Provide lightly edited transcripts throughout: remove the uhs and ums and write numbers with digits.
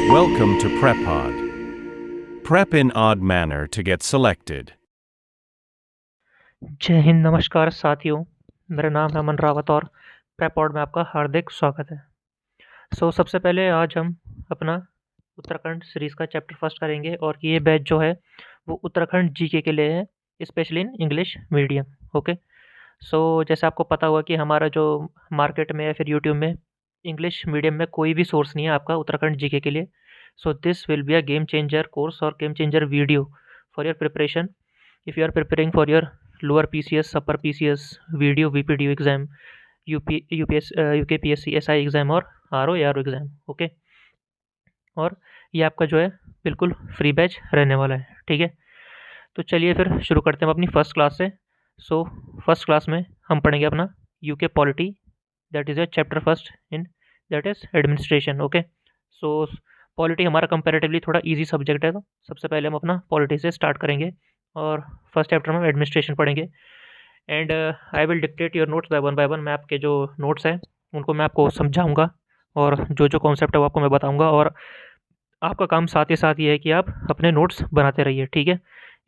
Welcome to PrepOdd. Prep in odd manner to get selected. जय हिंद, नमस्कार साथियों। मेरा नाम है अमन रावत और प्रेपॉड में आपका हार्दिक स्वागत है। सबसे पहले आज हम अपना उत्तराखंड सीरीज़ का चैप्टर फर्स्ट करेंगे और ये बैच जो है वो उत्तराखंड जीके के लिए है, specially in English medium. Okay. जैसे आपको पता हुआ कि हमारा जो मार्केट में या फिर यूट्यूब में इंग्लिश मीडियम में कोई भी सोर्स नहीं है आपका उत्तराखंड जीके के लिए। This will be a game changer course और game changer video for your preparation if you are preparing for your lower PCS, upper PCS, VDO VPDO exam, UKPSC SI exam और RO ARO exam. Okay. और ये आपका जो है बिल्कुल free batch रहने वाला है, ठीक है। तो चलिए फिर शुरू करते हैं अपनी फर्स्ट क्लास से। फर्स्ट क्लास में हम पढ़ेंगे अपना UK polity, that is a chapter first in that is administration. Okay. Polity हमारा कंपैरेटिवली थोड़ा इजी सब्जेक्ट है, तो सबसे पहले हम अपना पॉलिटी से स्टार्ट करेंगे और फर्स्ट चैप्टर में एडमिनिस्ट्रेशन पढ़ेंगे। And I will dictate your notes by one. मैं आपके जो नोट्स हैं उनको मैं आपको समझाऊंगा और जो जो कॉन्सेप्ट है वो आपको मैं बताऊंगा, और आपका काम साथ ही साथ ये है कि आप अपने नोट्स बनाते रहिए, ठीक है।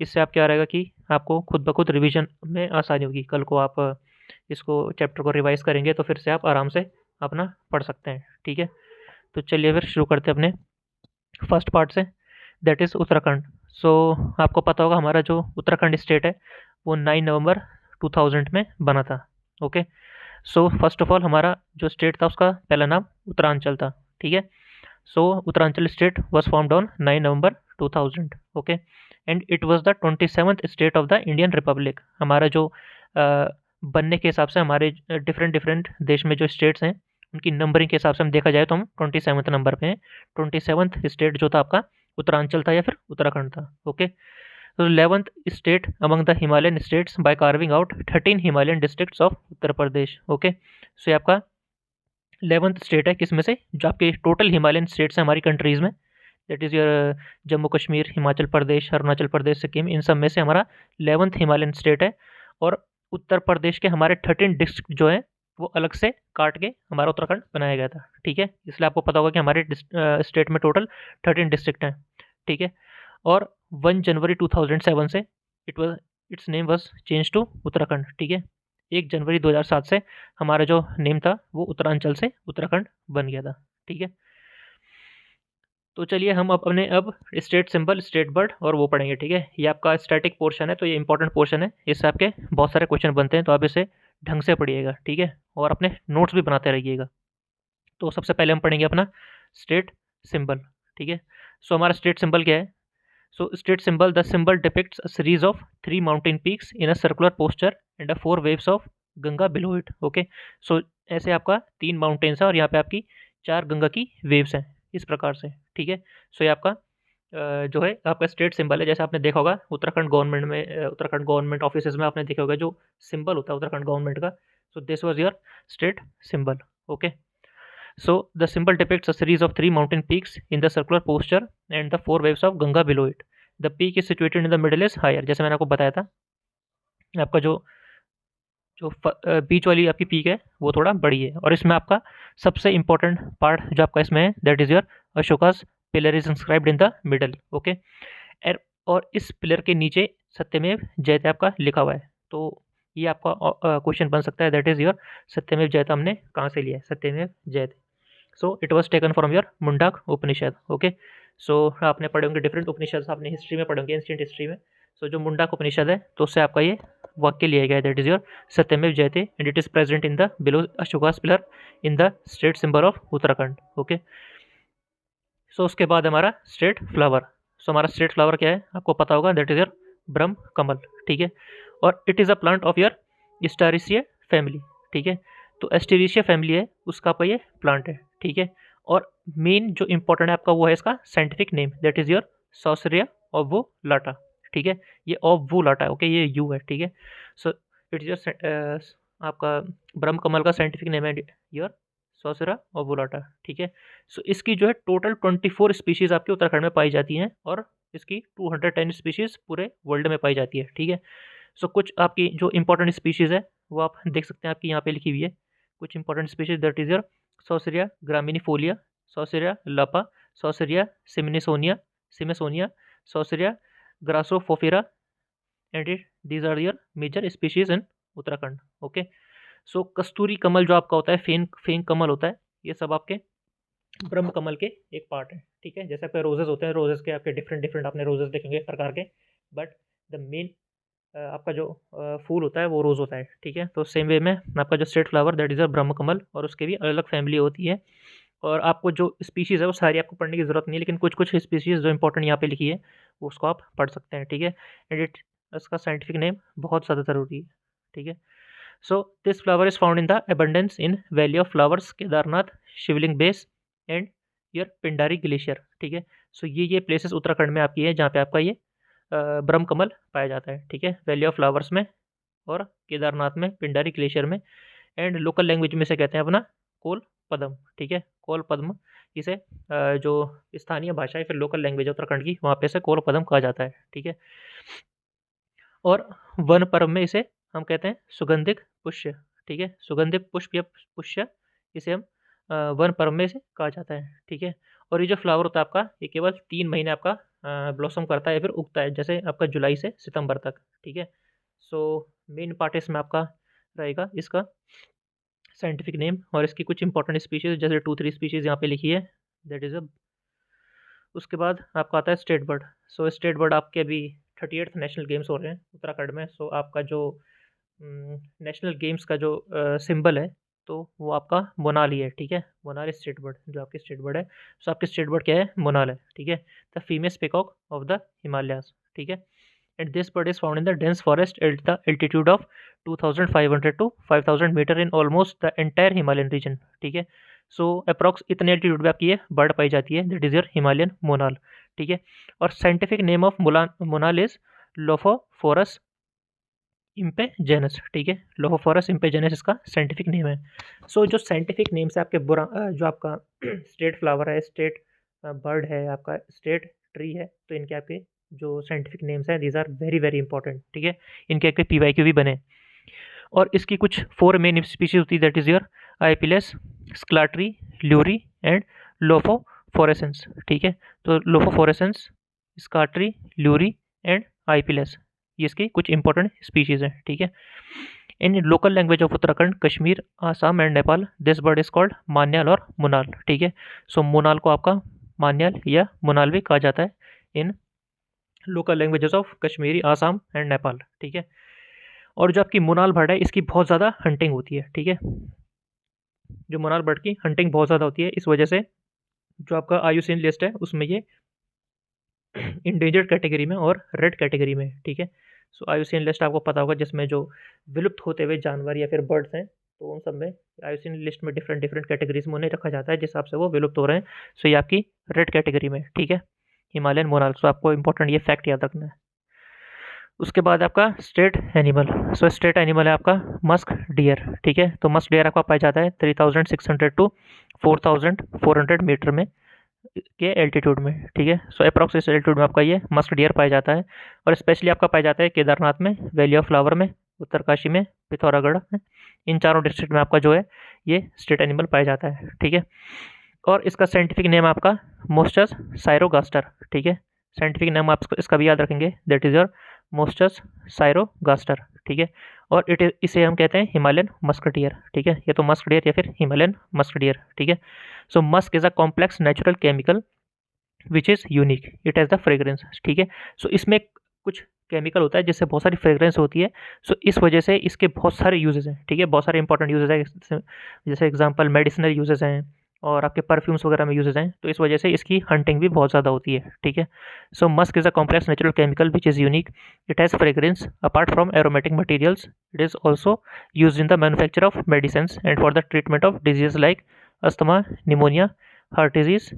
इससे आप क्या रहेगा कि आपको खुद ब खुद रिवीजन में आसानी होगी। कल को आप इसको चैप्टर को रिवाइज करेंगे तो फिर से आप आराम से अपना पढ़ सकते हैं, ठीक है। तो चलिए फिर शुरू करते हैं अपने फर्स्ट पार्ट से, दैट इज़ उत्तराखंड। आपको पता होगा हमारा जो उत्तराखंड स्टेट है वो 9 नवंबर 2000 में बना था। ओके। फर्स्ट ऑफ ऑल हमारा जो स्टेट था उसका पहला नाम उत्तरांचल था, ठीक है। Uttaranchal state was formed on 9 November 2000। Okay. And it was the 27th state of the Indian Republic. हमारा जो बनने के हिसाब से हमारे डिफरेंट डिफरेंट देश में जो स्टेट्स हैं उनकी नंबरिंग के हिसाब से हम देखा जाए तो हम 27th नंबर पे हैं। 27th स्टेट जो था आपका उत्तरांचल था या फिर उत्तराखंड था। ओके। तो 11th state among the Himalayan states by carving out 13 Himalayan districts of Uttar Pradesh. Okay. ये आपका 11th स्टेट है किस में से, जो आपके टोटल हिमालयन स्टेट्स हैं हमारी कंट्रीज़ में, that is your Jammu Kashmir, Himachal Pradesh, Arunachal Pradesh, Sikkim, इन सब में से हमारा 11th हिमालयन स्टेट है। और उत्तर प्रदेश के हमारे 13 डिस्ट्रिक्ट जो है वो अलग से काट के हमारा उत्तराखंड बनाया गया था, ठीक है। इसलिए आपको पता होगा कि हमारे स्टेट में टोटल 13 डिस्ट्रिक्ट हैं, ठीक है। और 1 जनवरी 2007 से it's name was change to Uttarakhand, ठीक है। 1 जनवरी 2007 से हमारा जो नेम था वो उत्तरांचल से उत्तराखंड बन गया था, ठीक है। तो चलिए हम अब स्टेट सिंबल, स्टेट बर्ड और वो पढ़ेंगे, ठीक है। ये आपका स्टैटिक पोर्शन है तो ये इंपॉर्टेंट पोर्शन है, इससे आपके बहुत सारे क्वेश्चन बनते हैं, तो आप इसे ढंग से पढ़िएगा, ठीक है, और अपने नोट्स भी बनाते रहिएगा। तो सबसे पहले हम पढ़ेंगे अपना स्टेट सिंबल, ठीक है। हमारा स्टेट सिंबल क्या है? State symbol, the symbol depicts a series of 3 mountain peaks in a circular posture and a 4 waves of Ganga below it. Okay. ऐसे आपका 3 माउंटेन्स है और यहाँ पे आपकी 4 गंगा की वेव्स हैं इस प्रकार से, ठीक है। ये आपका जो है आपका स्टेट सिंबल है। जैसे आपने देखा होगा उत्तराखंड गवर्नमेंट में, उत्तराखंड गवर्नमेंट ऑफिसेज में आपने देखा होगा जो सिंबल होता है उत्तराखंड गवर्नमेंट का, this was your state symbol. Okay. the symbol depicts a series of 3 mountain peaks in the circular posture and the 4 waves of Ganga below it. The peak is situated in the middle is higher. जैसे मैंने आपको बताया था, आपका जो जो बीच वाली आपकी पीक है वो थोड़ा बड़ी है, और इसमें आपका सबसे इंपॉर्टेंट पार्ट जो आपका इसमें है that is your Ashoka's pillar is inscribed in the middle. Okay. और इस पिलर के नीचे सत्यमेव जयते आपका लिखा हुआ है। तो ये आपका क्वेश्चन बन सकता है, दैट इज़ योर सत्यमेव जयते हमने कहाँ से लिया है, सत्यमेव जयते। It was taken from your Mundaka Upanishad. Okay. आपने पढ़े होंगे डिफरेंट उपनिषद, आपने हिस्ट्री में पढ़े होंगे, एंशिएंट हिस्ट्री में। जो मुंडाक उपनिषद है तो उससे आपका ये वाक्य लिया गया है, दैट इज़ योर सत्यमेव जयते and it is present in the below Ashoka's pillar in the state symbol of Uttarakhand. Okay. उसके बाद हमारा स्टेट फ्लावर। हमारा स्टेट फ्लावर क्या है आपको पता होगा, दैट इज़ योर ब्रह्म कमल, ठीक है। और it is a plant of your Asteraceae family, ठीक है। तो एस्टेरेसिया फैमिली है उसका आपका ये प्लांट है, ठीक है। और मेन जो इंपॉर्टेंट है आपका वो है इसका scientific name, that is your Saussurea obvallata, ठीक है। ये ओवुलाटा है, ओके, ये यू है, ठीक है। इट इज़ योर आपका ब्रह्म कमल का साइंटिफिक नेम है योर सॉसरिया ओवुलाटा, ठीक है। इसकी जो है टोटल 24 स्पीशीज़ आपके उत्तराखंड में पाई जाती हैं और इसकी 210 स्पीशीज़ पूरे वर्ल्ड में पाई जाती है, ठीक है। कुछ आपकी जो इंपॉर्टेंट स्पीशीज़ है वो आप देख सकते हैं, आपकी यहाँ पे लिखी हुई है कुछ important species, that is your Saussurea graminifolia, Saussurea lappa, Saussurea simpsoniana, Saussurea gossypiphora, and these are your major species in Uttarakhand. Okay, so कस्तूरी कमल जो आपका होता है, फेंग कमल होता है, ये सब आपके ब्रह्म कमल के एक पार्ट है। ठीक है, जैसे आपके रोजेस होते हैं, रोजेस के आपके डिफरेंट आपने रोजेस देखेंगे प्रकार के, बट द मेन आपका जो फूल होता है वो रोज़ होता है। ठीक है, तो सेम वे में आपका जो state flower that is a ब्रह्म कमल, और उसके भी अलग अलग फैमिली होती है, और आपको जो स्पीशीज़ है वो सारी आपको पढ़ने की ज़रूरत नहीं है, लेकिन कुछ कुछ स्पीशीज़ जो इंपॉर्टेंट यहाँ पे लिखी है वो उसको आप पढ़ सकते हैं। ठीक है, एंड इसका साइंटिफिक नेम बहुत ज़्यादा ज़रूरी है। ठीक है, so this flower is found in the abundance in valley of flowers, Kedarnath, Shivling base, and your Pindari glacier. ठीक है, सो ये प्लेसेस उत्तराखंड में आपकी है जहाँ पे आपका ये ब्रह्म कमल पाया जाता है। ठीक है, वैली ऑफ फ्लावर्स में, और केदारनाथ में, पिंडारी ग्लेशियर में, एंड लोकल लैंग्वेज में से कहते हैं अपना कोल पद्म। ठीक है, कोल पद्म इसे जो स्थानीय भाषा है फिर लोकल लैंग्वेज है उत्तराखंड की, वहाँ पे इसे कोल पद्म कहा जाता है। ठीक है, और वन पर्व में इसे हम कहते हैं सुगंधिक पुष्य। ठीक है, सुगंधिक पुष्प या पुष्य इसे हम वन पर्व में इसे कहा जाता है। ठीक है, और ये जो फ्लावर होता है आपका, ये केवल 3 महीने आपका ब्लॉसम करता है, फिर उगता है, जैसे आपका जुलाई से सितंबर तक। ठीक है, सो मेन पार्ट इसमें आपका रहेगा इसका साइंटिफिक नेम, और इसकी कुछ इंपॉर्टेंट स्पीशीज जैसे 2-3 स्पीशीज यहाँ पे लिखी है, दैट इज़ अ। उसके बाद आपका आता है स्टेट बर्ड। सो स्टेट बर्ड आपके अभी 38th नेशनल गेम्स हो रहे हैं उत्तराखंड में। सो आपका जो नेशनल गेम्स का जो सिंबल है तो वो आपका मोनाल ही है। ठीक है, मोनाल स्टेट बर्ड जो आपकी स्टेट बर्ड है। सो आपकी स्टेट बर्ड क्या है? मोनाल है। ठीक है, the female peacock of the Himalayas. ठीक है, and this bird is found in the dense forest at the altitude of 2500 to 5000 metre in almost the entire Himalayan region. ठीक है, सो अप्रॉक्स इतने एल्टीट्यूड पे आपकी ये बर्ड पाई जाती है, that is your Himalayan monal. ठीक है, और scientific name of monal is Lophophorus impejanus. ठीक है, लोफोफोरस इम्पेजेनस इसका साइंटिफिक नेम है। सो जो साइंटिफिक नेम से आपके जो आपका स्टेट फ्लावर है, स्टेट बर्ड है, आपका स्टेट ट्री है, तो इनके आपके जो साइंटिफिक नेम्स हैं these are very very important. ठीक है, इनके आपके PYQ भी बने, और इसकी कुछ 4 मेन स्पीशीज होती है, दैट इज योर आइपिलेस, स्क्लाट्री, ल्यूरी, एंड लोफोफोरेसेंस। ठीक है, तो लोफोफोरेसेंस, स्काट्री, ल्यूरी, एंड आइपिलेस, ये इसकी कुछ इंपॉर्टेंट स्पीशीज हैं। ठीक है, in local language of Uttarakhand, Kashmir, Assam and Nepal, this bird is called Monyal और मुनाल। ठीक है, सो मुनाल को आपका मान्याल या मुनाल भी कहा जाता है in local languages of Kashmiri, Assam and Nepal. ठीक है, और जो आपकी मुनाल बर्ड है इसकी बहुत ज़्यादा हंटिंग होती है। ठीक है, जो मुनाल बर्ड की हंटिंग बहुत ज़्यादा होती है, इस वजह से जो आपका IUCN लिस्ट है उसमें ये इंडेंजर्ड कैटेगरी में और रेड कैटेगरी में। ठीक है, सो IUCN लिस्ट आपको पता होगा जिसमें जो विलुप्त होते हुए जानवर या फिर बर्ड्स हैं, तो उन सब में IUCN लिस्ट में डिफरेंट डिफरेंट कैटेगरीज में उन्हें रखा जाता है जिस हिसाब से वो विलुप्त हो रहे हैं। सो ये आपकी रेड कैटेगरी में। ठीक है, हिमालयन मोनाल। सो आपको इंपॉर्टेंट ये फैक्ट याद रखना है। उसके बाद आपका स्टेट एनिमल। सो स्टेट एनिमल है आपका मस्क डियर। ठीक है, तो मस्क डियर आपका पाया जाता है 3600 to 4400 मीटर में के एल्टीट्यूड में। ठीक है, सो अप्रॉक्स इस एल्टीट्यूड में आपका ये मस्क डियर पाया जाता है, और स्पेशली आपका पाया जाता है केदारनाथ में, वैली ऑफ फ्लावर में, उत्तरकाशी में, पिथौरागढ़ में, इन चारों डिस्ट्रिक्ट में आपका जो है ये स्टेट एनिमल पाया जाता है। ठीक है, और इसका साइंटिफिक नेम आपका मोस्टस साइरोगास्टर। ठीक है, साइंटिफिक नेम आप इसका भी याद रखेंगे, दैट इज योर मोस्टस साइरोगास्टर। ठीक है, और इसे हम कहते हैं हिमालयन मस्क डियर। ठीक है, या तो मस्क डियर या फिर हिमालयन मस्क डियर। ठीक है, so musk is a complex natural chemical which is unique, it has the fragrance. ठीक है, सो इसमें कुछ केमिकल होता है जिससे बहुत सारी फ्रेग्रेंस होती है। सो इस वजह से इसके बहुत सारे यूजेस हैं। ठीक है, बहुत सारे इंपॉर्टेंट यूजेस हैं, जैसे एग्जांपल मेडिसिनल यूजेस हैं, और आपके परफ्यूम्स वगैरह में यूजेस हैं, तो इस वजह से इसकी हंटिंग भी बहुत ज़्यादा होती है। ठीक है, so musk is a complex natural chemical which is unique, it has fragrance apart from aromatic materials, it is also use in the manufacture of medicine and for the treatment of disease like asthma, pneumonia, heart disease.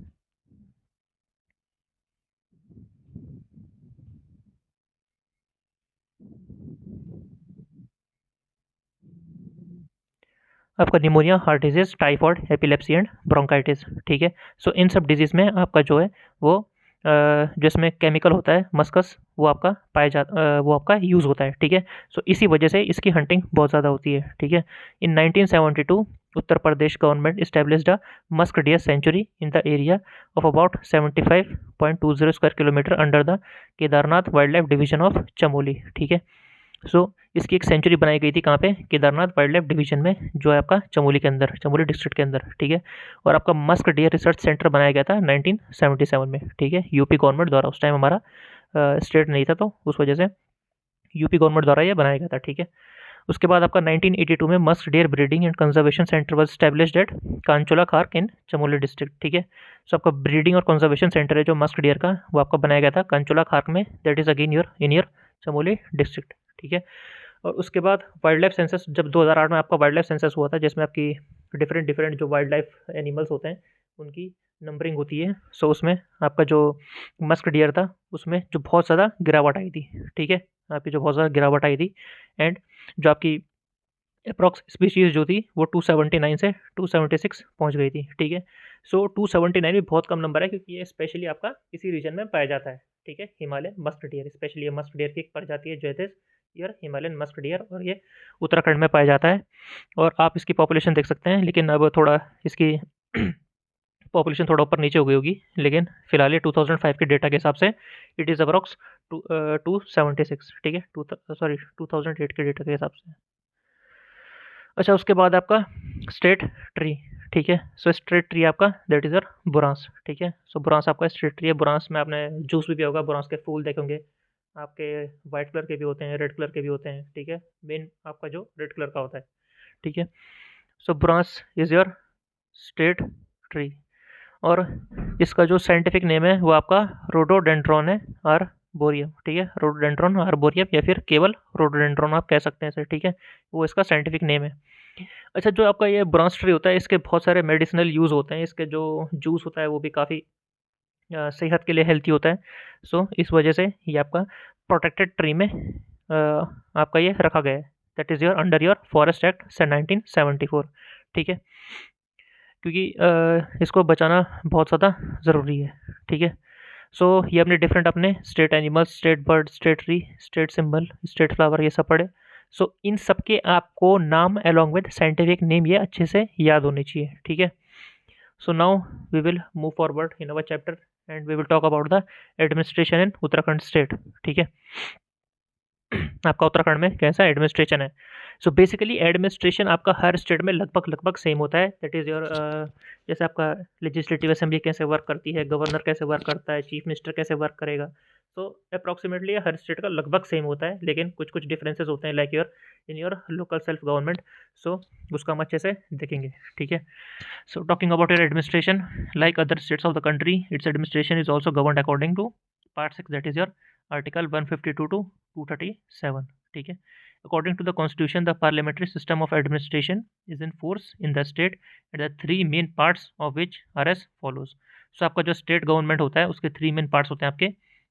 आपका pneumonia, heart disease, typhoid, epilepsy and bronchitis. ठीक है, सो इन सब disease में आपका जो है वो जो इसमें केमिकल होता है मस्कस, वो आपका वो आपका यूज़ होता है। ठीक है, सो इसी वजह से इसकी हंटिंग बहुत ज़्यादा होती है। ठीक है, इन 1972 Uttar Pradesh government established a musk deer sanctuary in the area of about 75.20 square kilometer under the Kedarnath wild life division of Chamoli. ठीक है, सो इसकी एक सेंचुरी बनाई गई थी कहाँ पे, केदारनाथ वाइल्ड लाइफ डिवीजन में, जो है आपका चमोली के अंदर, चमोली डिस्ट्रिक्ट के अंदर। ठीक है, और आपका मस्क डियर रिसर्च सेंटर बनाया गया था 1977 में। ठीक है, यूपी गवर्नमेंट द्वारा, उस टाइम हमारा स्टेट नहीं था तो उस वजह से यूपी गवर्नमेंट द्वारा ये बनाया गया था। ठीक है, उसके बाद आपका 1982 में musk deer breeding and conservation centre was established at Kanchula Kharak in Chamoli district. ठीक है, सो आपका ब्रीडिंग और कंजर्वेशन सेंटर है जो मस्क डियर का, वो आपका बनाया गया था कांचोला खार्क में, that is again in your Chamoli district. ठीक है, और उसके बाद वाइल्ड लाइफ सेंसस, जब 2008 में आपका वाइल्ड लाइफ सेंसस हुआ था, जिसमें आपकी डिफरेंट डिफरेंट जो वाइल्ड लाइफ एनिमल्स होते हैं उनकी नंबरिंग होती है। सो उसमें आपका जो मस्क डियर था उसमें जो बहुत ज़्यादा गिरावट आई थी। ठीक है, आपकी जो बहुत ज़्यादा गिरावट आई थी, एंड जो आपकी अप्रॉक्स स्पीशीज़ जो थी वो 279 से 276 पहुंच गई थी। ठीक है, सो 279 भी बहुत कम नंबर है, क्योंकि ये स्पेशली आपका इसी रीजन में पाया जाता है। ठीक है, हिमालयन मस्क डियर, स्पेशली ये मस्क डियर की एक प्रजाति है जैथिस डियर, हिमालयन मस्क डियर, और ये उत्तराखंड में पाया जाता है। और आप इसकी पॉपुलेशन देख सकते हैं, लेकिन अब थोड़ा इसकी पॉपुलेशन थोड़ा ऊपर नीचे हो गई होगी, लेकिन फिलहाल ये 2005 के डेटा के हिसाब से इट इज़ अप्रॉक्स 276। ठीक है, 2008 के डेटा के हिसाब से। अच्छा, उसके बाद आपका स्टेट ट्री। ठीक है, सो स्टेट ट्री आपका दैट इज़ योर बुरांस। ठीक है, सो बुरांस आपका स्टेट ट्री है। बुरांस में आपने जूस भी पिया होगा, बुरांस के फूल देखे होंगे आपके, वाइट कलर के भी होते हैं, रेड कलर के भी होते हैं। ठीक है, मेन आपका जो रेड कलर का होता है। ठीक है, सो बुरांस इज़ योर स्टेट ट्री, और इसका जो साइंटिफिक नेम है वो आपका रोडोडेंड्रॉन है आर्बोरियम। ठीक है, रोडोडेंड्रॉन आर्बोरियम, या फिर केवल रोडोडेंड्रॉन आप कह सकते हैं सर। ठीक है, वो इसका साइंटिफिक नेम है। अच्छा, जो आपका ये ब्रांच ट्री होता है, इसके बहुत सारे मेडिसिनल यूज़ होते हैं। इसके जो जूस होता है वो भी काफ़ी सेहत के लिए हेल्थी होता है। सो इस वजह से ये आपका प्रोटेक्टेड ट्री में आपका ये रखा गया है, that is your under your forest act से 1974। ठीक है, क्योंकि इसको बचाना बहुत ज़्यादा ज़रूरी है। ठीक है, सो ये अपने डिफरेंट अपने state animals, state bird, state tree, state symbol, state flower, ये सब पढ़े। सो इन सब के आपको नाम अलॉन्ग विद साइंटिफिक नेम ये अच्छे से याद होने चाहिए। ठीक है, so now we will move forward in our chapter and we will talk about the administration in Uttarakhand state. ठीक है, आपका उत्तराखंड में कैसा एडमिनिस्ट्रेशन है। सो बेसिकली एडमिनिस्ट्रेशन आपका हर स्टेट में लगभग लगभग सेम होता है, दैट इज़ योर जैसे आपका लेजिस्लेटिव असेंबली कैसे वर्क करती है, गवर्नर कैसे वर्क करता है, चीफ मिनिस्टर कैसे वर्क करेगा। सो अप्रॉक्सीमेटली हर स्टेट का लगभग सेम होता है, लेकिन कुछ कुछ डिफरेंसेस होते हैं, like your in your local self government. So उसका हम अच्छे से देखेंगे। ठीक है, so talking about your administration, like other states of the country, its administration is also governed according to part 6, that is your article 152 to 237। ठीक है, according to the constitution the parliamentary system of administration is in force in the state and the three main parts of which are as follows। so आपका जो state government होता है उसके three main parts होते हैं आपके,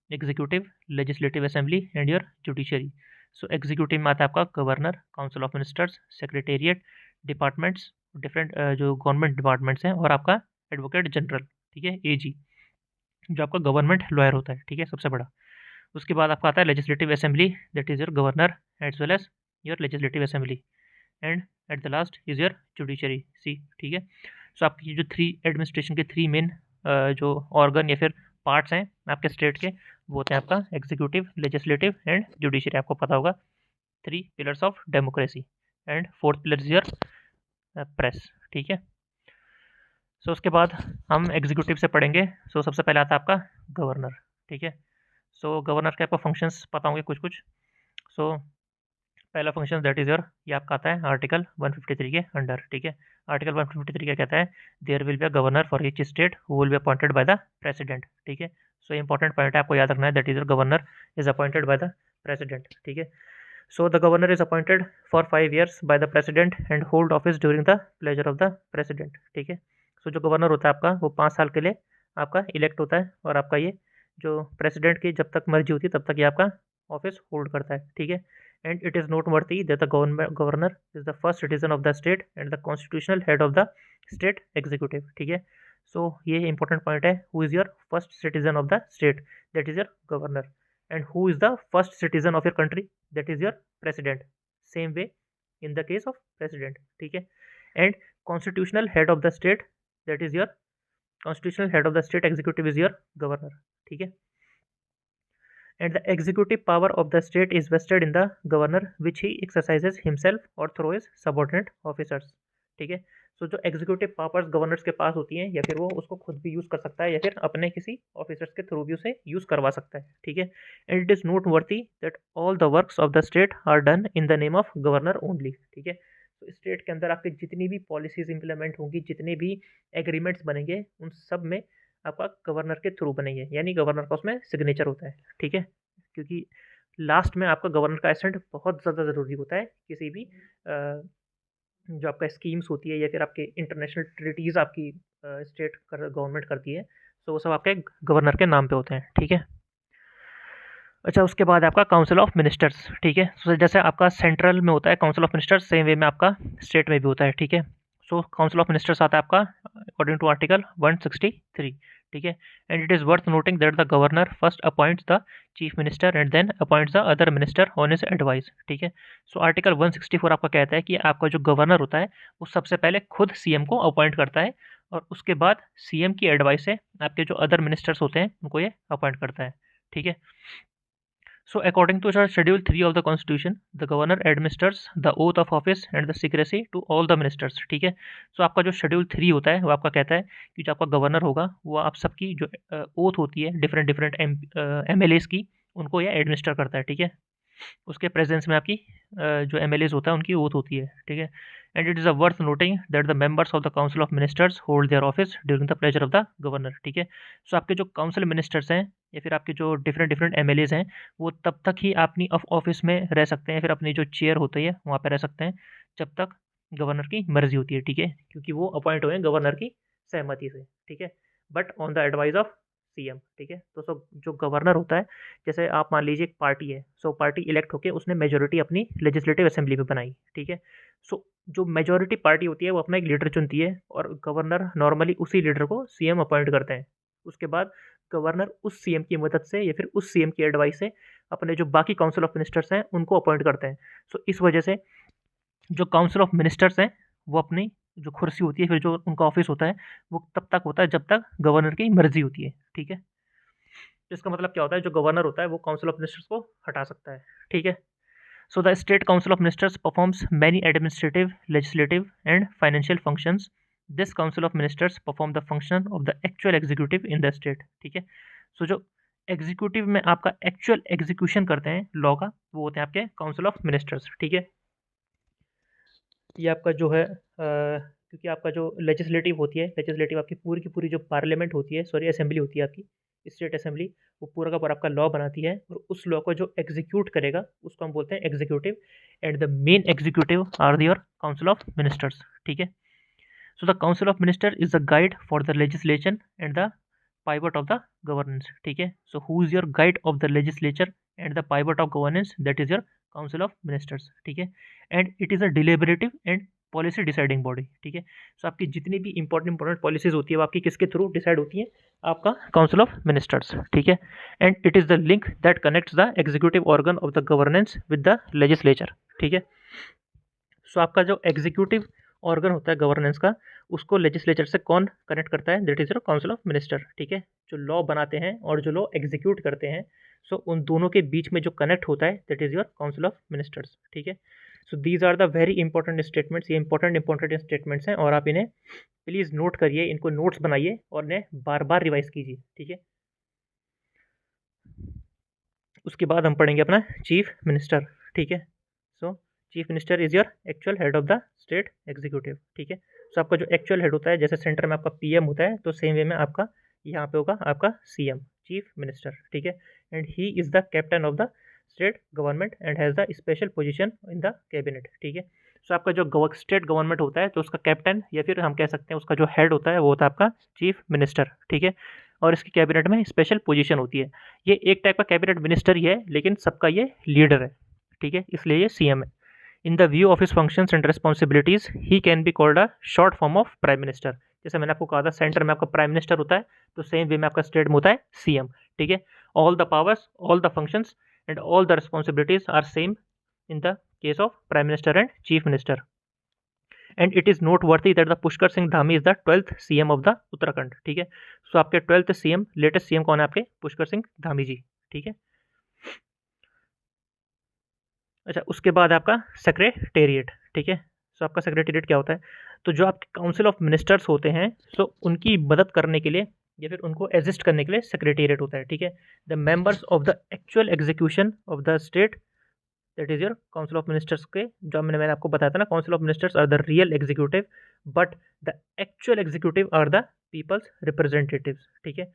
executive, legislative assembly and your judiciary. So executive में आता है आपका governor, council of ministers, secretariat, departments, different जो गवर्नमेंट डिपार्टमेंट्स हैं, और आपका एडवोकेट जनरल। ठीक है, एजी, जो आपका गवर्नमेंट लॉयर होता है। ठीक है, सबसे बड़ा। उसके बाद आपका आता है legislative assembly, that is your governor as well as your legislative assembly, and at the last is your judiciary, see. ठीक है, सो आपकी जो थ्री एडमिनिस्ट्रेशन के थ्री मेन जो ऑर्गन या फिर पार्ट्स हैं आपके स्टेट के, वो होते हैं आपका एग्जीक्यूटिव, लेजिस्लेटिव एंड जुडिशरी। आपको पता होगा three pillars of democracy, and fourth pillar is your press. ठीक है, सो उसके बाद हम एग्जीक्यूटिव से पढ़ेंगे। सो सबसे पहले आता है आपका गवर्नर। ठीक है, सो गवर्नर के आपको फंक्शंस पता होंगे कुछ कुछ। सो पहला फंक्शन दैट इज़ योर, ये आपका आता है आर्टिकल 153 के अंडर। ठीक है, आर्टिकल 153 क्या कहता है, there will be a governor for each state who will be appointed by the president. ठीक है, सो इंपॉर्टेंट पॉइंट है, आपको याद रखना है, that is your governor is appointed by the president. ठीक है, so the governor is appointed for 5 years bye the president and hold office during the pleasure of the president. ठीक है, so जो गवर्नर होता है आपका वो 5 साल के लिए आपका इलेक्ट होता है, और आपका ये जो प्रेसिडेंट की जब तक मर्जी होती है तब तक ये आपका ऑफिस होल्ड करता है। ठीक है, and it is noteworthy that the governor is the first citizen of the state and the constitutional head of the state executive। ठीक है, सो ये इंपॉर्टेंट पॉइंट है, who is your first citizen of the state, that is your governor, and who is the first citizen of your country, that is your president, same way in the case of president. ठीक है, and constitutional head of the state, that is your constitutional head of the state executive is your governor, ठीक है। And the executive power of the state is wasted in the governor which he exercises himself और through his subordinate officers, ठीक है। So जो executive powers governors के पास होती हैं, या फिर वो उसको खुद भी यूज़ कर सकता है या फिर अपने किसी ऑफिसर्स के थ्रू भी उसे यूज़ करवा सकता है, ठीक है। And it is noteworthy that all the works of the state are done in the name of governor only, ठीक है। तो स्टेट के अंदर आपकी जितनी भी पॉलिसीज इंप्लीमेंट होंगी, जितने भी एग्रीमेंट्स बनेंगे, उन सब में आपका गवर्नर के थ्रू बनेंगे, यानी गवर्नर का उसमें सिग्नेचर होता है, ठीक है। क्योंकि लास्ट में आपका गवर्नर का एसेंट बहुत ज़्यादा ज़रूरी होता है किसी भी जो आपका स्कीम्स होती है या फिर आपके इंटरनेशनल ट्रीटीज़ आपकी स्टेट गवर्नमेंट करती है, तो वो सब आपके गवर्नर के नाम पे होते हैं, ठीक है। अच्छा, उसके बाद आपका काउंसिल ऑफ मिनिस्टर्स, ठीक है। सो जैसे आपका सेंट्रल में होता है council of ministers, same way में आपका स्टेट में भी होता है, ठीक है। सो काउंसिल ऑफ मिनिस्टर्स आता है आपका अकॉर्डिंग टू आर्टिकल 163, ठीक है। And it is worth noting that the governor first appoints the chief minister and then appoints the other minister on his advice, ठीक है। सो आर्टिकल 164 आपका कहता है कि आपका जो गवर्नर होता है वो सबसे पहले खुद सीएम को अपॉइंट करता है, और उसके बाद सीएम की एडवाइस से आपके जो अदर मिनिस्टर्स होते हैं उनको ये अपॉइंट करता है, ठीक है। So, according to Schedule 3 of the Constitution, the governor administers the oath of office and the secrecy to all the ministers, ठीक है। सो आपका जो शेड्यूल 3 होता है वो आपका कहता है कि जो आपका गवर्नर होगा वो आप सबकी जो ओथ होती है डिफरेंट डिफरेंट MLAs की, उनको ये एडमिनिस्टर करता है, ठीक है। उसके प्रेजेंस में आपकी जो MLAs होता है उनकी ओथ होती है, ठीक है। And it is a worth noting that the members of the council of ministers hold their office during the pleasure of the governor, ठीक है। सो आपके जो काउंसिल मिनिस्टर्स हैं या फिर आपके जो डिफरेंट डिफरेंट MLAs हैं, वो तब तक ही अपनी ऑफिस में रह सकते हैं, फिर अपनी जो चेयर होती है वहाँ पर रह सकते हैं जब तक गवर्नर की मर्जी होती है, ठीक है। क्योंकि वो अपॉइंट हुए हैं गवर्नर की सहमति से, ठीक है, but on the advice of CM, ठीक है। तो सो जो गवर्नर होता है, जैसे आप मान लीजिए एक पार्टी है, सो पार्टी इलेक्ट होकर उसने मेजोरिटी अपनी लेजिस्लेटिव असेंबली में बनाई, ठीक है। सो जो मेजोरिटी पार्टी होती है वो अपना एक लीडर चुनती है, और गवर्नर नॉर्मली उसी लीडर को सीएम अपॉइंट करते हैं। उसके बाद गवर्नर उस सीएम की मदद से या फिर उस सीएम की एडवाइस से अपने जो बाकी काउंसिल ऑफ मिनिस्टर्स हैं उनको अपॉइंट करते हैं। सो इस वजह से जो काउंसिल ऑफ मिनिस्टर्स हैं वो अपनी जो कुर्सी होती है, फिर जो उनका ऑफिस होता है, वो तब तक होता है जब तक गवर्नर की मर्जी होती है, ठीक है। तो इसका मतलब क्या होता है, जो गवर्नर होता है वो काउंसिल ऑफ मिनिस्टर्स को हटा सकता है, ठीक है। So the state council of ministers performs many administrative, legislative and financial functions. This council of ministers perform the function of the actual executive in the state, ठीक है। सो जो executive में आपका एक्चुअल एग्जीक्यूशन करते हैं law का, वो होते हैं आपके काउंसिल ऑफ मिनिस्टर्स, ठीक है। ये आपका जो है क्योंकि आपका जो लेजिस्लेटिव होती है, लेजिस्लेटिव आपकी पूरी की पूरी जो पार्लियामेंट होती है, सॉरी असेंबली होती है आपकी स्टेट असेंबली, वो पूरा का पूरा आपका लॉ बनाती है, और उस लॉ को जो एग्जीक्यूट करेगा उसको हम बोलते हैं executive. And the main executive are your council of ministers, ठीक है। So the council of minister is the guide for the legislation and the pivot of the governance, ठीक है। So who is your guide of the legislature and the pivot of governance, that is your council of ministers, ठीक है। And it is a deliberative and policy deciding body, ठीक है। So आपकी जितनी भी important policies होती है वो आपकी किसके थ्रू डिसाइड होती है, आपका काउंसिल ऑफ मिनिस्टर्स, ठीक है। And it is the link that connects the executive organ of the governance with the legislature, ठीक है। सो आपका जो एग्जीक्यूटिव ऑर्गन होता है गवर्नेंस का, उसको लेजिस्लेचर से कौन कनेक्ट करता है, that is your council of minister, ठीक है। जो लॉ बनाते हैं और जो लॉ एग्जीक्यूट करते हैं, सो उन दोनों के बीच में जो कनेक्ट होता है that is your council of ministers, ठीक है। So these are the very important statements, ये इंपॉर्टेंट स्टेटमेंट्स हैं, और आप इन्हें प्लीज़ नोट करिए, इनको नोट्स बनाइए और इन्हें बार बार रिवाइज कीजिए, ठीक है। उसके बाद हम पढ़ेंगे अपना चीफ मिनिस्टर, ठीक है। सो chief minister is your actual head of the state executive, ठीक है। सो आपका जो एक्चुअल हेड होता है, जैसे सेंटर में आपका PM होता है, तो सेम वे में आपका यहाँ पे होगा आपका CM, चीफ मिनिस्टर, ठीक है। And he is the captain of the state government and has the special position in the cabinet, ठीक है। सो आपका जो स्टेट गवर्नमेंट होता है, तो उसका कैप्टन या फिर हम कह सकते हैं उसका जो हेड होता है वो होता है आपका चीफ मिनिस्टर, ठीक है। और इसकी कैबिनेट में स्पेशल पोजीशन होती है। ये एक टाइप का कैबिनेट मिनिस्टर ही है, लेकिन सबका ये लीडर है, ठीक है, इसलिए ये CM है। In the view of his functions and responsibilities he can be called a short form of prime minister. जैसे मैंने आपको कहा था सेंटर में आपका प्राइम मिनिस्टर होता है, तो सेम वे में आपका स्टेट में होता है CM, ठीक है। All the powers, all the functions and all the responsibilities are same in the case of prime minister and chief minister. And it is noteworthy that the Pushkar Singh Dhami is the 12th CM of the Uttarakhand. ठीक है, सो आपके 12th CM, latest CM कौन है आपके? पुष्कर सिंह धामी जी। ठीक है, अच्छा उसके बाद आपका सेक्रेटेरिएट। ठीक है, सो आपका सेक्रेटेरिएट क्या होता है? तो जो आपके काउंसिल ऑफ मिनिस्टर्स होते हैं, सो उनकी मदद करने के लिए या फिर उनको एसिस्ट करने के लिए सेक्रेटेरिएट होता है। ठीक है, the members of the actual execution of the state, that is your council of ministers के, जो मैंने आपको बताया था ना, council of ministers are the real executive but the actual executive are the people's representatives. ठीक है,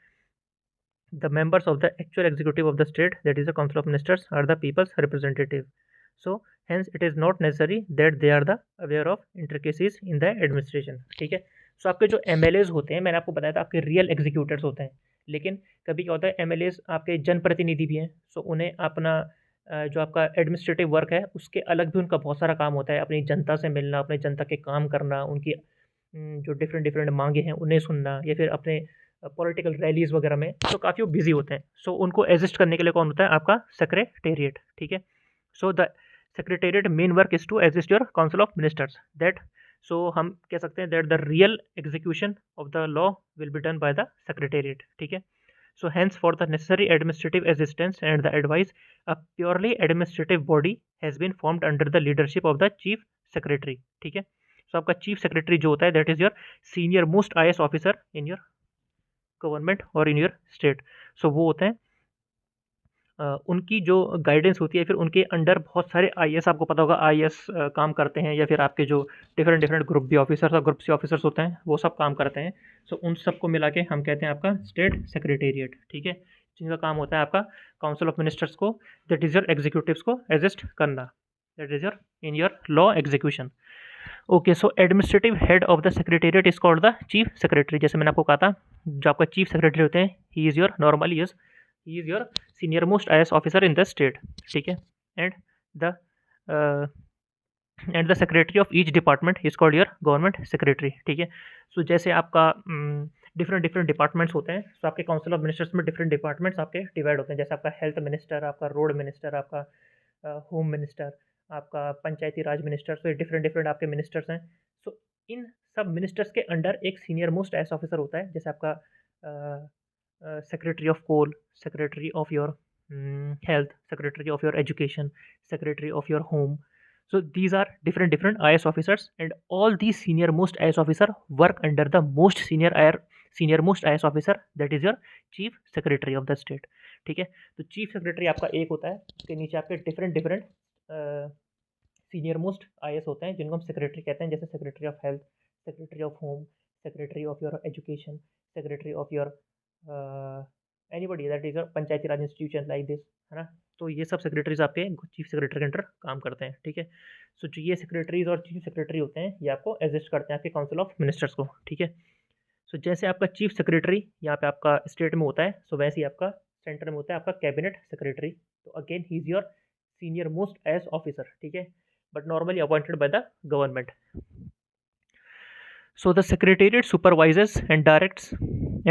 the members of the actual executive of the state, that is the council of ministers, are the people's representative. So hence it is not necessary that they are the aware of intricacies in the administration. ठीक है, सो आपके जो MLAs होते हैं, मैंने आपको बताया था आपके रियल एग्जीक्यूटर्स होते हैं, लेकिन कभी क्या होता है MLAs आपके जनप्रतिनिधि भी हैं, सो उन्हें अपना जो आपका एडमिनिस्ट्रेटिव वर्क है उसके अलग भी उनका बहुत सारा काम होता है, अपनी जनता से मिलना, अपनी जनता के काम करना, उनकी जो डिफरेंट डिफरेंट मांगे हैं उन्हें सुनना, या फिर अपने पॉलिटिकल रैलीज वगैरह में, तो काफ़ी वो बिजी होते हैं। सो उनको एसिस्ट करने के लिए कौन होता है? आपका सेक्रेटेरिएट। ठीक है, so the secretariat main work is to assist your council of ministers that, so हम कह सकते हैं that the real execution of the law will be done by the secretariat. ठीक है, so hence for the necessary administrative assistance and the advice a purely administrative body has been formed under the leadership of the chief secretary. ठीक है, so आपका chief secretary जो होता है that is your senior most IAS officer in your government और इन your state. सो वो होते हैं उनकी जो गाइडेंस होती है, फिर उनके अंडर बहुत सारे IAS, आपको पता होगा IAS काम करते हैं, या फिर आपके जो different different group B officers और ग्रुप सी ऑफिसर्स होते हैं वो सब काम करते हैं। सो उन सबको मिला के हम कहते हैं आपका स्टेट सेक्रेटेरिएट। ठीक है, जिनका काम होता है आपका काउंसिल ऑफ मिनिस्टर्स को, दैट इज योर एग्जीक्यूटिव्स को एसिस्ट करना, that is your in your law execution. Okay, so administrative head of the secretariat is called the chief secretary. जैसे मैंने आपको कहा था, जो आपका चीफ सेक्रेटरी होते हैं, he is your normally he is your senior most IAS officer in the state. ठीक है, and the secretary of each department is called your government secretary. ठीक है, सो जैसे आपका डिफरेंट डिफरेंट डिपार्टमेंट्स होते हैं, सो आपके काउंसिल ऑफ मिनिस्टर्स में डिफरेंट डिपार्टमेंट्स आपके डिवाइड होते हैं, जैसे आपका हेल्थ मिनिस्टर, आपका रोड मिनिस्टर, आपका होम मिनिस्टर, आपका पंचायती राज मिनिस्टर, तो ये डिफरेंट डिफरेंट आपके मिनिस्टर्स हैं। सो इन सब मिनिस्टर्स के अंडर एक सीनियर मोस्ट IAS ऑफिसर होता है, जैसे आपका secretary of coal, secretary of your health, secretary of your education, secretary of your home. So these are different different IAS officers, and all these senior most IAS officer work under the most senior most IAS officer, that is your chief secretary of the state. ठीक है, तो chief secretary आपका एक होता है, उसके नीचे आपके different different senior most IAS होते हैं जिनको हम सेक्रेटरी कहते हैं, जैसे secretary of health, secretary of home, secretary of your education, secretary of your anybody that is your Panchayati Raj institution like this, है ना। तो ये सब सेक्रेटरीज आपके चीफ सेक्रेटरी के अंडर काम करते हैं। ठीक है, सो जो ये सेक्रेटरीज और चीफ सेक्रेटरी होते हैं, ये आपको एसिस्ट करते हैं आपके काउंसिल ऑफ मिनिस्टर्स को। ठीक है, सो जैसे आपका चीफ सेक्रेटरी यहाँ पे आपका स्टेट में होता है, सो वैसे ही आपका सेंटर में होता है आपका कैबिनेट सेक्रेटरी। तो again he is your senior most IAS officer. ठीक है, but normally appointed by the government. So the secretariat supervises and directs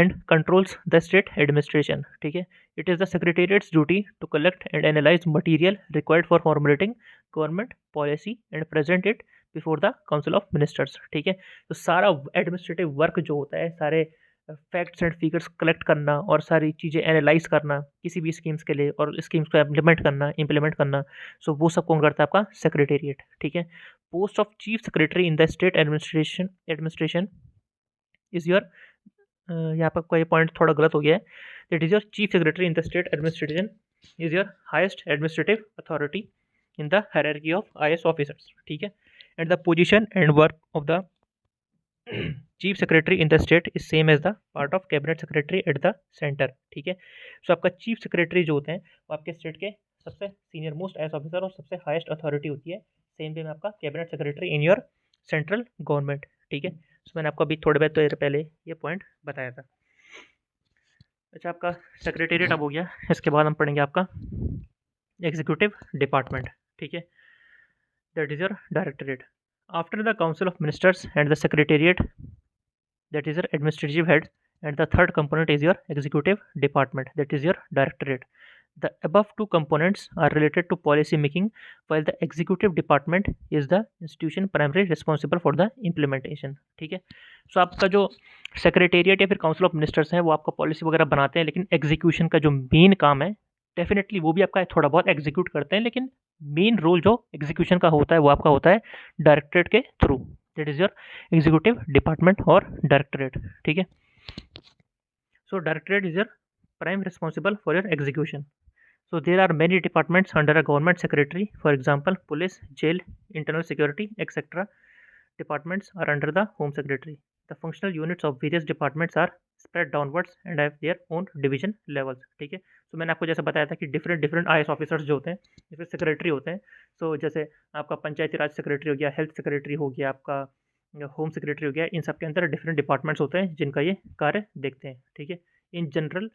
and controls the state administration. ठीक है, it is the secretariat's duty to collect and analyze material required for formulating government policy and present it before the council of ministers. ठीक है, तो सारा administrative work जो होता है, सारे फैक्ट्स एंड फिगर्स कलेक्ट करना और सारी चीज़ें एनालाइज करना किसी भी स्कीम्स के लिए, और स्कीम्स को इम्प्लीमेंट करना, सो वो सब कौन करता है? आपका सेक्रेटेरिएट। ठीक है, post of chief secretary in the state administration is your, यहाँ पर कोई पॉइंट थोड़ा गलत हो गया है, that is your chief secretary in the state administration is your highest administrative authority in the hierarchy of IAS officers. ठीक है, and the position and work of the chief secretary in the state is same as the part of cabinet secretary at the centre. ठीक है, so आपका chief secretary जो होते हैं वो आपके स्टेट के सबसे सीनियर मोस्ट IAS ऑफिसर और सबसे हाईएस्ट अथॉरिटी होती है, सेम वे में आपका cabinet secretary in your central government. ठीक है, सो मैंने आपको अभी थोड़े देर पहले ये पॉइंट बताया था। अच्छा, आपका सेक्रेटेरिएट अब हो गया, इसके बाद हम पढ़ेंगे आपका एग्जीक्यूटिव डिपार्टमेंट। ठीक है, that is your directorate. After the council of ministers and the secretariat, that is your administrative head, and the third component is your executive department, that is your directorate. The above two components are related to policy making, while the executive department is the institution primarily responsible for the implementation. ठीक है, so आपका जो secretariat या फिर council of ministers है वो आपका policy वगैरह बनाते हैं, लेकिन एग्जीक्यूशन का जो मेन काम है डेफिनेटली वो भी आपका थोड़ा बहुत एग्जीक्यूट करते हैं, लेकिन मेन रोल जो एग्जीक्यूशन का होता है वो आपका होता है डायरेक्टरेट के through, that is your executive department और डायरेक्टरेट. ठीक है, so directorate is your prime responsible for your execution. So there are many departments under a government secretary. For example, police, jail, internal security, etc. departments are under the home secretary. The functional units of various departments are spread downwards and have their own division levels. ठीक है, तो मैंने आपको जैसा बताया था कि different IAS officers जो होते हैं या फिर सेक्रेटरी होते हैं. सो जैसे आपका पंचायती राज सेक्रेटरी हो गया, हेल्थ सेक्रेटरी हो गया, आपका होम सेक्रेटरी हो गया, इन सब के अंदर डिफरेंट डिपार्टमेंट्स होते हैं जिनका ये कार्य देखते हैं. ठीक है, in general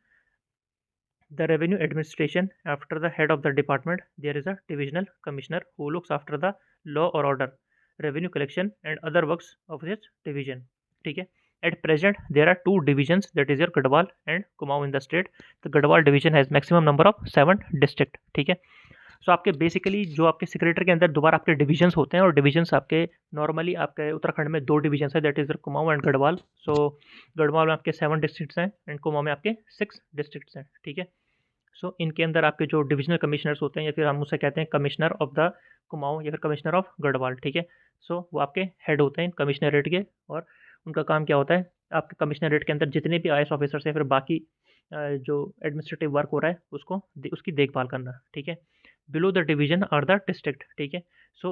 the revenue administration, after the head of the department there is a divisional commissioner who looks after the law or order, revenue collection and other works of this division. ठीक है, at present there are two divisions, that is your Gadwal and Kumaon in the state. The Gadwal division has maximum number of 7 district. ठीक है, सो आपके basically जो आपके secretary के अंदर दोबारा आपके डिविजन्स होते हैं, और डिविजन्स आपके नॉर्मली आपके उत्तराखंड में 2 डिविजन्स है, that is Kumaon and Garhwal. So Garhwal में आपके 7 डिस्ट्रिक्ट्स हैं एंड कुमाऊं में आपके 6 डिस्ट्रिक्ट्स हैं. ठीक है, सो इनके अंदर आपके जो डिविजनल कमिश्नर्स होते हैं या फिर हम उसे कहते हैं कमिश्नर ऑफ द कुमाऊं या फिर कमिश्नर ऑफ गढ़वाल. ठीक है, सो वो आपके हेड होते हैं कमिश्नरेट के, और उनका काम क्या होता है, आपके कमिश्नरेट के अंदर जितने भी IAS ऑफिसर्स हैं फिर बाकी जो एडमिनिस्ट्रेटिव वर्क हो रहा है उसकी देखभाल करना. ठीक है, below the division are the district. ठीक है, सो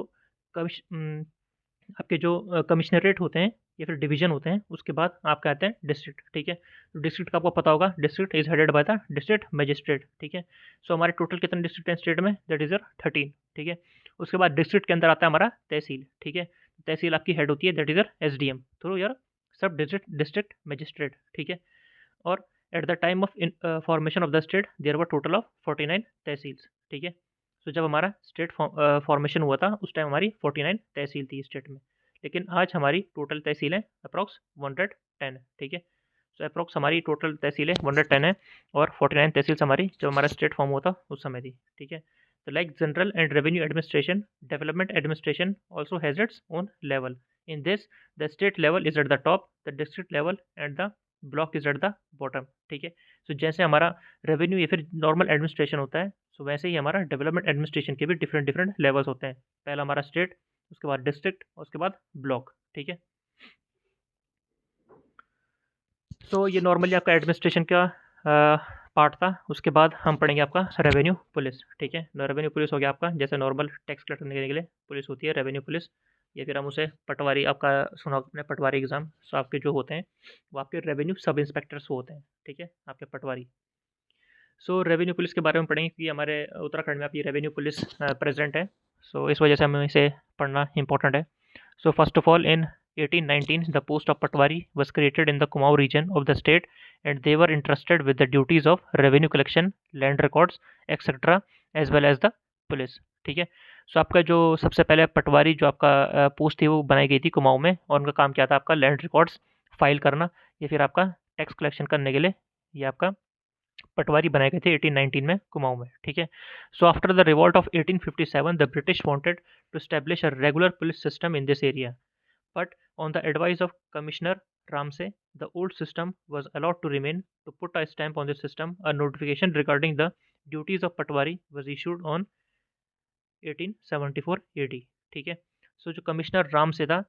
आपके जो कमिश्नरेट होते हैं या फिर डिवीजन होते हैं उसके बाद आप कहते हैं डिस्ट्रिक्ट. ठीक है, तो डिस्ट्रिक्ट का आपको पता होगा, district is headed by the district magistrate. ठीक है, सो हमारे टोटल कितने डिस्ट्रिक्ट हैं स्टेट में, दैट इज 13. ठीक है, उसके बाद डिस्ट्रिक्ट के अंदर आता है हमारा तहसील. ठीक है, तहसील आपकी हेड होती है, that is SDM through your sub district magistrate. ठीक है, और at the time of formation of the state there were total of 49 tehsils. ठीक है, सो जब हमारा स्टेट फॉर्मेशन हुआ था उस टाइम हमारी 49 तहसील थी स्टेट में, लेकिन आज हमारी टोटल तहसीलें अप्रॉक्स 110. ठीक है, सो अप्रॉक्स हमारी टोटल तहसीलें 110 है, और 49 तहसील हमारी जब हमारा स्टेट फॉर्म हुआ था उस समय थी. ठीक है, तो like general and revenue administration, development administration also has its own level. In this the state level is at the top, the district level and the block is at the bottom. ठीक है, सो जैसे हमारा revenue या फिर normal administration होता है, सो वैसे ही हमारा डेवलपमेंट एडमिनिस्ट्रेशन के भी डिफरेंट लेवल्स होते हैं. पहला हमारा स्टेट, उसके बाद डिस्ट्रिक्ट, उसके बाद ब्लॉक. ठीक है, सो ये नॉर्मली आपका एडमिनिस्ट्रेशन का पार्ट था. उसके बाद हम पढ़ेंगे आपका रेवेन्यू पुलिस. ठीक है, रेवेन्यू पुलिस हो गया आपका, जैसे नॉर्मल टैक्स कलेक्ट करने के लिए पुलिस होती है रेवेन्यू पुलिस, या फिर हम उसे पटवारी, आपका सुना आपने पटवारी एग्ज़ाम, सो आपके जो होते हैं वो आपके रेवेन्यू सब इंस्पेक्टर्स होते हैं. ठीक है, आपके पटवारी. सो रेवेन्यू पुलिस के बारे में पढ़ेंगे कि हमारे उत्तराखंड में आप ये रेवेन्यू पुलिस प्रेजेंट है. सो इस वजह से हमें इसे पढ़ना इंपॉर्टेंट है. So first of all in 1819 the post of Patwari was created in the Kumaon region of the state, and they were entrusted with the duties of revenue collection, land records, etc. as well as the police. ठीक है, so आपका जो सबसे पहले पटवारी जो आपका post थी वो बनाई गई थी कुमाऊं में, और उनका काम क्या था, आपका लैंड रिकॉर्ड्स फाइल करना या फिर आपका टैक्स कलेक्शन करने के लिए ये आपका पटवारी बनाए गए थे 1819 में कुमाऊं में. ठीक है, so after the revolt of 1857 the British wanted to establish a regular police system in this area, but on the advice of Commissioner Ramsay, the old system was allowed to remain. To put a stamp on the system, a notification regarding the duties of Patwari was issued on 1874 AD. ठीक है, so जो commissioner Ram से था,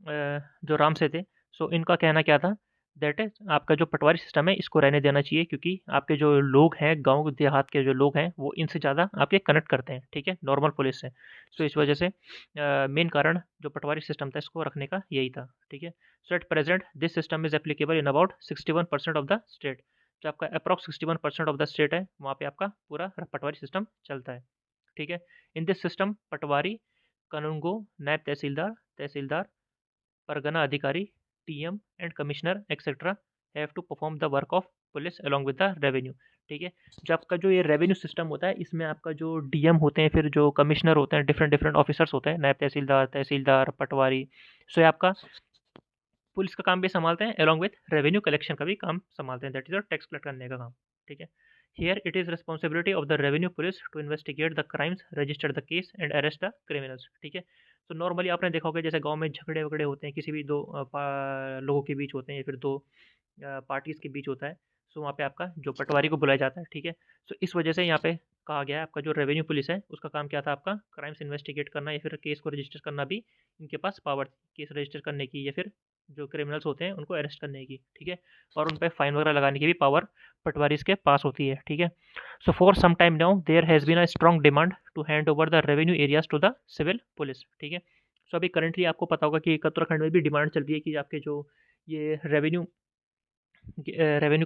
जो राम से थे, सो इनका कहना क्या था, दैट इज आपका जो पटवारी सिस्टम है इसको रहने देना चाहिए, क्योंकि आपके जो लोग हैं गांव देहात के जो लोग हैं वो इनसे ज़्यादा आपके कनेक्ट करते हैं. ठीक है, नॉर्मल पुलिस से. सो इस वजह से मेन कारण जो पटवारी सिस्टम था इसको रखने का यही था. ठीक है, so at present this system is applicable in about 61% of the state. जो आपका अप्रॉक्स 61% ऑफ द स्टेट है वहाँ पे आपका पूरा पटवारी सिस्टम चलता है. ठीक है, इन दिस सिस्टम पटवारी, कानूनगो, नायब तहसीलदार, तहसीलदार, परगना अधिकारी, TM and commissioner etcetera have to perform the work of police along with the revenue. ठीक है, जो आपका जो ये रेवेन्यू सिस्टम होता है इसमें आपका जो DM होते हैं, फिर जो कमिश्नर होते हैं, डिफरेंट ऑफिसर्स होते हैं, नायब तहसीलदार, तहसीलदार, पटवारी, सो ये आपका पुलिस का काम भी संभालते हैं अलॉन्ग विथ रेवेन्यू कलेक्शन का भी काम संभालते हैं, दैट इज टैक्स कलेक्ट करने का काम. ठीक है, Here it is responsibility of the revenue police to investigate the crimes, register the case and arrest the criminals. ठीक है। तो नॉर्मली आपने देखा होगा जैसे गांव में झगड़े वगड़े होते हैं, किसी भी दो लोगों के बीच होते हैं या फिर दो पार्टीज के बीच होता है। सो वहाँ पे आपका जो पटवारी को बुलाया जाता है। ठीक है। सो इस वजह से यहाँ पे कहा गया है आपका जो रेवेन्यू पुलिस है उसका काम क्या था, आपका क्राइम्स इन्वेस्टिगेट करना या फिर केस को रजिस्टर करना भी इनके पास पावर थी, केस रजिस्टर करने की या फिर जो क्रिमिनल्स होते हैं उनको अरेस्ट करने की। ठीक है। और उन पर फाइन वगैरह लगाने की भी पावर पटवारीज के पास होती है। ठीक है। So for some time now there has been a strong demand to hand over the revenue areas to the civil police. ठीक है। सो अभी करंटली आपको पता होगा कि उत्तराखंड में भी डिमांड चल रही है कि आपके जो ये रेवेन्यू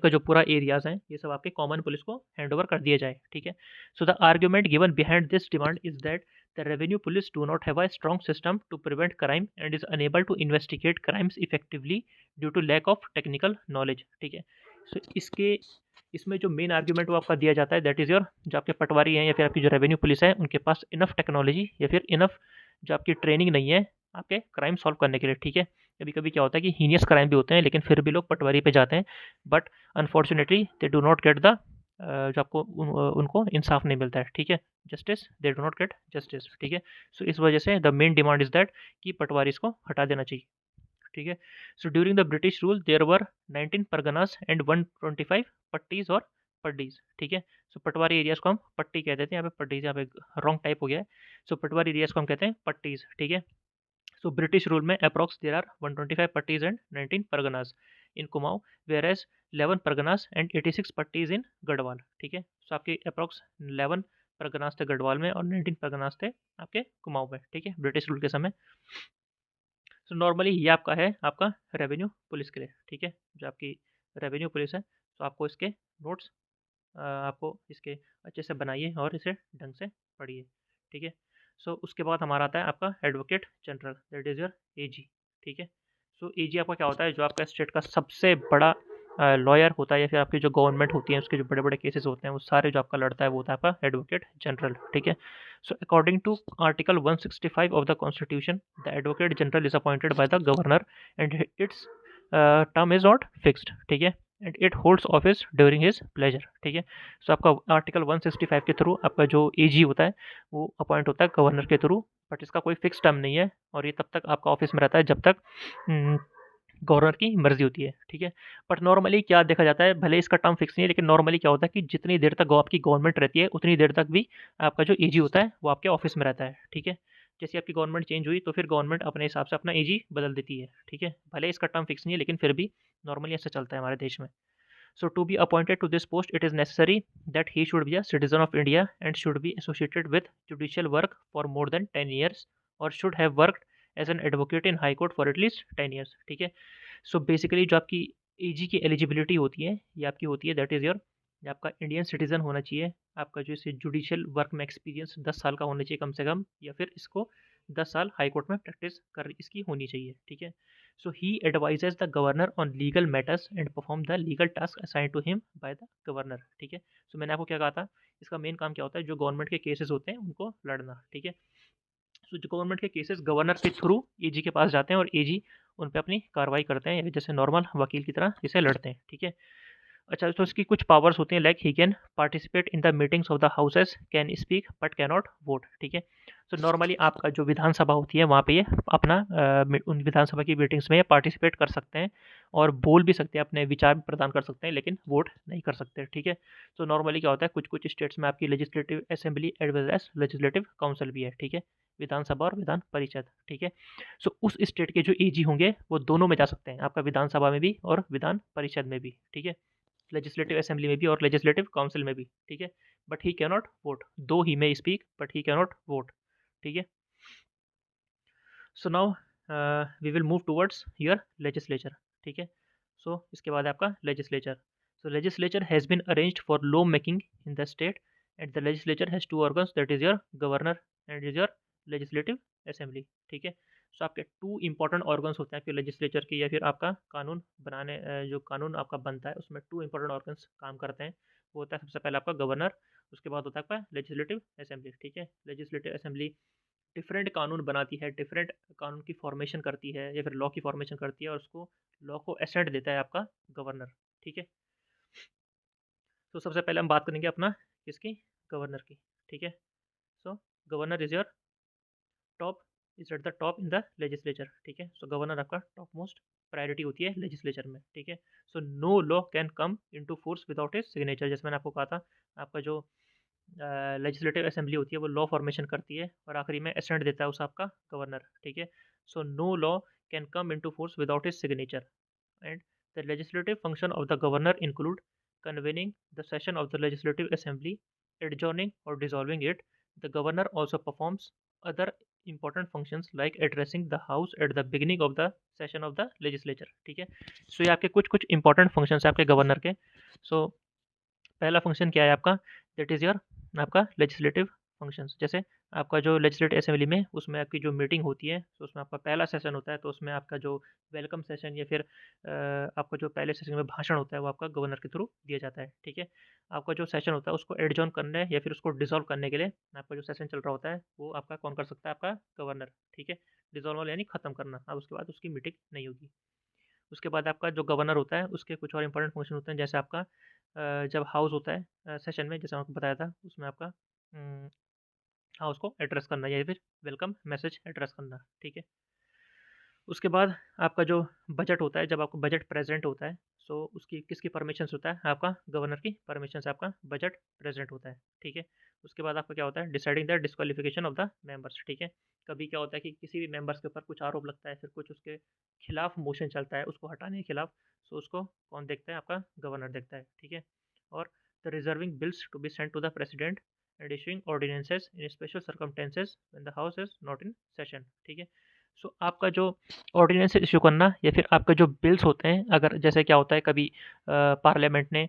का जो पूरा एरियाज हैं ये सब आपके कॉमन पुलिस को हैंड ओवर कर दिया जाए। ठीक है। So the argument given behind this demand is that the revenue police do not have a strong system to prevent crime and is unable to investigate crimes effectively due to lack of technical knowledge. ठीक है। सो इसमें जो main argument वो आपका दिया जाता है that is your जो आपके पटवारी हैं या फिर आपकी जो रेवेन्यू पुलिस है उनके पास इनफ टेक्नोलॉजी या फिर इनफ जो आपकी ट्रेनिंग नहीं है आपके क्राइम सॉल्व करने के लिए। ठीक है। कभी कभी क्या होता है कि हीनियस क्राइम भी होते हैं लेकिन फिर भी लोग पटवारी पे जाते हैं, but unfortunately they do not get the जो आपको उनको इंसाफ नहीं मिलता है। ठीक है। Justice, they do not get justice. ठीक है। सो इस वजह से the main demand is that कि पटवारी इसको हटा देना चाहिए। ठीक है। So during the British rule there were 19 parganas and 125 pattis और पड्डीज। ठीक है। सो पटवारी एरियाज को हम पट्टी कहते थे, यहाँ पे पट्टीज यहाँ पे रॉन्ग टाइप हो गया है। सो पटवारी एरियाज को हम कहते हैं पट्टीज। ठीक है। So British rule में approx there are 125 pattis and 19 parganas in Kumaon, whereas 11 parganas and 86 pattis in Garhwal. ठीक है। सो आपके अप्रॉक्स 11 परगनास थे गढ़वाल में और 19 परगनास थे आपके कुमाऊं में। ठीक है। ब्रिटिश रूल के समय। सो नॉर्मली ये आपका है आपका रेवेन्यू पुलिस के लिए। ठीक है। जो आपकी रेवेन्यू पुलिस है तो आपको इसके नोट्स आपको इसके अच्छे से बनाइए और इसे ढंग से पढ़िए। ठीक है। सो उसके बाद हमारा आता है आपका advocate general, that is your AG. ठीक है। सो एजी आपका क्या होता है, जो आपका स्टेट का सबसे बड़ा लॉयर होता है या फिर आपकी जो गवर्नमेंट होती है उसके जो बड़े बड़े केसेस होते हैं वो सारे जो आपका लड़ता है वो होता है आपका एडवोकेट जनरल। ठीक है। So according to article 165 of the constitution the advocate general is appointed by the governor and its term is not fixed. ठीक है। And it holds office during his pleasure. ठीक है। सो आपका article 165 के through आपका जो एजी होता है वो अपॉइंट होता है गवर्नर के थ्रू, बट इसका कोई फिक्स टर्म नहीं है और ये तब तक आपका ऑफिस में रहता है जब तक गवर्नर की मर्जी होती है। ठीक है। बट नॉर्मली क्या देखा जाता है, भले इसका टर्म फिक्स नहीं है लेकिन नॉर्मली क्या होता है कि जितनी देर तक आपकी गवर्नमेंट रहती है उतनी देर तक भी आपका जो एजी होता है वो आपके ऑफिस में रहता है। ठीक है। जैसे आपकी गवर्नमेंट चेंज हुई तो फिर गवर्नमेंट अपने हिसाब से अपना एजी बदल देती है। ठीक है। भले इसका टर्म फिक्स नहीं है लेकिन फिर भी नॉर्मली ऐसा चलता है हमारे देश में। So to be appointed to this post, it is necessary that he should be a citizen of India and should be associated with judicial work for more than 10 years or should have worked as an advocate in High Court for at least 10 years। ठीक है। So basically जो आपकी एजी की eligibility होती है ये आपकी होती है दैट इज़ योर ये आपका इंडियन सिटीज़न होना चाहिए, आपका जो इसे जुडिशियल वर्क में एक्सपीरियंस 10 साल का होना चाहिए कम से कम, या फिर इसको 10 साल हाई कोर्ट में प्रैक्टिस कर इसकी होनी चाहिए। ठीक है। So he advises the governor on legal matters and perform the legal task assign to him by the governor. ठीक है। सो मैंने आपको क्या कहा था, इसका मेन काम क्या होता है, जो गवर्नमेंट के केसेस होते हैं उनको लड़ना। ठीक है। सो जो गवर्नमेंट के केसेस गवर्नर के थ्रू एजी के पास जाते हैं और एजी उन पे अपनी कार्रवाई करते हैं जैसे नॉर्मल वकील की तरह इसे लड़ते हैं। ठीक है। अच्छा, तो इसकी कुछ पावर्स होती हैं like he can participate in the meetings of the houses, can speak but can not vote. ठीक है। तो नॉर्मली आपका जो विधानसभा होती है वहाँ पे ये अपना उन विधानसभा की मीटिंग्स में पार्टिसिपेट कर सकते हैं और बोल भी सकते हैं, अपने विचार भी प्रदान कर सकते हैं लेकिन वोट नहीं कर सकते। ठीक है। तो नॉर्मली क्या होता है कुछ कुछ स्टेट्स में आपकी legislative assembly as well as legislative council भी है। ठीक है। विधानसभा और विधान परिषद। ठीक है। सो उस स्टेट के जो एजी होंगे वो दोनों में जा सकते हैं, आपका विधानसभा में भी और विधान परिषद में भी। ठीक है। लेजिस्लेटिव असेंबली में भी और लेजिस्लेटिव काउंसिल में भी। ठीक है। But he can not vote, though he may speak but he can not vote. ठीक है। So now we will move towards your legislature. ठीक है। सो इसके बाद आपका legislature. So legislature has been arranged for law making in the state and the legislature has two organs that is your governor and is your legislative assembly. ठीक है। सो आपके two important organs होते हैं आपके legislature के या फिर आपका कानून बनाने जो कानून आपका बनता है उसमें टू इंपॉर्टेंट ऑर्गन्स काम करते हैं। वो होता है सबसे पहले आपका गवर्नर, उसके बाद होता है आपका लेजिस्लेटिव असेंबली। ठीक है। लेजिस्लेटिव असेंबली डिफरेंट कानून बनाती है, डिफरेंट कानून की फॉर्मेशन करती है या फिर लॉ की फॉर्मेशन करती है और उसको लॉ को एसेंट देता है आपका गवर्नर। ठीक है। तो सबसे पहले हम बात करेंगे अपना किसकी, गवर्नर की, ठीक है। So governor is your top, is at the top in the legislature, ठीक है। सो गवर्नर आपका टॉप मोस्ट प्रायोरिटी होती है लेजिस्लेचर में, ठीक है। So no law can come into force without his signature, जैसे मैंने आपको कहा था, आपका जो लेजिस्लेटिव असेंबली होती है वो लॉ फॉर्मेशन करती है और आखिरी में एसेंट देता है उस आपका गवर्नर, ठीक है। So no law can come into force without his signature, and the legislative function of the governor include convening the session of the legislative assembly, adjourning or dissolving it. The governor also performs other important functions like addressing the house at the beginning of the session of the legislature, ठीक है। So ये आपके कुछ कुछ important functions है आपके governor के। सो पहला फंक्शन क्या है आपका, दैट इज़ योर आपका लेजिस्लेटिव फंक्शंस। जैसे आपका जो लेजिस्लेटिव असेंबली में उसमें आपकी जो मीटिंग होती है, तो उसमें आपका पहला सेशन होता है, तो उसमें आपका जो वेलकम सेशन या फिर आपका जो पहले सेशन में भाषण होता है वो आपका गवर्नर के थ्रू दिया जाता है, ठीक है। आपका जो सेशन होता है उसको एडजॉर्न करने या फिर उसको डिसॉल्व करने के लिए आपका जो सेशन चल रहा होता है वो आपका कौन कर सकता है, आपका गवर्नर, ठीक है। डिसॉल्व यानी ख़त्म करना, अब उसके बाद उसकी मीटिंग नहीं होगी। उसके बाद आपका जो गवर्नर होता है उसके कुछ और इंपॉर्टेंट फंक्शन होते हैं, जैसे आपका जब हाउस होता है सेशन में, जैसे आपको बताया था, उसमें आपका हाउस को एड्रेस करना या फिर वेलकम मैसेज एड्रेस करना, ठीक है। उसके बाद आपका जो बजट होता है, जब आपको बजट प्रेजेंट होता है, सो उसकी किसकी परमिशन होता है, आपका गवर्नर की परमिशन से आपका बजट प्रेजेंट होता है, ठीक है। उसके बाद आपका क्या होता है, deciding the disqualification of the members, ठीक है। कभी क्या होता है कि किसी भी मेंबर्स के ऊपर कुछ आरोप लगता है, फिर कुछ उसके खिलाफ मोशन चलता है उसको हटाने के खिलाफ, सो उसको कौन देखता है, आपका गवर्नर देखता है, ठीक है। और the reserving bills to be sent to the president and issuing ordinances in special circumstances when the house is not in session, ठीक है। सो आपका जो ऑर्डिनेंस इशू करना या फिर आपका जो बिल्स होते हैं, अगर जैसे क्या होता है कभी पार्लियामेंट ने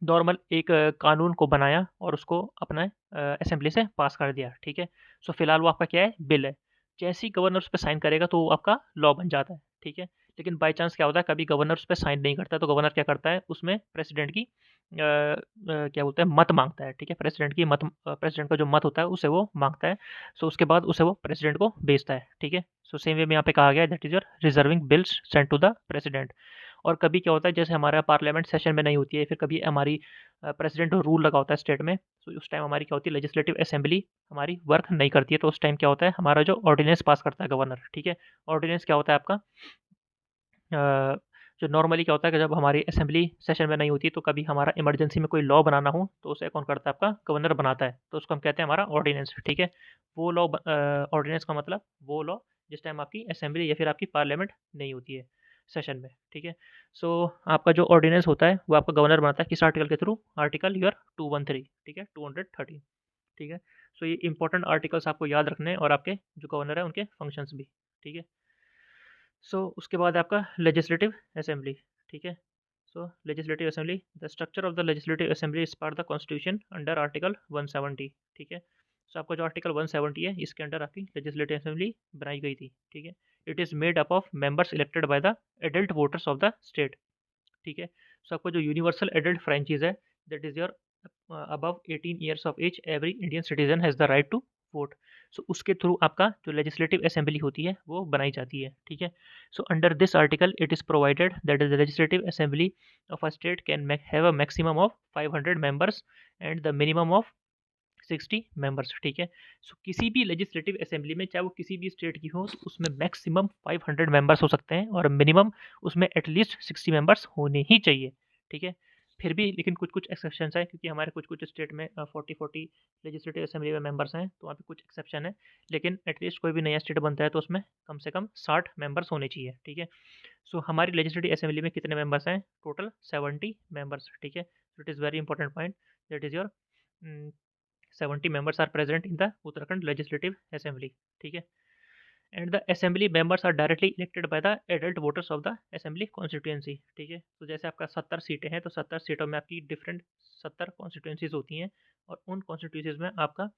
नॉर्मल एक कानून को बनाया और उसको अपना असेंबली से पास कर दिया, ठीक है। सो फिलहाल वो आपका क्या है, बिल है। जैसे ही गवर्नर उस पर साइन करेगा तो वो आपका लॉ बन जाता है, ठीक है। लेकिन बाई चांस क्या होता है, कभी गवर्नर उस पर साइन नहीं करता, तो गवर्नर क्या करता है, उसमें प्रेसिडेंट की क्या बोलते हैं, मत मांगता है, ठीक है। प्रेसिडेंट की मत, प्रेसिडेंट का जो मत होता है उसे वो मांगता है। सो उसके बाद उसे वो प्रेसिडेंट को भेजता है, ठीक है। सो सेम वे में यहाँ पे कहा गया है, that is your reserving bills sent to the president. और कभी क्या होता है, जैसे हमारा पार्लियामेंट सेशन में नहीं होती है, फिर कभी हमारी प्रेसिडेंट रूल लगा होता है स्टेट में, तो उस टाइम हमारी क्या होती है, लेजिस्लेटिव असेंबली हमारी वर्क नहीं करती है, तो उस टाइम क्या होता है, हमारा जो ऑर्डिनेंस पास करता है गवर्नर, ठीक है। ऑर्डिनेंस क्या होता है आपका, जो नॉर्मली क्या होता है कि जब हमारी असेंबली सेशन में नहीं होती, तो कभी हमारा इमरजेंसी में कोई लॉ बनाना हो तो उसे कौन करता है, आपका गवर्नर बनाता है, तो उसको हम कहते हैं हमारा ऑर्डिनेंस, ठीक है। वो लॉ, ऑर्डिनेंस का मतलब वो लॉ जिस टाइम आपकी असेंबली या फिर आपकी पार्लियामेंट नहीं होती है सेशन में, ठीक है। सो आपका जो ऑर्डिनेंस होता है वो आपका गवर्नर बनाता है, किस आर्टिकल के थ्रू, आर्टिकल यूर 213, ठीक है, 213, ठीक है। सो ये इंपॉर्टेंट आर्टिकल्स आपको याद रखने हैं और आपके जो गवर्नर है उनके फंक्शंस भी, ठीक है। सो उसके बाद आपका लेजिस्लेटिव असेंबली, ठीक है। So legislative assembly, the structure of the legislative assembly is part the constitution under article 170, ठीक है। सो आपका जो आर्टिकल 170 है इसके अंडर आपकी लेजिस्लेटिव असेंबली बनाई गई थी, ठीक है। It is made up of members elected by the adult voters of the state, ठीक है। सो आपका जो यूनिवर्सल एडल्ट फ्रेंचाइज है, that is your above 18 years of age every Indian citizen has the right to vote. So उसके through आपका जो legislative assembly होती है वो बनाई जाती है, ठीक है। So under this article it is provided that the legislative assembly of a state can have a maximum of 500 members and the minimum of 60 members, ठीक है। सो किसी भी लेजिस्लेटिव असेंबली में, चाहे वो किसी भी स्टेट की हो, तो उसमें मैक्सिमम 500 मेंबर्स हो सकते हैं और मिनिमम उसमें एटलीस्ट 60 मेंबर्स होने ही चाहिए, ठीक है। फिर भी लेकिन कुछ कुछ एक्सेप्शंस हैं, क्योंकि हमारे कुछ कुछ स्टेट में 40 लेजिस्लेटिव असेंबली में मेंबर्स हैं, तो वहाँ पे कुछ एक्सेप्शन है। लेकिन एटलीस्ट कोई भी नया स्टेट बनता है तो उसमें कम से कम 60 मेंबर्स होने चाहिए, ठीक है। सो हमारी लेजिस्लेटिव असेंबली में कितने मेंबर्स हैं, टोटल 70 मेंबर्स, ठीक है। So it is very important point, that is your 70 members are present in the Uttarakhand Legislative Assembly, ठीक है। And the assembly members are directly elected by the adult voters of the assembly constituency, ठीक है। तो जैसे आपका 70 सीटें हैं, तो 70 सीटों में आपकी डिफरेंट 70 कॉन्स्टिट्यूएंसीज होती हैं, और उन कॉन्स्टिट्यूंसीज में आपका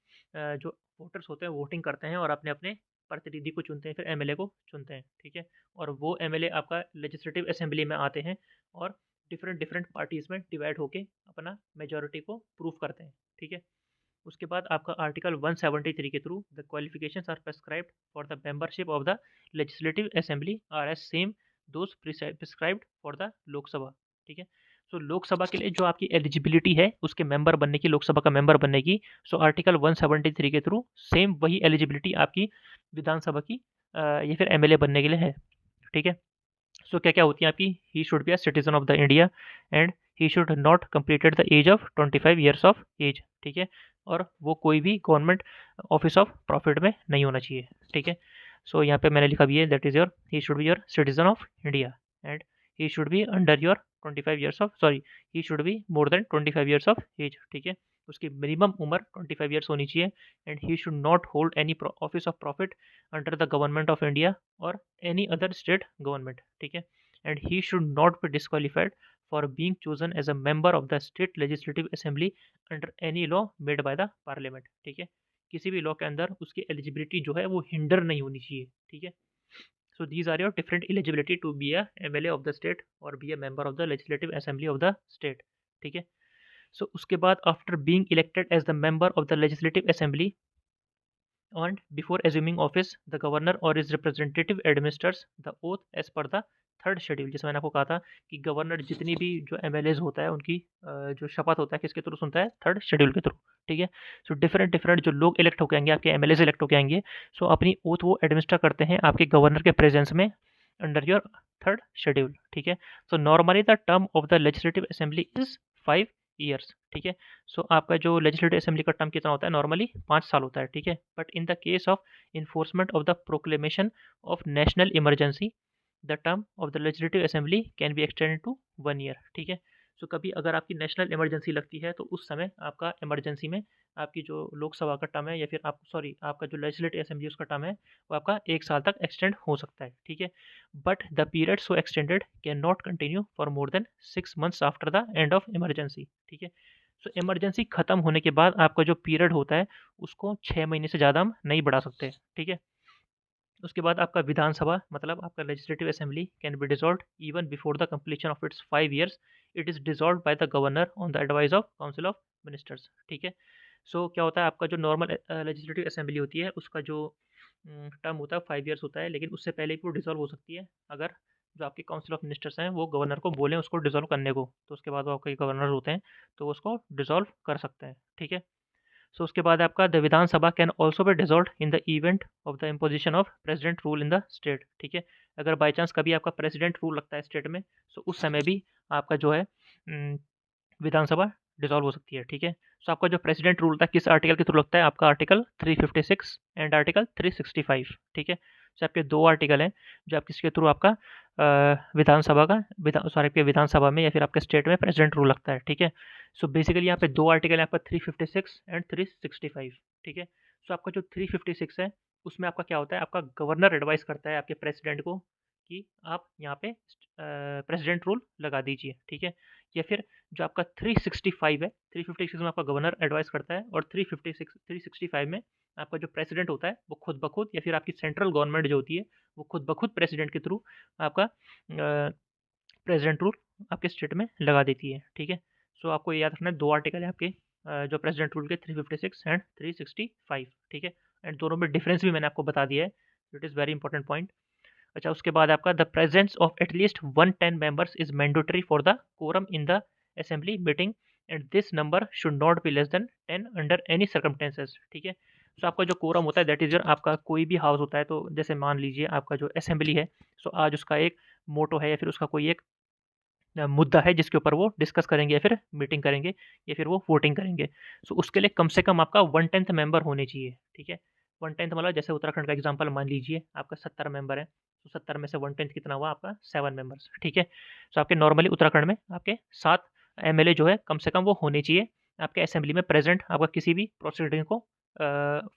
जो वोटर्स होते हैं वोटिंग करते हैं और अपने अपने प्रतिनिधि को चुनते हैं, फिर एमएलए को चुनते हैं, ठीक है। और वो एमएलए आपका लेजिस्लेटिव असेंबली में आते हैं और डिफरेंट डिफरेंट पार्टीज़ में डिवाइड होके अपना मेजोरिटी को प्रूव करते हैं, ठीक है। उसके बाद आपका आर्टिकल 173 के through the qualifications are prescribed for the membership of the legislative assembly are as same those prescribed for the Lok Sabha, ठीक है। सो लोकसभा के लिए जो आपकी एलिजिबिलिटी है उसके मेंबर बनने की, लोकसभा का मेंबर बनने की, सो आर्टिकल 173 के थ्रू सेम वही एलिजिबिलिटी आपकी विधानसभा की या फिर एमएलए बनने के लिए है। ठीक है। सो क्या क्या होती है आपकी, he should be a citizen of the India and he should not completed the age of 25 years of age. ठीक है। और वो कोई भी गवर्नमेंट ऑफिस ऑफ प्रॉफिट में नहीं होना चाहिए। ठीक है। सो यहाँ पे मैंने लिखा भी है that is your, he should be your citizen of India and he should be under your 25 years of, sorry, he should be more than 25 years of age. ठीक है। उसकी मिनिमम उम्र 25 ईयर्स होनी चाहिए and he should not hold any office of profit under the government of India और any other state government. ठीक है। And he should not be disqualified for being chosen as a member of the state legislative assembly under any law made by the parliament. ठीक है। किसी भी law के अंदर उसकी एलिजिबिलिटी जो है वो हिंडर नहीं होनी चाहिए। ठीक है। So these are your different eligibility to be a MLA of the state और be a member of the legislative assembly of the state. ठीक है। सो उसके बाद after being elected as the member of the legislative assembly and before assuming office the governor or his representative administers the oath as per the third schedule. जैसे मैंने आपको कहा था कि गवर्नर जितनी भी जो एमएलएज होता है उनकी जो शपथ होता है किसके थ्रू सुनता है, थर्ड शेड्यूल के थ्रू। ठीक है। सो डिफरेंट डिफरेंट जो लोग इलेक्ट होके आएंगे, आपके एमएलएज इलेक्ट होके आएंगे, सो अपनी ओथ वो एडमिनिस्टर करते हैं आपके गवर्नर के प्रेजेंस में अंडर योर थर्ड शेड्यूल। ठीक है। So normally the term of the legislative assembly is 5 years. ठीक है। सो आपका जो लेजिस्लेटिव असेंबली का टर्म कितना होता है, नॉर्मली 5 साल होता है। ठीक है। But in the case of enforcement of the proclamation of national emergency the term of the legislative assembly can be extended to 1 year. ठीक है। सो कभी अगर आपकी नेशनल इमरजेंसी लगती है तो उस समय आपका इमरजेंसी में आपकी जो लोकसभा का टर्म है या फिर आप सॉरी आपका जो लेजिस्लेटिव असेंबली उसका टर्म है वो आपका 1 साल तक एक्सटेंड हो सकता है। ठीक है। But the period so extended can not continue for more than 6 months after the end of emergency. ठीक है। सो इमरजेंसी खत्म होने के बाद आपका जो पीरियड होता है उसको 6 महीने से ज़्यादा हम नहीं बढ़ा सकते। ठीक है। उसके बाद आपका विधानसभा मतलब आपका legislative assembly can B dissolved even before the completion of its 5 years. It is dissolved bye the governor on the advice of council of ministers. ठीक है। सो क्या होता है आपका जो नॉर्मल लेजिस्लेटिव असेंबली होती है उसका जो टर्म होता है 5 ईयर्स होता है, लेकिन उससे पहले भी वो डिसॉल्व हो सकती है अगर जो आपके काउंसिल ऑफ मिनिस्टर्स हैं वो गवर्नर को बोलें उसको डिसॉल्व करने को, तो उसके बाद वो आपके गवर्नर होते हैं तो वो उसको डिसॉल्व कर सकते हैं। ठीक है। सो उसके बाद आपका the Vidhan Sabha can also B dissolve in the event of the imposition of president rule in the state. ठीक है। अगर बाई चांस कभी आपका प्रेसिडेंट रूल लगता है स्टेट में सो उस समय भी आपका जो है विधानसभा डिसॉल्व हो सकती है। ठीक है। सो आपका जो प्रेसिडेंट रूल था किस आर्टिकल के थ्रू लगता है, आपका आर्टिकल 356 एंड आर्टिकल 365। ठीक है। सो आपके दो आर्टिकल हैं जो आप किसके थ्रू आपका विधानसभा का सॉरी आपके विधानसभा में या फिर आपके स्टेट में प्रेसिडेंट रूल लगता है। ठीक है। सो बेसिकली यहाँ पे दो आर्टिकल है आपका 356 एंड 365। ठीक है। सो आपका जो 356 है उसमें आपका क्या होता है, आपका गवर्नर एडवाइस करता है आपके प्रेसिडेंट को कि आप यहाँ पे प्रेसिडेंट रूल लगा दीजिए। ठीक है। या फिर जो आपका 365 है, 356 में आपका गवर्नर एडवाइस करता है और 365 में आपका जो प्रेसिडेंट होता है वो खुद ब खुद या फिर आपकी सेंट्रल गवर्नमेंट जो होती है वो खुद ब खुद प्रेसिडेंट के थ्रू आपका प्रेसिडेंट रूल आपके स्टेट में लगा देती है। ठीक है। सो आपको ये याद रखना है दो आर्टिकल है आपके जो प्रेसिडेंट रूल के 356 एंड 365। ठीक है। एंड दोनों में डिफरेंस भी मैंने आपको बता दिया है, it is very important point. अच्छा उसके बाद आपका the presence of at least 110 members is mandatory for the quorum in the assembly meeting and this number should not be less than 10 under any circumstances. ठीक है। तो आपका जो कोरम होता है दैट इज योर, आपका कोई भी हाउस होता है तो जैसे मान लीजिए आपका जो असेंबली है सो आज उसका एक मोटो है या फिर उसका कोई एक मुद्दा है जिसके ऊपर वो डिस्कस करेंगे या फिर मीटिंग करेंगे या फिर वो वोटिंग करेंगे। सो उसके लिए कम से कम आपका 1/10 मेंबर होने चाहिए। ठीक है। 1/10 मतलब जैसे उत्तराखंड का एग्जांपल मान लीजिए आपका 70 मेंबर है तो 70 में से 1/10 कितना हुआ आपका 7 मेंबर्स। ठीक है। सो आपके नॉर्मली उत्तराखंड में आपके 7 एमएलए जो है कम से कम वो होने चाहिए आपके असेंबली में प्रेजेंट आपका किसी भी प्रोसीडिंग को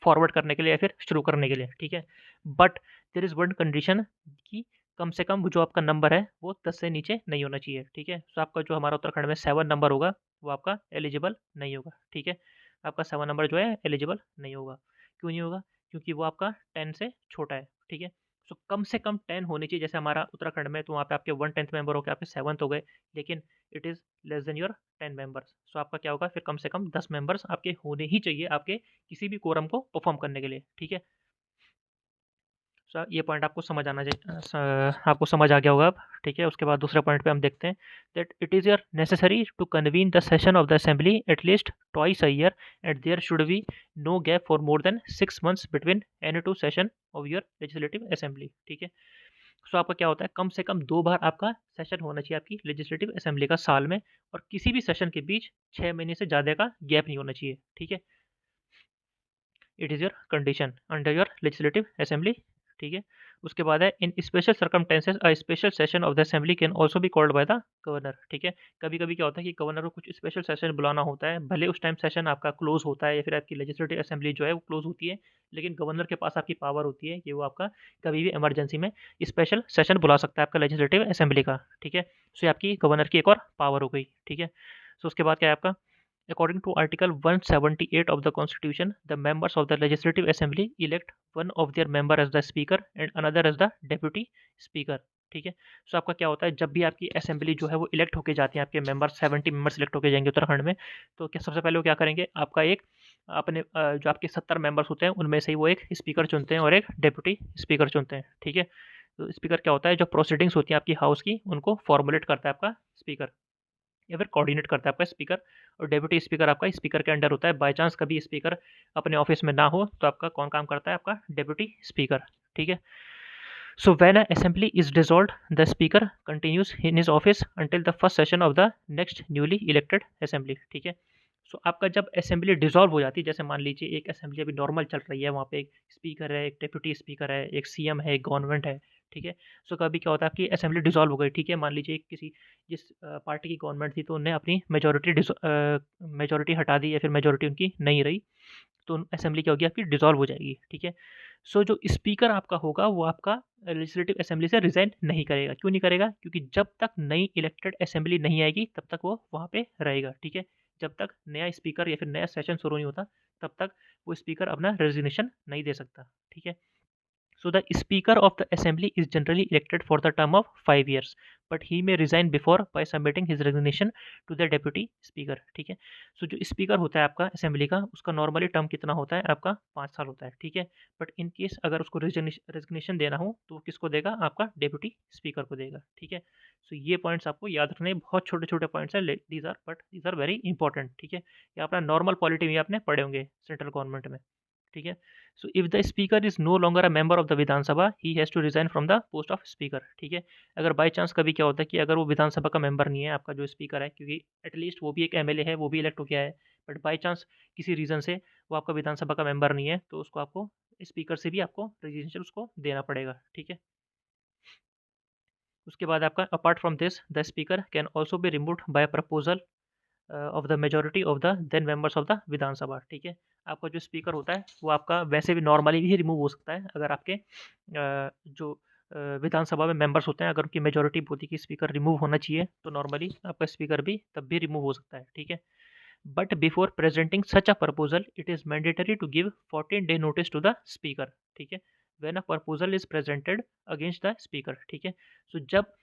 फॉरवर्ड करने के लिए या फिर शुरू करने के लिए। ठीक है। But there is one condition कि कम से कम जो आपका नंबर है वो 10 से नीचे नहीं होना चाहिए। ठीक है। सो आपका जो हमारा उत्तराखंड में 7 नंबर होगा वो आपका एलिजिबल नहीं होगा। ठीक है। आपका 7 नंबर जो है एलिजिबल नहीं होगा। क्यों नहीं होगा? क्योंकि वो आपका 10 से छोटा है। ठीक है। सो कम से कम 10 होनी चाहिए, जैसे हमारा उत्तराखंड में तो वहाँ पे आपके 1/10 मेंबर हो गए, आपके 7th हो गए, लेकिन it is less than your 10 members. So आपका क्या होगा फिर, कम से कम 10 मेंबर्स आपके होने ही चाहिए आपके किसी भी कोरम को परफॉर्म करने के लिए। ठीक है। सो ये पॉइंट आपको समझ आना चाहिए, आपको समझ आ गया होगा अब, ठीक है। उसके बाद दूसरे पॉइंट पे हम देखते हैं that it is your necessary to convene the session of the assembly at least twice a year and there should be no gap for more than 6 months between any two session of your legislative assembly, ठीक है। So आपका क्या होता है, कम से कम 2 बार आपका session होना चाहिए आपकी लेजिस्लेटिव असेंबली का साल में, और किसी भी सेशन के बीच 6 महीने से ज़्यादा का गैप नहीं होना चाहिए, ठीक है। It is your condition under your legislative assembly, ठीक है। उसके बाद है in special circumstances a special session of the assembly can also be called by the governor, ठीक है। कभी कभी क्या होता है कि गवर्नर को कुछ स्पेशल सेशन बुलाना होता है, भले उस टाइम सेशन आपका क्लोज होता है या फिर आपकी लेजिस्लेटिव असेंबली जो है वो क्लोज होती है, लेकिन गवर्नर के पास आपकी पावर होती है कि वो आपका कभी भी इमरजेंसी में स्पेशल सेशन बुला सकता है आपका लेजिस्लेटिव असेंबली का, ठीक है। सो ये आपकी गवर्नर की एक और पावर हो गई, ठीक है। सो उसके बाद क्या है आपका, according to Article 178 of the Constitution, the members of the Legislative Assembly elect one of their member as the Speaker and another as the Deputy Speaker, ठीक है। सो आपका क्या होता है, जब भी आपकी असेंबली जो है वो इलेक्ट होके जाती है, आपके मेंबर 70 मेंबर्स इलेक्ट होके जाएंगे उत्तराखंड में, तो क्या सबसे पहले वो क्या करेंगे, आपका एक अपने जो आपके 70 मेंबर्स होते हैं उनमें से ही वो एक स्पीकर चुनते हैं और एक डेप्यूटी स्पीकर चुनते हैं, ठीक है। तो स्पीकर क्या होता है, जो प्रोसीडिंग्स होती हैं आपकी हाउस की उनको फॉर्मुलेट करता है आपका स्पीकर या फिर कोऑर्डिनेट करता है आपका स्पीकर, और डेप्यूटी स्पीकर आपका स्पीकर के अंडर होता है। बाय चांस कभी स्पीकर अपने ऑफिस में ना हो तो आपका कौन काम करता है, आपका डेप्यूटी स्पीकर, ठीक है। So when a assembly is dissolved the speaker continues in his office until the first session of the next newly elected assembly, ठीक है। सो आपका जब असेंबली डिसॉल्व हो जाती है, जैसे मान लीजिए एक असेंबली अभी नॉर्मल चल रही है, वहाँ पे एक स्पीकर है, एक डेप्यूटी स्पीकर है, एक सीएम है, एक गवर्नमेंट है, ठीक है। सो कभी क्या होता है, आपकी असेंबली डिसॉल्व हो गई, ठीक है। मान लीजिए किसी जिस पार्टी की गवर्नमेंट थी तो उन्हें अपनी मेजोरिटी हटा दी या फिर मेजोरिटी उनकी नहीं रही, तो असेंबली क्या होगी, आपकी डिसॉल्व हो जाएगी, ठीक है। सो जो स्पीकर आपका होगा वो आपका लेजिस्लेटिव असेंबली से रिजाइन नहीं करेगा। क्यों नहीं करेगा, क्योंकि जब तक नई इलेक्टेड असेंबली नहीं आएगी तब तक वो वहाँ पे रहेगा, ठीक है। जब तक नया स्पीकर या फिर नया सेशन शुरू नहीं होता तब तक वो स्पीकर अपना रेजिग्नेशन नहीं दे सकता, ठीक है। So the Speaker of the Assembly is generally elected for the term of 5 years, but he may resign before by submitting his resignation to the Deputy Speaker, ठीक है। सो जो स्पीकर होता है आपका असेंबली का, उसका नॉर्मली टर्म कितना होता है, आपका 5 साल होता है, ठीक है। बट इन केस अगर उसको रेजिग्नेशन देना हो तो वो किसको देगा, आपका डेप्यूटी स्पीकर को देगा, ठीक है। सो ये पॉइंट्स आपको याद रखने, बहुत छोटे छोटे पॉइंट्स है, दीज आर वेरी इंपॉर्टेंट, ठीक है। ये अपना नॉर्मल पॉलिटी में आपने पढ़े होंगे सेंट्रल गवर्नमेंट में, ठीक है। So if the speaker is no longer a member of the Vidhan Sabha he has to resign from the post of speaker, ठीक है। अगर बाई चांस कभी क्या होता है कि अगर वो विधानसभा का मेंबर नहीं है आपका जो स्पीकर है, क्योंकि एटलीस्ट वो भी एक एमएलए है, वो भी इलेक्ट हो गया है, बट बाई चांस किसी रीज़न से वो आपका विधानसभा का मेंबर नहीं है, तो उसको आपको स्पीकर से भी आपको रेजिग्नेशन उसको देना पड़ेगा, ठीक है। उसके बाद आपका apart from this the speaker can also be removed by proposal of the majority of the then members of the Vidhan Sabha, ठीक है। आपका जो स्पीकर होता है वो आपका वैसे भी नॉर्मली भी रिमूव हो सकता है, अगर आपके जो विधानसभा में मेंबर्स होते हैं अगर उनकी मेजॉरिटी बोलती है कि स्पीकर रिमूव होना चाहिए, तो नॉर्मली आपका स्पीकर भी तब भी रिमूव हो सकता है, ठीक है। But before presenting such a proposal it is mandatory to give 14 day notice to the speaker, ठीक है। When a proposal is presented against the speaker, ठीक है। सो जब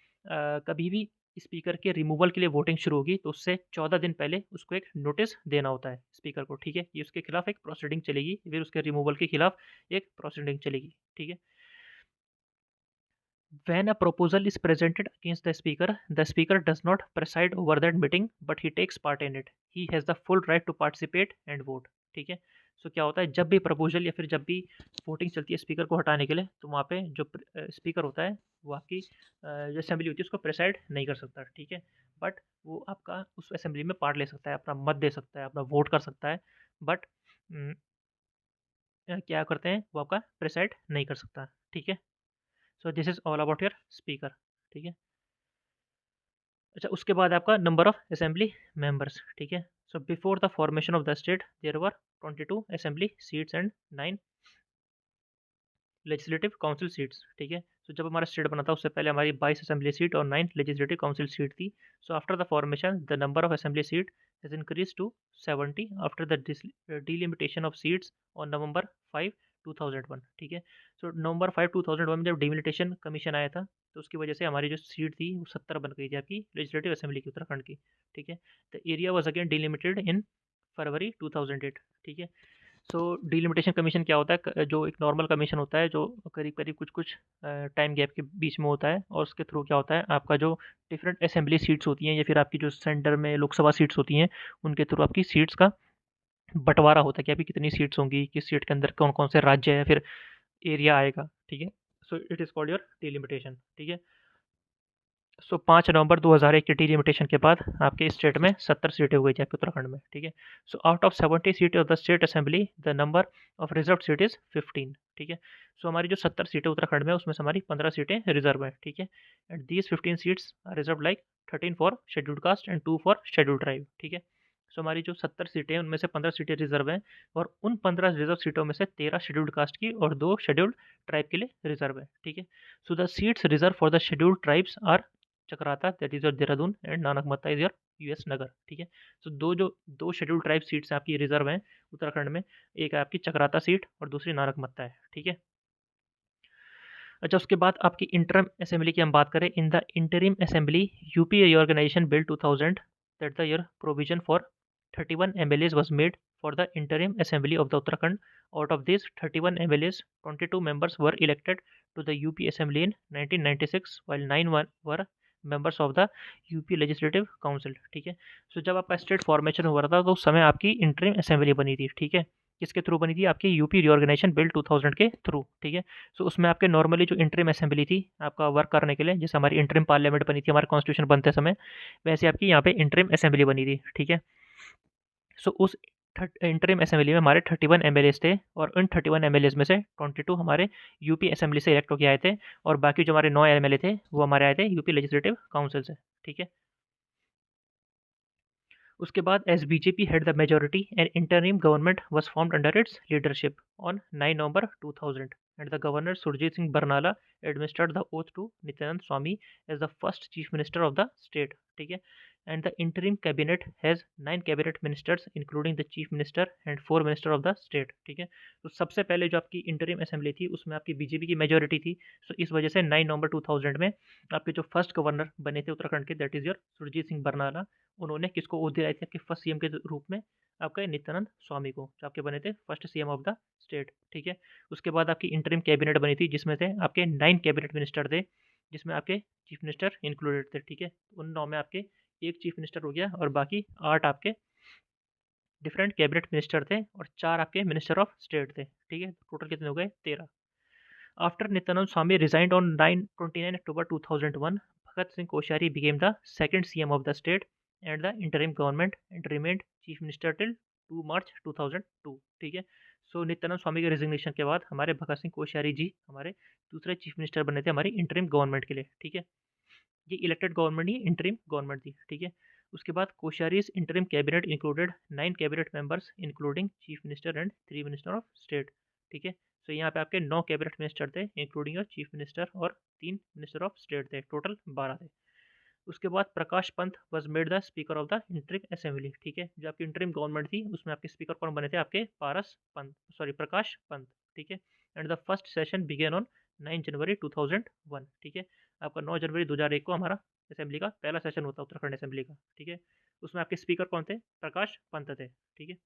कभी भी स्पीकर के रिमूवल के लिए वोटिंग शुरू होगी तो उससे 14 दिन पहले उसको एक नोटिस देना होता है स्पीकर को, ठीक है। ये उसके खिलाफ एक प्रोसीडिंग चलेगी, फिर उसके रिमूवल के खिलाफ एक प्रोसीडिंग चलेगी, ठीक है। When a proposal is presented against the speaker does not preside over that meeting, but he takes part in it. He has the full right to participate and vote, ठीक है। सो क्या होता है, जब भी प्रपोजल या फिर जब भी वोटिंग चलती है स्पीकर को हटाने के लिए, तो वहाँ पे जो स्पीकर होता है वो आपकी जो असेंबली होती है उसको प्रेसाइड नहीं कर सकता, ठीक है। बट वो आपका उस असेंबली में पार्ट ले सकता है, अपना मत दे सकता है, अपना वोट कर सकता है, बट क्या करते हैं वो आपका प्रेसाइड नहीं कर सकता, ठीक है। So this is all about your speaker, ठीक है। अच्छा, उसके बाद आपका नंबर ऑफ असेंबली मेंबर्स, ठीक है। So before the formation of the state there were 22 assembly seats and 9 legislative council seats, ठीक है। सो जब हमारा स्टेट बना था उससे पहले हमारी 22 असेंबली सीट और 9 लेजिस्लेटिव काउंसिल सीट थी। So after the formation the number of assembly seat has increase to 70 after the delimitation of seats on November 5 2001, ठीक है। सो नवंबर 5 2001 में जब डिलिमिटेशन कमीशन आया था तो उसकी वजह से हमारी जो सीट थी वो 70 बन गई थी आपकी लेजिस्लेटिव असेंबली की उत्तराखंड की, ठीक है। The area was again delimited in February 2008, ठीक है। सो डिलिमिटेशन कमीशन क्या होता है, जो एक नॉर्मल कमीशन होता है जो करीब करीब कुछ कुछ टाइम गैप के बीच में होता है, और उसके थ्रू क्या होता है, आपका जो डिफरेंट असेंबली सीट्स होती हैं या फिर आपकी जो सेंटर में लोकसभा सीट्स होती हैं, उनके थ्रू आपकी सीट्स का बंटवारा होता है कि आपकी कितनी सीट्स होंगी, किस सीट के अंदर कौन कौन से राज्य है, फिर एरिया आएगा। ठीक है, so it is called your delimitation. ठीक है, सो 5 नवंबर 2001 के डिलिमिटेशन के बाद आपके स्टेट में 70 सीटें हो गई थी आपके उत्तराखंड में। ठीक है, so out of 70 seat of the state assembly the number of reserve seat is 15। ठीक है, सो हमारी जो 70 सीटें उत्तराखंड में, उसमें से हमारी 15 सीटें रिजर्व हैं। ठीक है, and these 15 seats are reserve like 13 for scheduled caste and 2 for scheduled tribe. ठीक है, सो हमारी जो 70 सीटें हैं उनमें से 15 सीटें रिजर्व हैं, और उन 15 रिजर्व सीटों में से 13 शेड्यूल्ड कास्ट की और 2 शेड्यूल्ड ट्राइब के लिए रिजर्व है। ठीक है, so the seats reserve for the scheduled tribes are Chakrata, that is your Dehradun, and Nanakmatta is your US Nagar. ठीक है, सो दो शेड्यूल्ड ट्राइब सीट्स आपकी रिजर्व हैं उत्तराखंड में, एक है आपकी चक्राता सीट और दूसरी नानकमत्ता है। ठीक है, अच्छा, उसके बाद आपकी इंटरम असेंबली की हम बात करें, in the interim assembly UP reorganisation bill 2000 that the year provision for 31 MLAs was made for the interim assembly of the Uttarakhand. Out of these 31 MLAs, 22 members were elected to the UP assembly in 1996, while 9 were members of the UP Legislative Council. ठीक है, सो जब आपका state formation हुआ था तो उस समय आपकी इंटरिम असेंबली बनी थी। ठीक है, किसके थ्रू बनी थी, आपकी यूपी रीऑर्गेनाइजेशन बिल 2000 के थ्रू। ठीक है, सो उसमें आपके नॉर्मली जो इंटरिम असेंबली थी आपका वर्क करने के लिए, जैसे हमारी इंटरिम पार्लियामेंट बनी थी हमारे कॉन्स्टिट्यूशन बनते समय, वैसे आपकी यहाँ पे इंटरिम असेंबली बनी थी। ठीक है, सो उस इंटरिम असेंबली में हमारे 31 एमएलएस थे, और उन 31 एमएलएस में से 22 हमारे यूपी असेंबली से इलेक्ट होकर आए थे, और बाकी जो हमारे 9 एमएलए थे वो हमारे आए थे यूपी लेजिस्लेटिव काउंसिल से। ठीक है, उसके बाद as BJP had the majority and interim government was formed under its leadership on 9 November 2000, and the governor Surjit Singh Barnala administered the oath to Nityanand Swami as the first chief minister of the state. ठीक है, and the interim cabinet has 9 cabinet ministers including the chief minister and 4 minister of the state. ठीक है, तो सबसे पहले जो आपकी interim assembly थी उसमें आपकी बीजेपी की मेजोरिटी थी, सो इस वजह से 9 नवंबर 2000 में आपके जो फर्स्ट गवर्नर बने थे उत्तराखंड के, that is your Surjit Singh Barnala, उन्होंने किसको ओथ दिलाई थी आपके फर्स्ट सीएम के रूप में, आपका नित्यानंद स्वामी को, जो आपके बने थे first CM of the state. ठीक है, उसके बाद आपकी इंटरिम कैबिनेट बनी थी जिसमें से आपके 9 कैबिनेट मिनिस्टर थे, जिसमें आपके चीफ मिनिस्टर इंक्लूडेड थे। ठीक है, उन 9 में आपके एक चीफ मिनिस्टर हो गया, और बाकी 8 आपके डिफरेंट कैबिनेट मिनिस्टर थे, और 4 आपके मिनिस्टर ऑफ स्टेट थे। ठीक है, टोटल कितने हो गए, 13। After Nityanand Swami resigned on 29 October 2001, Bhagat Singh Koshari became the second CM of the state and the interim government and remained chief minister till 2 March 2002। ठीक है, सो नित्यानंद स्वामी के रिजिग्नेशन के बाद हमारे भगत सिंह कोश्यारी जी हमारे दूसरे चीफ मिनिस्टर बने थे हमारी इंटरिम गवर्नमेंट के लिए। ठीक है, ये इलेक्टेड गवर्नमेंट ही इंटरिम गवर्नमेंट थी। ठीक है, उसके बाद Koshyari's interim cabinet included 9 cabinet members including chief minister and 3 minister of state. ठीक है, सो यहाँ पे आपके 9 कैबिनेट मिनिस्टर थे इंक्लूडिंग योर चीफ मिनिस्टर, और 3 मिनिस्टर ऑफ स्टेट थे, टोटल 12 थे। उसके बाद Prakash Pant was made the speaker of the interim assembly. ठीक है, जो आपकी इंटरिम गवर्नमेंट थी उसमें आपके स्पीकर कौन बने थे, आपके प्रकाश पंत। ठीक है, and the first session began on 9 January 2001। ठीक है, आपका 9 जनवरी 2001 को हमारा असेंबली का पहला सेशन होता है उत्तराखंड असेंबली का। ठीक है, उसमें आपके स्पीकर कौन थे, प्रकाश पंत थे। ठीक है,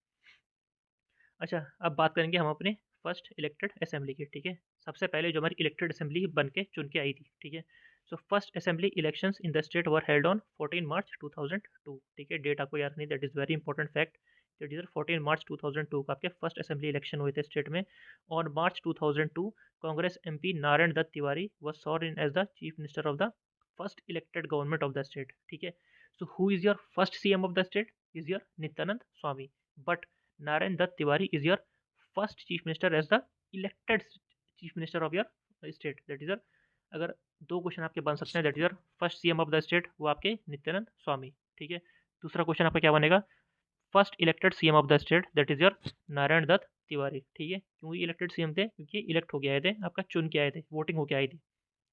अच्छा, अब बात करेंगे हम अपने फर्स्ट इलेक्टेड असेंबली की। ठीक है, सबसे पहले जो हमारी इलेक्टेड असेंबली बन के चुन के आई थी। ठीक है, so first assembly elections in the state were held on 14 मार्च 2002। ठीक है, डेट आपको याद नहीं, that is very important fact, that is 14 मार्च 2002 का आपके फर्स्ट असेंबली इलेक्शन हुए थे स्टेट में। On March 2002 Congress MP Narayan Dutt Tiwari was sworn in as the chief minister of the first elected government of the state. ठीक है, so who is your first CM of the state, is your Nityanand Swami, but Narayan Dutt Tiwari is your first chief minister as the elected chief minister of your state. That is your, अगर 2 question आपके बन सकते हैं, that is your first CM of the state वो आपके नित्यानंद स्वामी। ठीक है, दूसरा क्वेश्चन आपका क्या बनेगा, first elected CM of the state that is your Narayan Dutt Tiwari. ठीक है, क्यों इलेक्टेड सीएम थे, क्योंकि इलेक्ट होके आए थे, आपका चुन के आए थे, वोटिंग होके आए थे।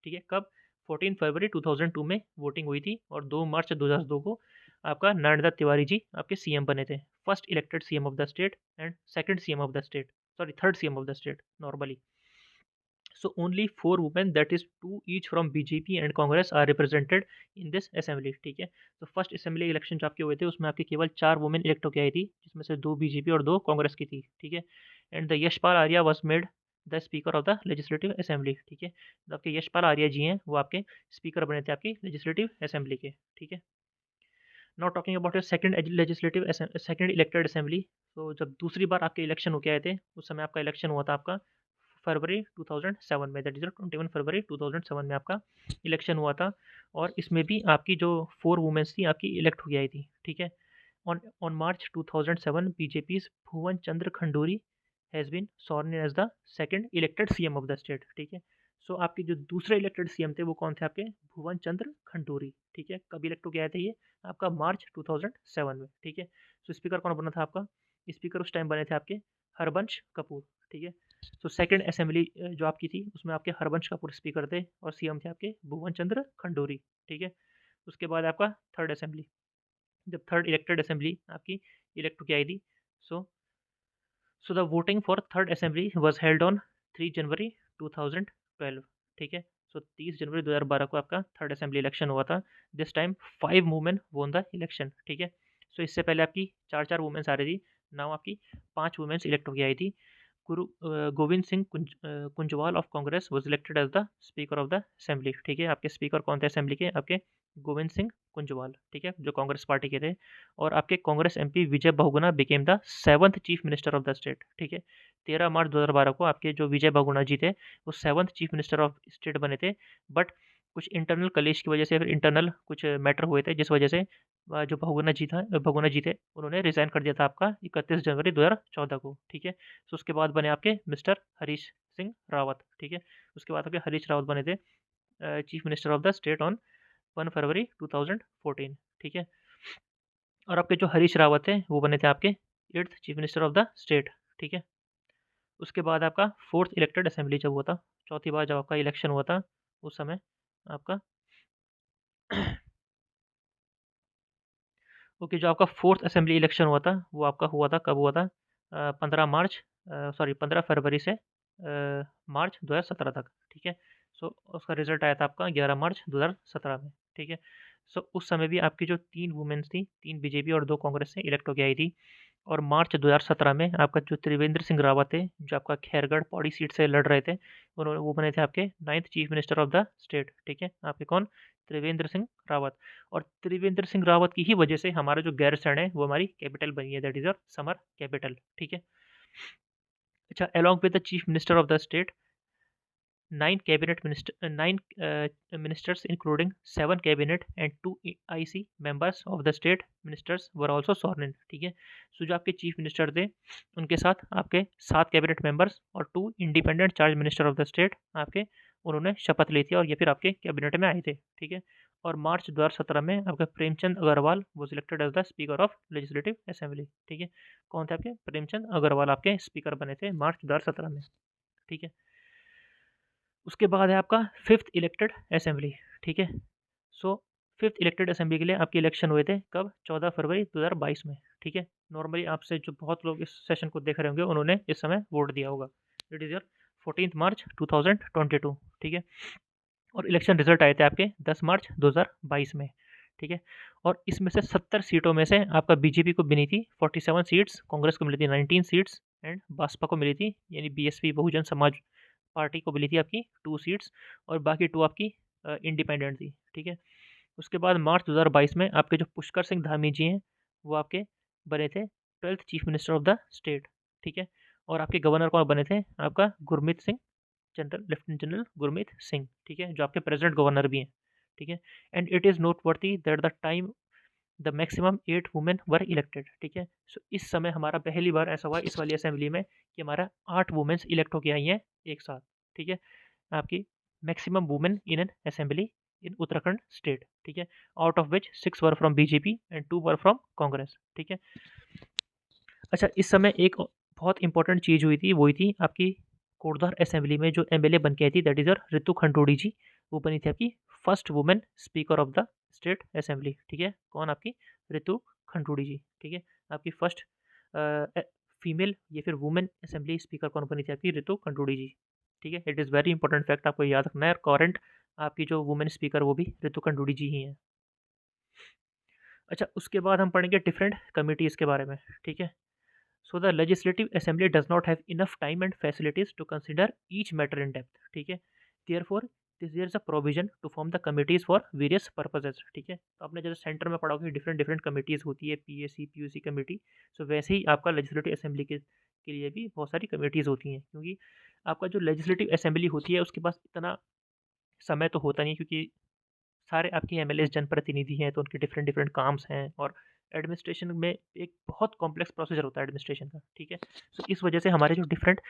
ठीक है, कब, 14 फरवरी 2002 में वोटिंग हुई थी, और 2 मार्च 2002 को आपका नारायण दत्त तिवारी जी आपके सीएम बने थे, first elected CM of the state and second CM of the state, sorry third CM of the state normally. So only 4 women, that is 2 each from BJP and Congress, are represented in this assembly. ठीक है, तो first assembly election जो आपके हुए थे उसमें आपके केवल 4 वुमेन इलेक्ट होकर आई थी, जिसमें से 2 बीजेपी और 2 कांग्रेस की थी। ठीक है, and the Yashpal Arya was made the speaker of the legislative assembly. ठीक है, तो आपके यशपाल आर्या जी हैं, वो आपके स्पीकर बने थे आपकी लेजिस्लेटिव असेंबली के। ठीक है, not talking about your second legislative second elected assembly. तो जब दूसरी बार आपके इलेक्शन होके आए थे, उस समय आपका इलेक्शन हुआ था आपका फरवरी 2007 में, दैट इज 21 फरवरी 2007 में आपका इलेक्शन हुआ था। और इसमें भी आपकी जो 4 वुमेन्स थी आपकी इलेक्ट हो गई थी। ठीक है, on March 2007 BJP's Bhuvan Chandra Khanduri has been sworn as the second elected CM of the state. ठीक है, सो आपके जो दूसरे इलेक्टेड सीएम थे वो कौन थे आपके, भुवन चंद्र खंडूरी। ठीक है, कब इलेक्ट हो गया था ये, आपका मार्च 2007 में। ठीक है, सो स्पीकर कौन बना था आपका, स्पीकर उस टाइम बने थे आपके हरबंश कपूर। ठीक है, सो सेकंड असेंबली जो आपकी थी उसमें आपके हरबंश कपूर स्पीकर थे और सीएम थे आपके भुवन चंद्र खंडूरी। ठीक है, उसके बाद आपका थर्ड असेंबली, जब थर्ड इलेक्टेड असेंबली आपकी इलेक्ट होकर आई थी, so so the voting for third assembly was held on 3 January 2012। ठीक है, सो 30 जनवरी 2012 को आपका थर्ड असेंबली इलेक्शन हुआ था। This time 5 women won the election. ठीक है, सो इससे पहले आपकी 4 वुमेन्स आ रही थी, नाउ आपकी 5 वुमेन्स इलेक्ट होकर आई थी। Govind Singh Kunjwal of Congress was elected as the speaker of the assembly. ठीक है, आपके स्पीकर कौन थे असेंबली के, आपके गोविंद सिंह कुंजवाल। ठीक है, जो कांग्रेस पार्टी के थे। और आपके Congress MP Vijay Bahuguna became the 7th chief minister of the state. ठीक है, 13 मार्च 2012 को आपके जो विजय बहुगुणा जी थे वो 7th chief minister of state बने थे। बट कुछ इंटरनल कलेश की वजह से, फिर इंटरनल कुछ मैटर हुए थे जिस वजह से जो बहुगुणा जी थे उन्होंने रिजाइन कर दिया था आपका 31 जनवरी 2014 को। ठीक है, तो उसके बाद बने आपके मिस्टर हरीश सिंह रावत। ठीक है, उसके बाद आपके हरीश रावत बने थे chief minister of the state on 1 फरवरी 2014। ठीक है, और आपके जो हरीश रावत हैं वो बने थे आपके 8th chief minister of the state. ठीक है, उसके बाद आपका फोर्थ इलेक्टेड असेंबली जब हुआ था, चौथी बार जब आपका इलेक्शन हुआ था, उस समय आपका ओके, जो आपका फोर्थ असेंबली इलेक्शन हुआ था वो आपका हुआ था, कब हुआ था, 15 फरवरी से मार्च 2017 तक। ठीक है, सो उसका रिजल्ट आया था आपका 11 मार्च 2017 में। ठीक है, सो उस समय भी आपकी जो 3 वुमेन्स थी, 3 बीजेपी और 2 कांग्रेस से इलेक्ट होकर आई थी। और मार्च 2017 में आपका जो त्रिवेंद्र सिंह रावत थे, जो आपका खैरगढ़ पौड़ी सीट से लड़ रहे थे, उन्होंने वो बने थे आपके 9th chief minister of the state. ठीक है, आपके कौन, त्रिवेंद्र सिंह रावत। और त्रिवेंद्र सिंह रावत की ही वजह से हमारा जो गैरसैंण है वो हमारी कैपिटल बनी है, दैट इज और समर कैपिटल। ठीक है, अच्छा, along with the chief minister of the state, 9 ministers including 7 cabinet and 2 IC members of the state ministers were also sworn in। ठीक है, सो जो आपके चीफ मिनिस्टर थे उनके साथ आपके 7 कैबिनेट मेंबर्स और 2 independent charge minister of the state आपके, उन्होंने शपथ ली थी और ये फिर आपके कैबिनेट में आए थे। ठीक है, और मार्च 2017 में आपका Premchand Agarwal was elected as the speaker of legislative assembly. ठीक है, कौन थे आपके, प्रेमचंद अग्रवाल आपके स्पीकर बने थे मार्च 2017 में। ठीक है, उसके बाद है आपका फिफ्थ इलेक्टेड असेंबली। ठीक है, सो फिफ्थ इलेक्टेड असेंबली के लिए आपके इलेक्शन हुए थे कब, 14 फरवरी 2022 में। ठीक है, नॉर्मली आपसे जो बहुत लोग इस सेशन को देख रहे होंगे उन्होंने इस समय वोट दिया होगा। इट इज़ योर 14 मार्च 2022। ठीक है, और इलेक्शन रिजल्ट आए थे आपके 10 मार्च 2022 में। ठीक है, और इसमें से 70 सीटों में से आपका बीजेपी को मिली थी 47 सीट्स, कांग्रेस को मिली थी 19 सीट्स एंड बसपा को मिली थी, यानी बीएसपी बहुजन समाज पार्टी को मिली थी आपकी 2 सीट्स, और बाकी 2 आपकी इंडिपेंडेंट थी। ठीक है, उसके बाद मार्च 2022 में आपके जो पुष्कर सिंह धामी जी हैं वो आपके बने थे 12th chief minister of the state. ठीक है, और आपके गवर्नर कौन बने थे, आपका Gurmeet Singh, general lieutenant general Gurmeet Singh. ठीक है, जो आपके प्रेजेंट गवर्नर भी हैं। ठीक है, एंड इट इज़ नोट वर्दी that the time the maximum 8 women were elected. ठीक है, सो इस समय हमारा पहली बार ऐसा हुआ इस वाली असेंबली में कि हमारा 8 वुमेन्स इलेक्ट होके आई हैं एक साथ। ठीक है, आपकी maximum women in an assembly in Uttarakhand state. ठीक है, out of which 6 were from BJP and 2 were from Congress. ठीक है, अच्छा, इस समय एक बहुत इंपॉर्टेंट चीज़ हुई थी, वो हुई थी आपकी कोटद्वार असेंबली में जो एमएलए बन के आई थी, दैट इज़ रितु खंडूड़ी जी। वो बनी थी आपकी first women speaker of the state assembly. ठीक है, कौन, आपकी रितु खंडूड़ी जी। ठीक है, आपकी फर्स्ट फीमेल या फिर वुमेन असेंबली स्पीकर कौन बनी थी, आपकी रितु खंडूड़ी जी। ठीक है, it is very important fact, आपको याद रखना है। और करंट आपकी जो वुमेन स्पीकर वो भी रितु खंडूड़ी जी ही हैं। अच्छा, उसके बाद हम पढ़ेंगे डिफरेंट कमिटीज़ के बारे में, ठीक है। So the legislative assembly does not have enough time and facilities to consider each matter in depth, ठीक है। Therefore there is a provision to form the committees for various purposes, ठीक है। तो आपने जैसे सेंटर में पढ़ा होगा डिफरेंट डिफरेंट कमिटीज़ होती है, पीएसी पीयूसी कमेटी। सो वैसे ही आपका लेजिस्लेटिव असेंबली के लिए भी बहुत सारी कमिटीज़ होती हैं, क्योंकि आपका जो लेजिस्लेटिव असेंबली होती है उसके पास इतना समय तो होता नहीं है, क्योंकि सारे आपके एमएलएस जनप्रतिनिधि हैं, तो उनके डिफरेंट डिफरेंट काम्स हैं। और एडमिनिस्ट्रेशन में एक बहुत कॉम्प्लेक्स प्रोसीजर होता है एडमिनिस्ट्रेशन का, ठीक है। सो इस वजह से हमारे जो डिफरेंट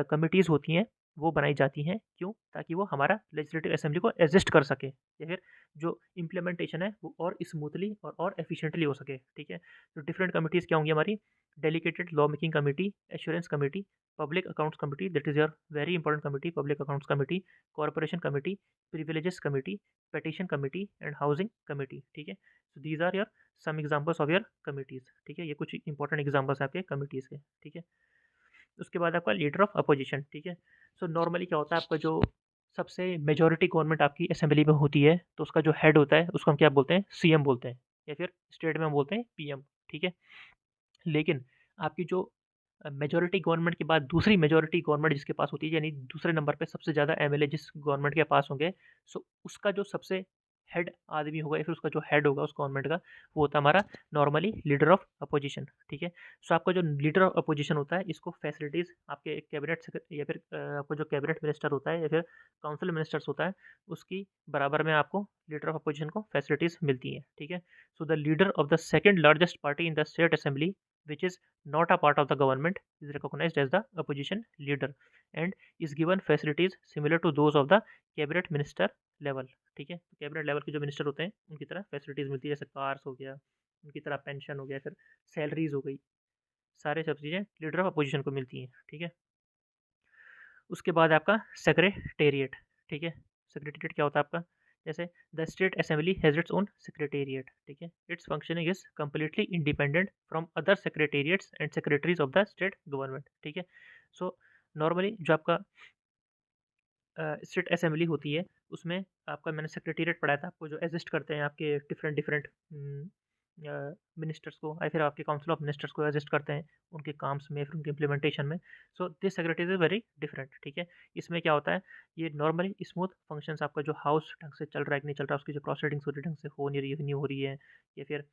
कमिटीज़ होती हैं वो बनाई जाती हैं, क्यों? ताकि वो हमारा लेजिस्लेटिव असेंबली को एडजस्ट कर सके, या फिर जो इम्प्लीमेंटेशन है वो और स्मूथली और एफिशिएंटली हो सके, ठीक है। तो डिफरेंट कमिटीज़ क्या होंगी हमारी? Delegated law making committee, assurance committee, public accounts committee, that is your very important committee, public accounts committee, corporation committee, privileges committee, petition committee and housing committee, ठीक है। so these are your some examples of your committees, ठीक है। ये कुछ important examples हैं आपके committees के, ठीक है। उसके बाद आपका लीडर ऑफ अपोजिशन, ठीक है। सो नॉर्मली क्या होता है, आपका जो सबसे मेजॉरिटी गवर्नमेंट आपकी असेंबली में होती है, तो उसका जो हेड होता है उसको हम क्या बोलते हैं? सीएम बोलते हैं, या फिर स्टेट में हम बोलते हैं पीएम, ठीक है। लेकिन आपकी जो मेजॉरिटी गवर्नमेंट के बाद दूसरी मेजॉरिटी गवर्नमेंट जिसके पास होती है, यानी दूसरे नंबर पे सबसे ज़्यादा एमएलए जिस गवर्नमेंट के पास होंगे, सो उसका जो सबसे हेड आदमी होगा, या फिर उसका जो हेड होगा उस गवर्नमेंट का, वो होता है हमारा नॉर्मली लीडर ऑफ अपोजिशन, ठीक है। सो आपका जो लीडर ऑफ अपोजिशन होता है, इसको फैसिलिटीज़ आपके कैबिनेट सेक्रेटरी, या फिर आपको जो कैबिनेट मिनिस्टर होता है, या फिर काउंसिल मिनिस्टर्स होता है, उसकी बराबर में आपको लीडर ऑफ अपोजिशन को फैसिलिटीज़ मिलती हैं, ठीक है। So the leader of the second largest party in the state assembly which is not a part of the government is recognized as the opposition leader and is given facilities similar to those of the cabinet minister level, ठीक है। तो cabinet level के जो minister होते हैं उनकी तरह facilities मिलती है, जैसे कार्स हो गया, उनकी तरह पेंशन हो गया, फिर सैलरीज हो गई, सारे सब चीज़ें लीडर ऑफ अपोजिशन को मिलती हैं, ठीक है। उसके बाद आपका सेक्रेटेरिएट, ठीक है। सेक्रेटेरिएट क्या होता है आपका? जैसे the state assembly has its own secretariat, ठीक है। Its functioning is completely independent from other secretariats and secretaries of the state government, ठीक है। सो नॉर्मली जो आपका स्टेट असेंबली होती है, उसमें आपका मैंने सेक्रेटेरिएट पढ़ाया था आपको, जो एग्जिस्ट करते हैं आपके डिफरेंट डिफरेंट मिनिस्टर्स को, या फिर आपके काउंसिल ऑफ मिनिस्टर्स को एग्जिस्ट करते हैं उनके काम्स में, फिर उनके इम्प्लीमेंटेशन में। So this secretary is very different, ठीक है। इसमें क्या होता है, ये नॉर्मली स्मूथ फंक्शंस, आपका जो हाउस ढंग से चल रहा है कि नहीं चल रहा, उसकी जो प्रोसीडिंग्स हो रही ढंग से हो नहीं रही है, नहीं हो रही है, या फिर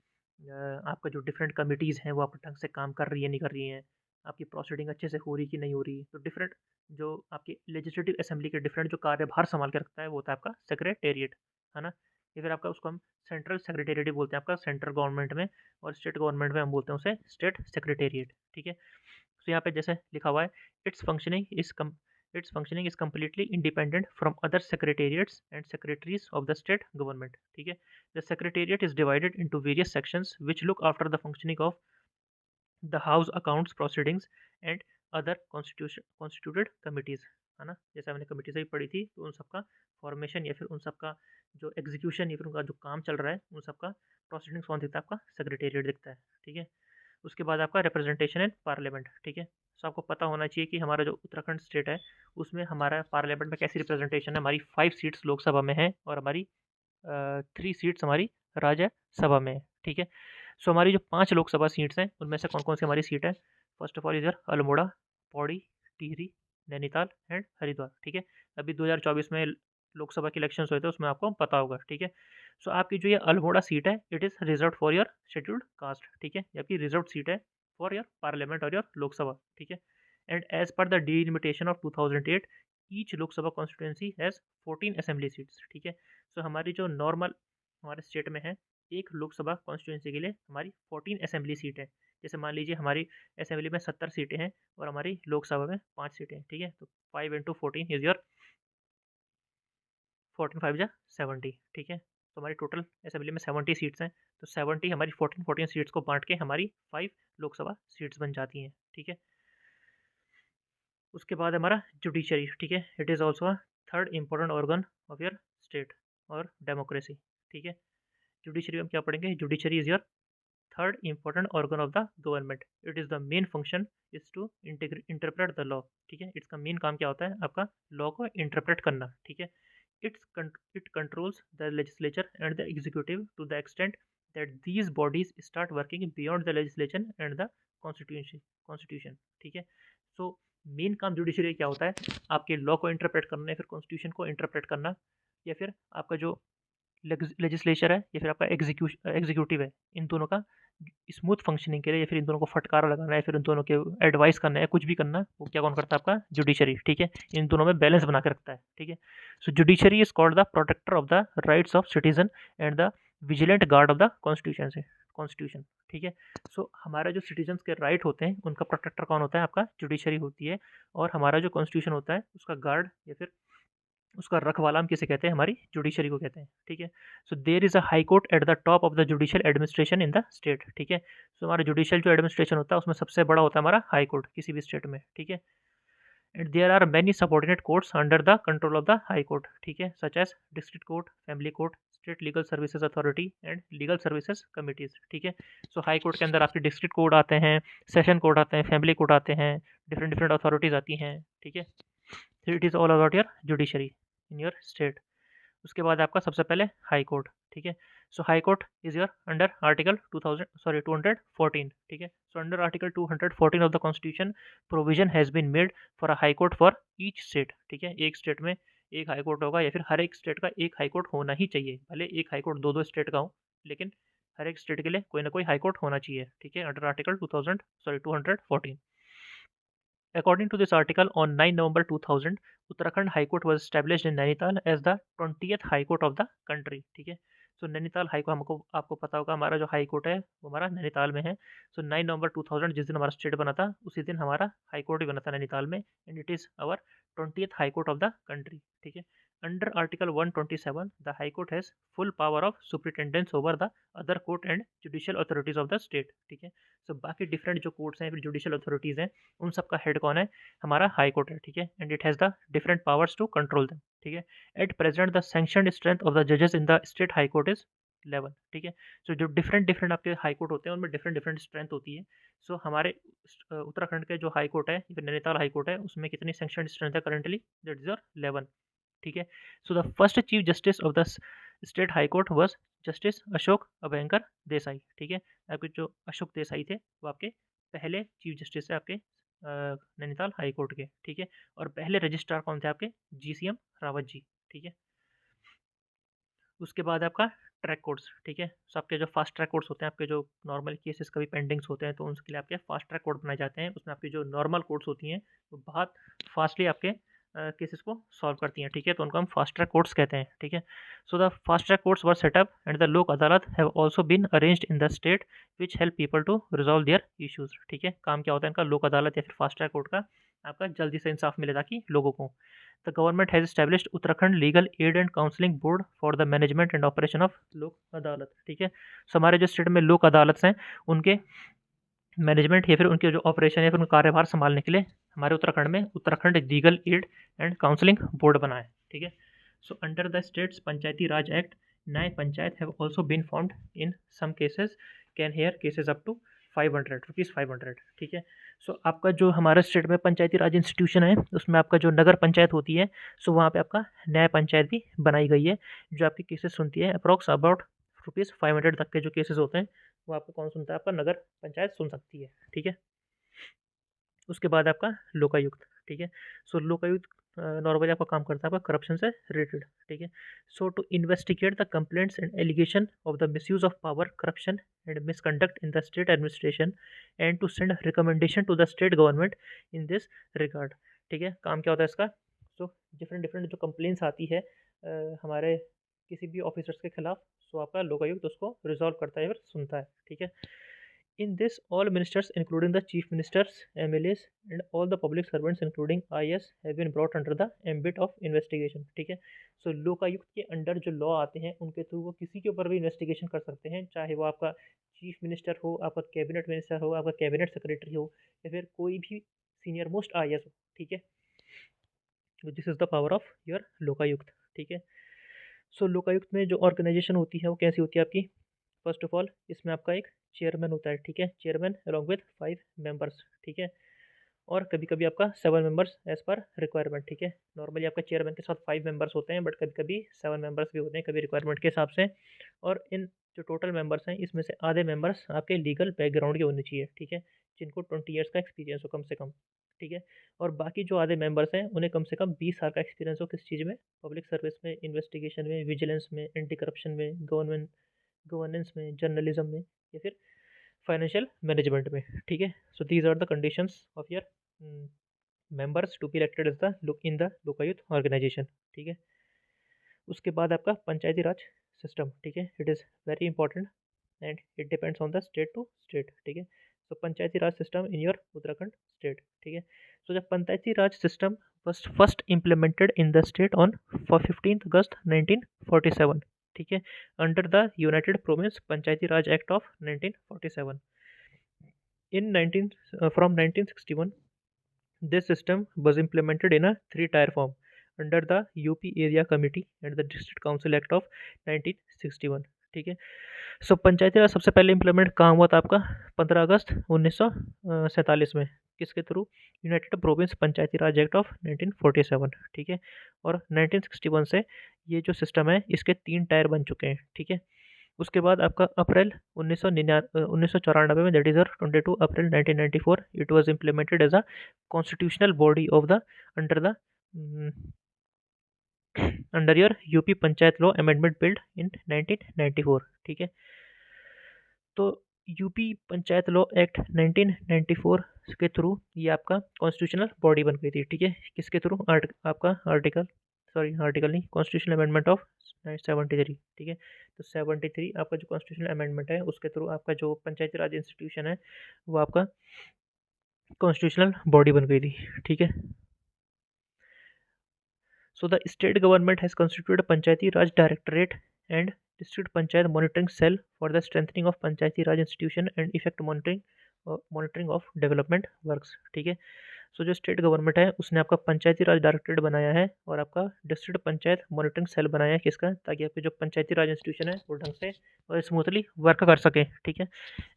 आपका जो डिफरेंट कमिटीज़ हैं वो आप ढंग से काम कर रही है नहीं कर रही हैं, आपकी प्रोसीडिंग अच्छे से हो रही कि नहीं हो रही। तो डिफरेंट जो आपकी लेजिस्लेटिव असेंबली के डिफरेंट जो कार्यभार संभाल के रखता है वो होता है आपका सेक्रेटेरिएट, है ना। या फिर आपका उसको हम सेंट्रल सेक्रेटेरिएट भी बोलते हैं आपका सेंट्रल गवर्नमेंट में, और स्टेट गवर्नमेंट में हम बोलते हैं उसे स्टेट सेक्रेटेरिएट, ठीक है। तो यहाँ पे जैसे लिखा हुआ है, its functioning is its functioning is completely independent from other secretariats and secretaries of the state government, ठीक है। The secretariat is divided into various sections which look after the functioning of the house accounts proceedings and other constituted committees, है ना। जैसे हमने committee से भी पढ़ी थी, तो उन सबका फॉर्मेशन या फिर उन सबका जो एग्जीक्यूशन या फिर उनका जो काम चल रहा है, उन सबका प्रोसीडिंग्स कौन दिखता है? आपका सेक्रेटेरिएट दिखता है, ठीक है। उसके बाद आपका रिप्रेजेंटेशन इन पार्लियामेंट, ठीक है। सो आपको पता होना चाहिए कि हमारा जो उत्तराखंड स्टेट है उसमें हमारा पार्लियामेंट में कैसी रिप्रेजेंटेशन है। हमारी 5 सीट्स लोकसभा में है, और हमारी 3 सीट्स हमारी राज्यसभा में है, ठीक है। सो हमारी जो 5 लोकसभा सीट्स हैं उनमें से कौन कौन सी हमारी सीट है? फर्स्ट ऑफ ऑल इधर अल्मोड़ा, पौड़ी, टिहरी, नैनीताल एंड हरिद्वार, ठीक है। अभी 2024 में लोकसभा के इलेक्शन हुए थे, उसमें आपको पता होगा, ठीक है। सो आपकी जो ये अल्मोड़ा सीट है, it is reserve for your scheduled caste, ठीक है। जबकि रिजर्व सीट है फॉर योर पार्लियामेंट और योर लोकसभा, ठीक है। And as per the delimitation of 2008 each Lok Sabha constituency has 14 assembly seats, ठीक है। सो हमारी जो नॉर्मल हमारे स्टेट में है, एक लोकसभा कॉन्स्टिट्यूंसी के लिए हमारी 14 असेंबली सीट है। जैसे मान लीजिए हमारी असेंबली में 70 सीटें हैं और हमारी लोकसभा में 5 सीटें हैं, ठीक है। तो 5 इंटू 14 इज़ योर 14 5 जा 70, ठीक है। तो हमारी टोटल असेंबली में 70 सीट्स हैं, तो 70 हमारी 14 सीट्स को बांट के हमारी 5 लोकसभा सीट्स बन जाती हैं, ठीक है। उसके बाद हमारा जुडिशरी, ठीक है। It is also a third important organ of your state और डेमोक्रेसी, ठीक है। जुडिशरी में हम क्या पढ़ेंगे? Judiciary is your third important organ of the government. It is the main function is to interpret the law. ठीक है, इसका मेन काम क्या होता है, आपका लॉ को इंटरप्रेट करना। ठीक है, it controls the legislature and the executive to the extent that these bodies start working beyond the legislation and the constitution। ठीक है, सो मेन काम जुडिशरी क्या होता है, आपके लॉ को इंटरप्रेट करना, या फिर कॉन्स्टिट्यूशन को इंटरप्रेट करना, या फिर आपका जो लेजिस्लेचर है या फिर आपका एग्जीक्यूटिव है, इन दोनों का स्मूथ फंक्शनिंग के लिए, या फिर इन दोनों को फटकारा लगाना है, फिर इन दोनों के एडवाइस करना है, कुछ भी करना, वो क्या कौन करता है, आपका जुडिशरी। ठीक है, इन दोनों में बैलेंस बना के रखता है। ठीक है, so judiciary is called the protector of the rights of citizen and the vigilant guard of the constitution. ठीक है, सो हमारा जो सिटीजन्स के राइट होते हैं उनका प्रोटेक्टर कौन होता है, आपका जुडिशरी होती है, और हमारा जो कॉन्स्टिट्यूशन होता है उसका गार्ड या फिर उसका रखवाला हम किसे कहते हैं, हमारी जुडिशरी को कहते हैं। ठीक है, so there is a high court at the top of the judicial administration in the state. ठीक है, सो हमारा जुडिशियल जो एडमिनिस्ट्रेशन होता है उसमें सबसे बड़ा होता है हमारा हाई कोर्ट किसी भी स्टेट में। ठीक है, and there are many subordinate courts under the control of the high court. ठीक है, such as district court, family court, state legal services authority and legal services committees. ठीक है, सो हाई कोर्ट के अंदर आपके डिस्ट्रिक्ट कोर्ट आते हैं, session court आते हैं, फैमिली कोर्ट आते हैं, डिफरेंट डिफरेंट अथॉरिटीज आती हैं। ठीक है, so it is all about your judiciary in your state. उसके बाद आपका सबसे पहले हाई कोर्ट। ठीक है, so high court is your under article 214। ठीक है, so under article 214 of the constitution provision has been made for a high court for each state. ठीक है, एक स्टेट में एक हाई कोर्ट होगा, या फिर हर एक स्टेट का एक हाई कोर्ट होना ही चाहिए, भले एक हाई कोर्ट दो दो स्टेट का हो, लेकिन हर एक स्टेट के लिए कोई ना कोई हाई कोर्ट होना चाहिए। ठीक है, under article 214। According to this article, on 9 November 2000, Uttarakhand High Court was established in Nainital as the 20th High Court of the country। ठीक है, सो नैनीताल हाई कोर्ट, हमको आपको पता होगा हमारा जो हाई कोर्ट है वो हमारा नैनीताल में है। सो 9 नवंबर 2000 जिस दिन हमारा स्टेट बना था उसी दिन हमारा हाई कोर्ट भी बना था नैनीताल में, and it is our 20th high court of the country. ठीक है, under article 127 the high court has full power of superintendence over the other court and judicial authorities of the state. ठीक है, सो बाकी different जो courts हैं फिर judicial authorities हैं, उन सब का हेड कौन है, हमारा हाई कोर्ट है। ठीक है, and it has the different powers to control them. ठीक है, at present the sanctioned strength of the जजेस in the state high court is 11। ठीक है, सो जो डिफरेंट डिफरेंट आपके हाई कोर्ट होते हैं उनमें डिफरेंट डिफरेंट स्ट्रेंथ होती है। सो हमारे उत्तराखंड के जो हाई कोर्ट है या फिर नैनीताल हाई कोर्ट है उसमें कितनी सैंक्शनड स्ट्रेंथ है करंटली, दैट इज योर 11। ठीक है, so the first chief justice of the state high court was justice Ashok Abhayankar Desai. ठीक है, आपके जो अशोक देसाई थे वो आपके पहले चीफ जस्टिस है आपके नैनीताल हाई कोर्ट के। ठीक है, और पहले रजिस्ट्रार कौन थे आपके, GCM रावत जी। ठीक है, उसके बाद आपका ट्रैक कोर्ट्स। ठीक है, सो आपके जो फास्ट ट्रैक कोर्ट्स होते हैं, आपके जो नॉर्मल केसेस कभी पेंडिंग्स होते हैं तो उसके लिए आपके फास्ट ट्रैक कोर्ट बनाए जाते हैं। उसमें आपकी जो नॉर्मल कोर्ट्स होती हैं वो बहुत फास्टली आपके केसेस को सॉल्व करती हैं। ठीक है, तो उनको हम फास्ट ट्रैक कोर्ट्स कहते हैं। ठीक है, so the fast track courts were set up and the Lok Adalat have also been arranged in the state which help people to resolve their issues. ठीक है, काम क्या होता है इनका, लोक अदालत या फिर फास्ट ट्रैक कोर्ट का, आपका जल्दी से इंसाफ मिले ताकि लोगों को। The government has established Uttarakhand Legal Aid and Counseling Board for the management and operation of लोक अदालत। ठीक है, सो हमारे जो स्टेट में लोक अदालत हैं उनके मैनेजमेंट या फिर उनके जो ऑपरेशन या फिर उनका कार्यभार संभालने के लिए हमारे उत्तराखंड में Uttarakhand legal aid and counselling board बना है। ठीक है, so under the state's panchayati raj act, Nyaya panchayat have also been formed in some cases, can hear cases up to 500 rupees. ठीक है, सो आपका जो हमारे स्टेट में पंचायती राज इंस्टीट्यूशन है उसमें आपका जो नगर पंचायत होती है, सो वहाँ पे आपका न्याय पंचायत भी बनाई गई है, जो आपके केसेस सुनती है अप्रॉक्स अबाउट ₹500 तक के जो केसेस होते हैं वो आपको कौन सुनता है, आपका नगर पंचायत सुन सकती है। ठीक है, उसके बाद आपका लोकायुक्त। ठीक है, सो लोकायुक्त नॉर्मली आपका काम करता है आपका करप्शन से रिलेटेड। ठीक है, so to investigate the complaints and allegation of the misuse of power, corruption and misconduct in the state administration and to send recommendation to the state government in this regard. ठीक है, काम क्या होता है इसका, so different different जो complaints आती है हमारे किसी भी ऑफिसर्स के खिलाफ, सो आपका लोकायुक्त उसको रिजॉल्व करता है या फिर सुनता है। ठीक है, in this, all ministers, including the chief ministers, MLAs, and all the public servants, including IS, have been brought under the ambit of investigation। ठीक है, सो लोकायुक्त के अंडर जो लॉ आते हैं उनके थ्रू वो किसी के ऊपर भी इन्वेस्टिगेशन कर सकते हैं, चाहे वो आपका चीफ मिनिस्टर हो, आपका कैबिनेट मिनिस्टर हो, आपका कैबिनेट सेक्रेटरी हो, या फिर कोई भी सीनियर मोस्ट IS हो। ठीक है, this is the power of your Lokayukta. ठीक है, सो लोकायुक्त में जो ऑर्गेनाइजेशन होती है वो कैसी होती है आपकी, फर्स्ट ऑफ ऑल इसमें आपका एक चेयरमैन होता है, ठीक है, चेयरमैन अलॉन्ग विथ 5 मेंबर्स, ठीक है, और कभी कभी आपका 7 मेंबर्स एज पर रिक्वायरमेंट, ठीक है। नॉर्मली आपका चेयरमैन के साथ 5 मेंबर्स होते हैं, बट कभी कभी 7 मेंबर्स भी होते हैं, कभी रिक्वायरमेंट के हिसाब से। और इन जो टोटल मेंबर्स हैं इसमें से आधे मेंबर्स आपके लीगल बैकग्राउंड के होने चाहिए, ठीक है, जिनको 20 ईयर्स का एक्सपीरियंस हो कम से कम, ठीक है। और बाकी जो आधे मेंबर्स हैं उन्हें कम से कम 20 साल का एक्सपीरियंस हो, किस चीज़ में, पब्लिक सर्विस में, इन्वेस्टिगेशन में, विजिलेंस में, एंटी करप्शन में, गवर्नेंस में, जर्नलिज्म में, या फिर फाइनेंशियल मैनेजमेंट में, ठीक है। So these are the conditions of your members to be elected as the look in the Lokayukta organisation, ठीक है। उसके बाद आपका पंचायती राज सिस्टम, ठीक है, it is very important and it depends on the state to state, ठीक है। So panchayati raj system in your Uttarakhand state, ठीक है। So the panchayati raj system was first implemented in the state on 15th August 1947, ठीक है, under the United province Panchayati raj act of 1947। In 19 from 1961 this system was implemented in a 3-tier form under the UP Area Committee and the District Council Act of 1961, ठीक है। So panchayati राज सबसे पहले implement कहाँ हुआ था आपका, 15 अगस्त 1947 में, किसके through, United province Panchayati raj act of 1947, ठीक है। और 1961 से ये जो सिस्टम है इसके 3 टायर बन चुके हैं, ठीक है। उसके बाद आपका अप्रैल 1994 में, that is 22 April 1994, it was implemented as a constitutional body of the under the under your UP panchayat law amendment bill in 1994, ठीक है। तो यूपी पंचायत लॉ एक्ट 1994 के थ्रू ये आपका कॉन्स्टिट्यूशनल बॉडी बन गई थी, ठीक है, किसके थ्रू, आपका आर्टिकल नहीं, कॉन्स्टिट्यूशनल अमेंडमेंट ऑफ 73, ठीक है। तो 73 आपका जो कॉन्स्टिट्यूशनल अमेंडमेंट है उसके थ्रू आपका जो पंचायती राज इंस्टीट्यूशन है वो आपका कॉन्स्टिट्यूशनल बॉडी बन गई थी, ठीक है। So the state government has constituted Panchayati Raj directorate and district panchayat monitoring cell for the strengthening of Panchayati Raj institution and effect monitoring of development works, ठीक है। सो जो स्टेट गवर्नमेंट है उसने आपका पंचायती राज डायरेक्टरेट बनाया है और आपका डिस्ट्रिक्ट पंचायत मॉनिटरिंग सेल बनाया है, किसका, ताकि आपके जो पंचायती राज इंस्टीट्यूशन है वो ढंग से और स्मूथली वर्क कर सके, ठीक है।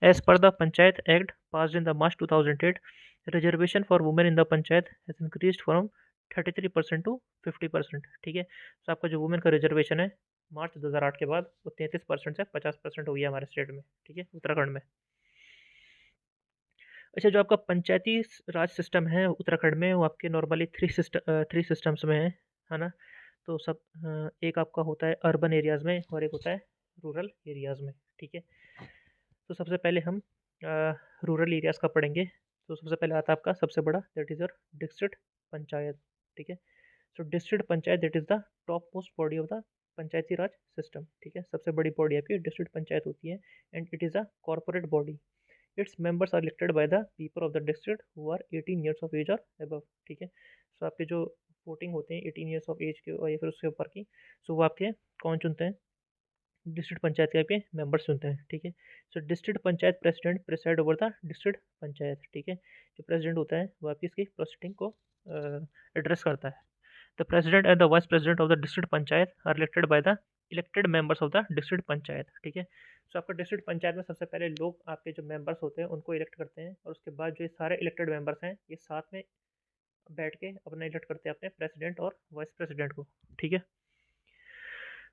As per the panchayat act passed in the March 2008, reservation for women in the panchayat has increased from 33% to 50%, ठीक है। तो आपका जो वुमेन का रिजर्वेशन है मार्च 2008 के बाद वो 33% से 50% हो गया हमारे स्टेट में, ठीक है, उत्तराखंड में। अच्छा, जो आपका पंचायती राज सिस्टम है उत्तराखंड में वो आपके नॉर्मली थ्री सिस्टम्स में है ना। तो सब एक आपका होता है अर्बन एरियाज़ में और एक होता है रूरल एरियाज़ में, ठीक है। तो सबसे पहले हम रूरल एरियाज़ का पढ़ेंगे। तो सबसे पहले आता है आपका सबसे बड़ा, that is your district panchayat, ठीक है। सो district panchayat that is the top most body of the panchayati raj system, ठीक है, सबसे बड़ी बॉडी आपकी डिस्ट्रिक्ट पंचायत होती है and it is a corporate body. Its members are elected by the people of the district who are 18 years of age और above, ठीक है। सो आपके जो वोटिंग होते हैं 18 ईयर्स ऑफ एज के और या फिर उसके ऊपर की, सो वो आपके कौन चुनते हैं, डिस्ट्रिक्ट पंचायत के आपके मेंबर्स चुनते हैं, ठीक है। सो district panchayat president preside over the district panchayat, ठीक है। जो प्रेसिडेंट होता है वो आपकी इसकी प्रोसीडिंग को एड्रेस करता है। The president and the vice president of the district panchayat are elected by the elected members of the district panchayat, ठीक है। सो आपका डिस्ट्रिक्ट पंचायत में सबसे पहले लोग आपके जो मेंबर्स होते हैं उनको इलेक्ट करते हैं और उसके बाद जो ये सारे इलेक्टेड मेंबर्स हैं ये साथ में बैठ के अपना इलेक्ट करते हैं अपने प्रेसिडेंट और वाइस प्रेसिडेंट को, ठीक है।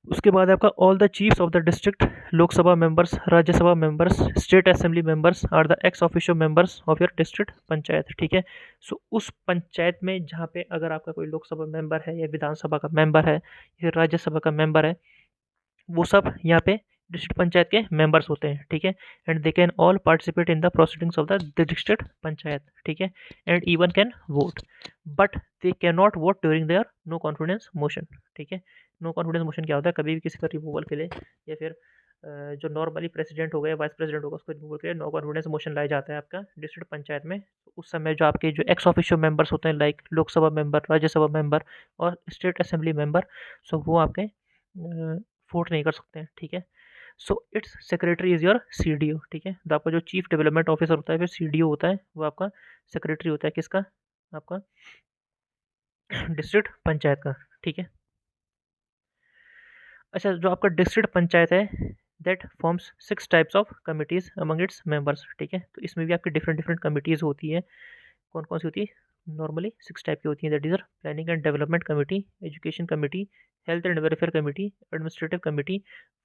उसके बाद आपका all the chiefs of the district, Lok Sabha members, Rajya Sabha members, state assembly members are the ex officio members of your district panchayat, ठीक है। सो उस पंचायत में जहाँ पे अगर आपका कोई लोकसभा मेंबर है या विधानसभा का मेंबर है या राज्यसभा का मेंबर है, वो सब यहाँ पे डिस्ट्रिक्ट पंचायत के मेंबर्स होते हैं, ठीक है। And they can all participate in the proceedings of the district panchayat, ठीक है, and even can vote, but they can not vote during their no confidence motion, ठीक है। नो कॉन्फिडेंस मोशन क्या होता है, कभी भी किसी का रिमूवल के लिए या फिर जो नॉर्मली प्रेसिडेंट हो गया वाइस प्रेसिडेंट होगा उसको रिमूवल के लिए नो कॉन्फिडेंस मोशन लाया जाता है आपका डिस्ट्रिक्ट पंचायत में। उस समय जो आपके जो एक्स ऑफिशियो मेंबर्स होते हैं like Lok Sabha member, Rajya Sabha member और स्टेट असेंबली मेंबर, सो वो आपके वोट नहीं कर सकते हैं, ठीक है। So it's secretary is your CDO, ठीक है। तो आपका जो चीफ डेवलपमेंट ऑफिसर होता है फिर CDO होता है, वो आपका सेक्रेटरी होता है, किसका, आपका डिस्ट्रिक्ट पंचायत का, ठीक है। अच्छा, जो आपका डिस्ट्रिक्ट पंचायत है that forms 6 types of committees among its members. ठीक है, तो इसमें भी आपकी डिफरेंट डिफरेंट कमिटीज़ होती है। कौन कौन सी होती है? नॉर्मली 6 टाइप की होती हैं। That is planning and development committee, education committee, health and welfare committee, administrative committee,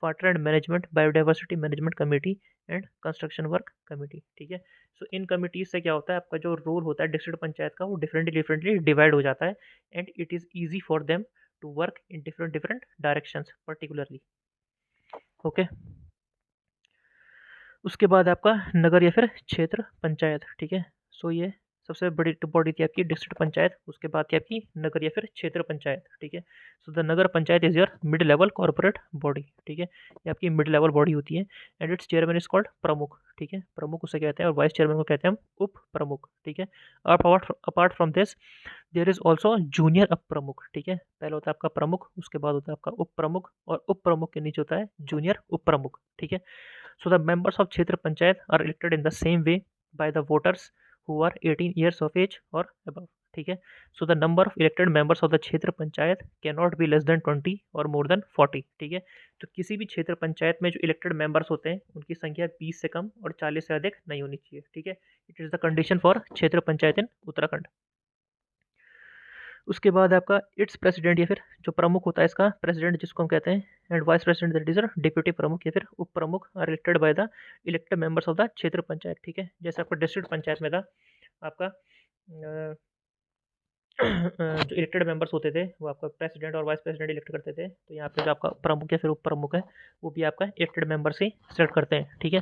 water and management, biodiversity management committee and construction work committee. ठीक है, सो इन कमिटीज से क्या होता है, आपका जो रोल होता है डिस्ट्रिक्ट पंचायत का वो डिफरेंटली डिवाइड हो जाता है and it is easy for them to work in different different directions particularly. Okay, उसके बाद आपका नगर या फिर क्षेत्र पंचायत। ठीक है, सो ये सबसे बड़ी बॉडी थी आपकी डिस्ट्रिक्ट पंचायत, उसके बाद थी आपकी नगर या फिर क्षेत्र पंचायत। ठीक है, so the Nagar panchayat is your mid level corporate body. ठीक है, ये आपकी मिड लेवल बॉडी होती है and it's chairman is called प्रमुख। ठीक है, प्रमुख उसे कहते हैं और वाइस चेयरमैन को कहते हैं हम उप प्रमुख। ठीक है, apart from this there is also junior अप प्रमुख। ठीक है, पहले होता है आपका प्रमुख, उसके बाद होता है आपका उप प्रमुख और उप प्रमुख के नीचे होता है जूनियर उप प्रमुख। ठीक है, so the members of Kshetra Panchayat are elected in the same way by the voters who are 18 years of age or above. ठीक है, so the number of elected members of the क्षेत्र panchayat cannot be less than 20 और more than 40। ठीक है, तो किसी भी क्षेत्र पंचायत में जो इलेक्टेड मेंबर्स होते हैं उनकी संख्या 20 से कम और 40 से अधिक नहीं होनी चाहिए। ठीक है, it is the condition for क्षेत्र पंचायत इन उत्तराखंड। उसके बाद आपका इट्स प्रेसिडेंट या फिर जो प्रमुख होता है इसका प्रेसिडेंट जिसको हम कहते हैं and vice president that is deputy प्रमुख या फिर उप प्रमुख are elected by the elected members of the क्षेत्र पंचायत। ठीक है, जैसे आपका डिस्ट्रिक्ट पंचायत में था आपका जो इलेक्टेड मेंबर्स होते थे वो आपका प्रेसिडेंट और वाइस प्रेसिडेंट इलेक्ट करते थे, तो यहाँ पे जो आपका प्रमुख या फिर उप प्रमुख है वो भी आपका इलेक्टेड मेंबर से सेलेक्ट करते हैं। ठीक है,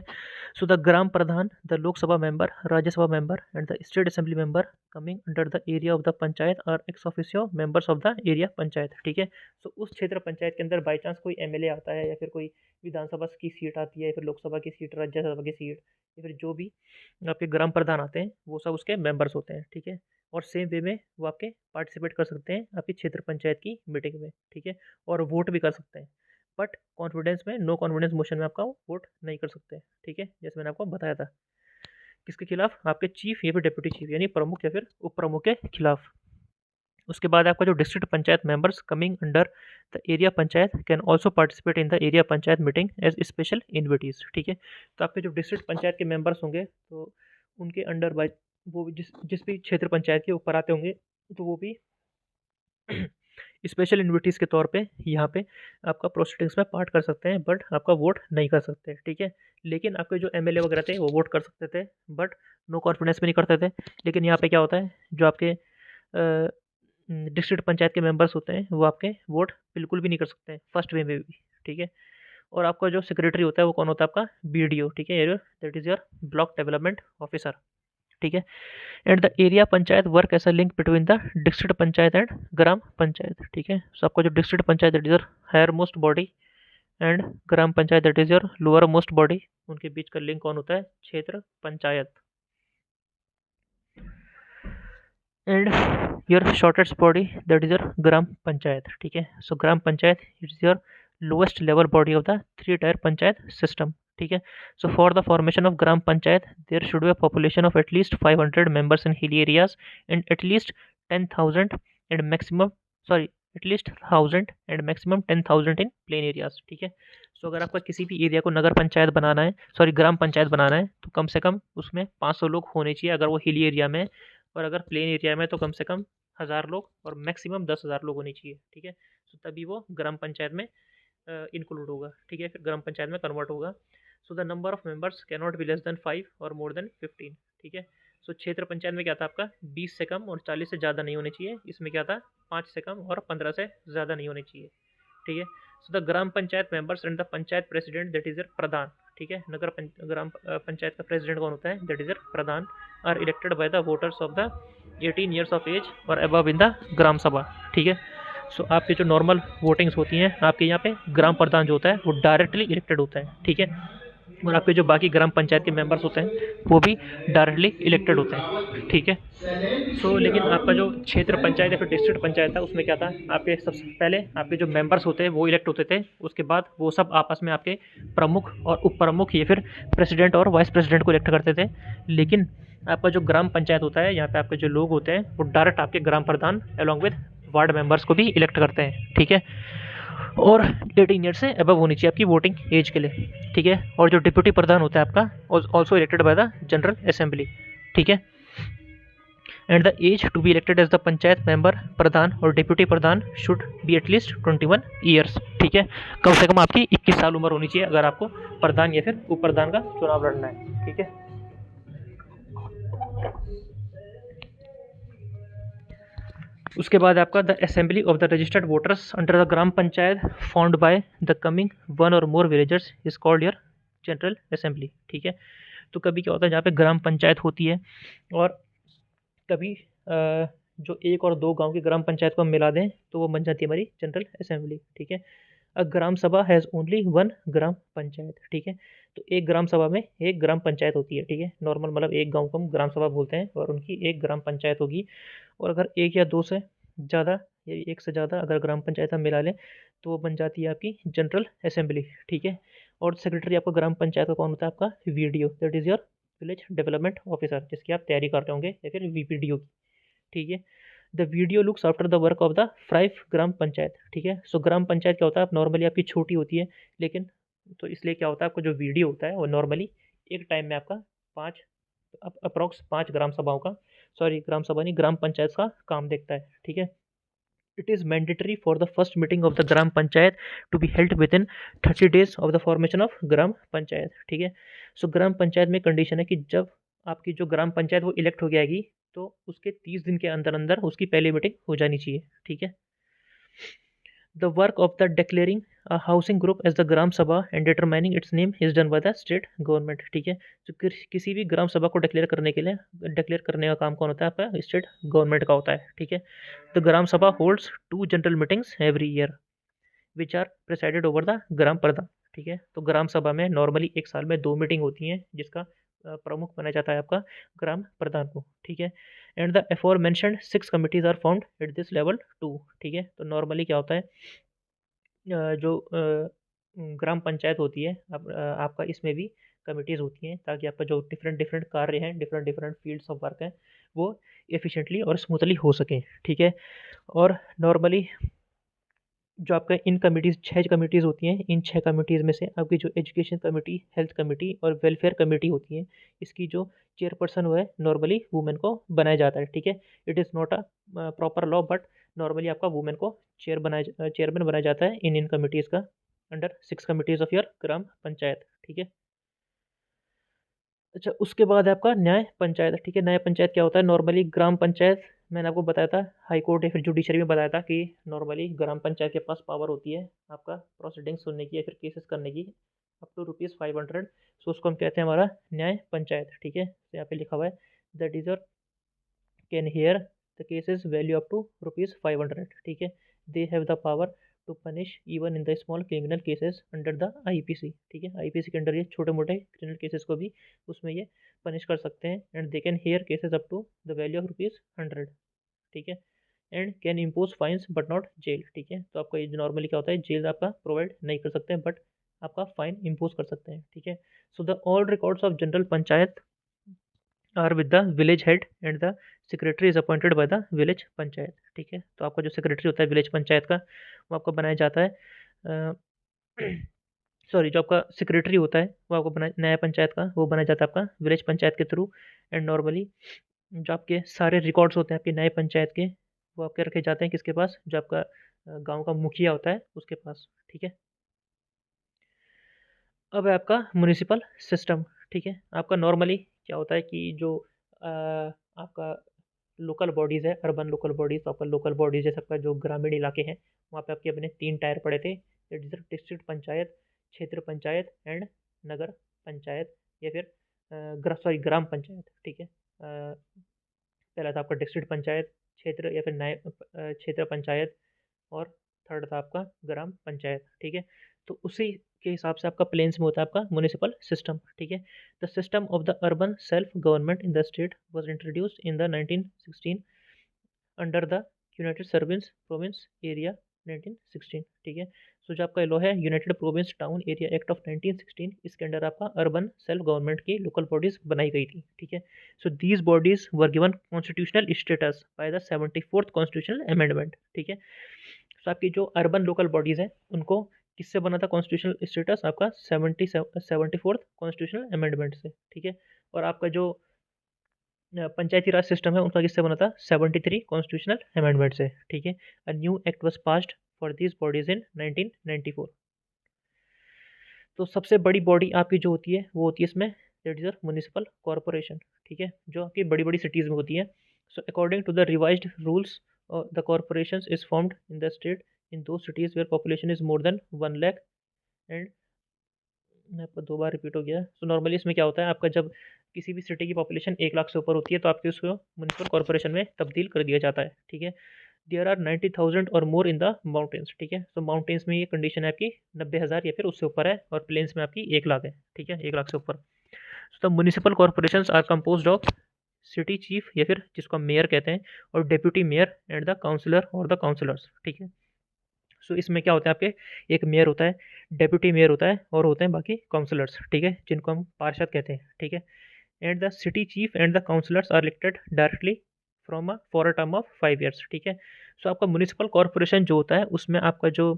so the gram pradhan, the Lok Sabha member, Rajya Sabha member and the state assembly member coming under the area of the panchayat और ex officio members of the area panchayat. ठीक है, सो उस क्षेत्र पंचायत के अंदर बाई चांस कोई एमएलए आता है या फिर कोई विधानसभा की सीट आती है या फिर लोकसभा की सीट, राज्यसभा की सीट या फिर जो भी आपके ग्राम प्रधान आते हैं वो सब उसके मेंबर्स होते हैं। ठीक है, और सेम वे में वो आपके पार्टिसिपेट कर सकते हैं आपकी क्षेत्र पंचायत की मीटिंग में। ठीक है, और वोट भी कर सकते हैं, बट कॉन्फिडेंस में नो कॉन्फिडेंस मोशन में आपका वोट नहीं कर सकते। ठीक है, जैसे मैंने आपको बताया था, किसके खिलाफ? आपके चीफ या फिर डेप्यूटी चीफ यानी प्रमुख या फिर उप प्रमुख के खिलाफ। उसके बाद आपका जो district panchayat members coming under the area panchayat can also participate in the area panchayat meeting as special invitees. ठीक है, तो आपके जो डिस्ट्रिक्ट पंचायत के मेंबर्स होंगे तो उनके अंडर बाय वो जिस भी क्षेत्र पंचायत के ऊपर आते होंगे तो वो भी स्पेशल इन्विटीज़ के तौर पे यहाँ पे आपका प्रोसीडिंग्स में पार्ट कर सकते हैं, बट आपका वोट नहीं कर सकते। ठीक है, लेकिन आपके जो एमएलए वगैरह थे वो वोट कर सकते थे, बट नो कॉन्फिडेंस में नहीं करते थे। लेकिन यहाँ पे क्या होता है, जो आपके डिस्ट्रिक्ट पंचायत के मेंबर्स होते हैं वो आपके वोट बिल्कुल भी नहीं कर सकते हैं फर्स्ट वे में भी। ठीक है, और आपका जो सेक्रेटरी होता है वो कौन होता है? आपका बीडीओ। ठीक है, that is your block development officer. ठीक है, and the area panchayat work as a link between the district panchayat and gram panchayat. ठीक है, सो आपका जो district panchayat that is your higher most body and gram panchayat that is your lower most body, उनके बीच का link कौन होता है? Kshetra panchayat. And your shortest body that is your gram panchayat. ठीक है, सो ग्राम panchayat is your lowest level body of the 3 tier panchayat system. ठीक है, so for the formation of gram panchayat there should be a population of at least 500 members in hilly areas and at least 10,000 and maximum at least 1000 and maximum 10,000 in plain areas. ठीक है, सो अगर आपका किसी भी area को नगर पंचायत बनाना है ग्राम पंचायत बनाना है तो कम से कम उसमें 500 लोग होने चाहिए अगर वो हिली एरिया में, और अगर प्लेन एरिया में तो कम से कम 1000 लोग और मैक्सिमम 10,000 लोग होने चाहिए। ठीक है, सो तभी वो ग्राम पंचायत में इंक्लूड होगा। ठीक है, फिर ग्राम पंचायत में कन्वर्ट होगा। So the number of members can not be less then 5 और मोर देन 15। ठीक है, सो क्षेत्र पंचायत में क्या था आपका 20 से कम और 40 से ज़्यादा नहीं होने चाहिए। इसमें क्या था 5 से कम और 15 से ज़्यादा नहीं होने चाहिए। ठीक है, so the gram panchayat members and the panchayat president that is pradhan. ठीक है, ग्राम पंचायत का प्रेसिडेंट कौन होता है? That is pradhan are elected by the voters of the 18 years of age और above in the gram sabha. ठीक है, सो आपकी जो नॉर्मल वोटिंग्स होती हैं आपके यहाँ पे ग्राम प्रधान जो होता है वो डायरेक्टली इलेक्टेड होता है। ठीक है, और आपके जो बाकी ग्राम पंचायत के मेंबर्स होते हैं वो भी डायरेक्टली इलेक्टेड होते हैं। ठीक है, सो लेकिन आपका जो क्षेत्र पंचायत या फिर डिस्ट्रिक्ट पंचायत था उसमें क्या था, आपके सबसे पहले आपके जो मेंबर्स होते हैं वो इलेक्ट होते थे, उसके बाद वो सब आपस में आपके प्रमुख और उप प्रमुख या फिर प्रेसिडेंट और वाइस प्रेसिडेंट को इलेक्ट करते थे। लेकिन आपका जो ग्राम पंचायत होता है यहाँ पे आपके जो लोग होते हैं वो डायरेक्ट आपके ग्राम प्रधान अलॉन्ग विद वार्ड मेंबर्स को भी इलेक्ट करते हैं। ठीक है, और 18 ईयर से अबव होनी चाहिए आपकी वोटिंग एज के लिए, ठीक है। और जो डिप्यूटी प्रधान होता है आपका also elected by the general assembly, ठीक है। And the age to be elected as the panchayat member pradhan और deputy pradhan should be at least 21 years, ठीक है। कम से कम आपकी 21 साल उम्र होनी चाहिए अगर आपको प्रधान या फिर उप प्रधान का चुनाव लड़ना है, ठीक है। उसके बाद आपका the assembly of the registered voters under the gram panchayat found by the coming one और more villagers is called your general assembly, ठीक है। तो कभी क्या होता है, जहाँ पे ग्राम पंचायत होती है और कभी जो 1 और 2 गांव की ग्राम पंचायत को हम मिला दें तो वो बन जाती है हमारी जनरल असेंबली, ठीक है। अ ग्राम सभा हैज़ ओनली 1 ग्राम पंचायत, ठीक है। तो एक ग्राम सभा में एक ग्राम पंचायत होती है, ठीक है। नॉर्मल मतलब एक गांव को हम ग्राम सभा बोलते हैं और उनकी एक ग्राम पंचायत होगी। और अगर 1 या 2 से ज़्यादा या 1 से ज़्यादा अगर ग्राम पंचायत हम मिला लें तो वो बन जाती है आपकी जनरल असेंबली, ठीक है। और सेक्रेटरी आपका ग्राम पंचायत का कौन होता है, आपका video, that is your village development officer, जिसकी आप तैयारी कर रहे होंगे, या फिर वीपीडीओ की, ठीक है। The video looks after the work of the 5 ग्राम पंचायत, ठीक है। सो ग्राम पंचायत क्या होता है, नॉर्मली आपकी छोटी होती है, लेकिन तो इसलिए क्या होता है, आपको जो वीडियो होता है वो नॉर्मली एक टाइम में आपका 5 अप्रॉक्स 5 ग्राम सभाओं का, सॉरी ग्राम सभा नहीं, ग्राम पंचायत का काम देखता है, ठीक है। It is mandatory for the first meeting of the gram panchayat to be held within 30 days of the formation of gram panchayat, ठीक है। सो ग्राम पंचायत में कंडीशन है कि जब आपकी जो ग्राम पंचायत वो इलेक्ट हो जाएगी तो उसके 30 दिन के अंदर अंदर उसकी पहली मीटिंग हो जानी चाहिए, ठीक है। The work of the declaring a housing group as the gram sabha and determining its name is done by the state government, ठीक है। तो किसी भी ग्राम सभा को डिक्लेयर करने के लिए, डिक्लेयर करने का काम कौन होता है, आपका स्टेट गवर्नमेंट का होता है, ठीक है। The gram sabha holds 2 general meetings every year which are presided over the gram pradhan, ठीक है। तो ग्राम सभा में नॉर्मली एक साल में 2 मीटिंग होती हैं, जिसका प्रमुख बनाया जाता है आपका ग्राम प्रधान को, ठीक है। And the aforementioned 6 committees are found at this level 2, ठीक है। तो नॉर्मली क्या होता है, जो ग्राम पंचायत होती है आपका इसमें भी कमिटीज़ होती हैं, ताकि आपका जो डिफरेंट डिफरेंट कार्य हैं, different different fields of work हैं, वो एफिशिएंटली और स्मूथली हो सकें, ठीक है। और नॉर्मली जो आपका इन कमिटीज़ 6 कमिटीज़ होती हैं, इन 6 कमिटीज़ में से आपकी जो एजुकेशन कमेटी, हेल्थ कमेटी और वेलफेयर कमेटी होती है, इसकी जो चेयरपर्सन वो है नॉर्मली वुमेन को बनाया जाता है, ठीक है। It is not a proper law, but normally आपका वुमेन को चेयरमैन बनाया जाता है इन कमिटीज़ का under 6 committees of your gram panchayat, ठीक है। अच्छा, उसके बाद है आपका न्याय पंचायत, ठीक है। न्याय पंचायत क्या होता है, नॉर्मली ग्राम पंचायत मैंने आपको बताया था, हाई कोर्ट या फिर जुडिशरी में बताया था कि नॉर्मली ग्राम पंचायत के पास पावर होती है आपका प्रोसीडिंग सुनने की या फिर केसेस करने की अप टू ₹500। सो उसको हम कहते हैं हमारा न्याय पंचायत, ठीक है। तो यहाँ पे लिखा हुआ है that is your can hear the cases value up to ₹500, ठीक है। They have the power to punish even in the small criminal cases under the IPC, ठीक है। आईपीसी के अंडर ये छोटे मोटे क्रिमिनल केसेस को भी उसमें ये पनिश कर सकते हैं। And they can hear cases up to the value of ₹100, ठीक है। And can impose fines but not jail, ठीक है। तो आपका ये नॉर्मली क्या होता है, जेल आपका प्रोवाइड नहीं कर सकते हैं, बट आपका फाइन इम्पोज कर सकते हैं, ठीक है। So the all records of general panchayat are with the village head and the secretary is appointed by the village panchayat, ठीक है। तो आपका जो सेक्रेटरी होता है विलेज पंचायत का, वो आपका बनाया जाता है सॉरी, जो आपका सेक्रेटरी होता है वो आपको बना, न्याय पंचायत का वो बनाया जाता है आपका विलेज पंचायत के थ्रू। एंड नॉर्मली जो आपके सारे रिकॉर्ड्स होते हैं आपके न्याय पंचायत के, वो आपके रखे जाते हैं किसके पास, जो आपका गांव का मुखिया होता है उसके पास, ठीक है। अब है आपका म्युनिसिपल सिस्टम, ठीक है। आपका नॉर्मली क्या होता है कि जो आपका लोकल बॉडीज़ है, अर्बन लोकल बॉडीज़, तो आपका लोकल बॉडीज़ जैसे आपका जो ग्रामीण इलाके हैं, वहाँ पे आपके अपने 3 टायर पड़े थे, डिस्ट्रिक्ट पंचायत, क्षेत्र पंचायत एंड नगर पंचायत, या फिर ग्राम पंचायत, ठीक है। पहला था आपका डिस्ट्रिक्ट पंचायत, क्षेत्र या फिर क्षेत्र पंचायत, और थर्ड था आपका ग्राम पंचायत, ठीक है। तो उसी के हिसाब से आपका प्लेन्स में होता है आपका म्युनिसिपल सिस्टम, ठीक है। The system of the urban self government in the state was introduced in the 1916 under the United service province area 1916, ठीक है। सो जो आपका लॉ है United province town area act of 1916, इसके अंडर आपका urban self government की local bodies बनाई गई थी, ठीक है। So these bodies were given constitutional status by the 74th constitutional amendment, ठीक है। सो आपकी जो अर्बन लोकल बॉडीज़ हैं उनको किससे बना था कॉन्स्टिट्यूशनल स्टेटस? आपका 74th कॉन्स्टिट्यूशनल अमेंडमेंट से, ठीक है। और आपका जो पंचायती राज सिस्टम है उनका किससे बना था? 73 कॉन्स्टिट्यूशनल अमेंडमेंट से, ठीक है। A new act was passed for these bodies in 1994। तो सबसे बड़ी बॉडी आपकी जो होती है वो होती है इसमें, दैट इज म्युनिसिपल कॉरपोरेशन, ठीक है, जो आपकी बड़ी बड़ी सिटीज़ में होती है। So according to the revised rules the corporation is formed in the state in दो cities where population is more than 1 lakh and, आपका 2 बार रिपीट हो गया है। सो नॉर्मली इसमें क्या होता है, आपका जब किसी भी सिटी की पॉपुलेशन 1 लाख से ऊपर होती है तो आपके उसको म्युनिसिपल कॉर्पोरेशन में तब्दील कर दिया जाता है, ठीक है। देयर आर 90,000 और मोर इन द माउंटेन्स, ठीक है। तो माउंटेन्स में ये कंडीशन है आपकी 90,000 या फिर उससे ऊपर है, और प्लेन्स में आपकी 1 लाख है, ठीक है, 1 लाख से ऊपर। So the municipal corporations are composed of city chief या फिर जिसको हम मेयर कहते हैं, और deputy mayor and the councillor और द काउंसिलर्स, ठीक है। सो इसमें क्या होता है आपके, एक मेयर होता है, डेप्यूटी मेयर होता है, और होते हैं बाकी काउंसलर्स, ठीक है, जिनको हम पार्षद कहते हैं, ठीक है। And the city chief and the councillors are elected directly from for a term of 5 years, ठीक है। सो आपका म्युनिसिपल कॉर्पोरेशन जो होता है उसमें आपका जो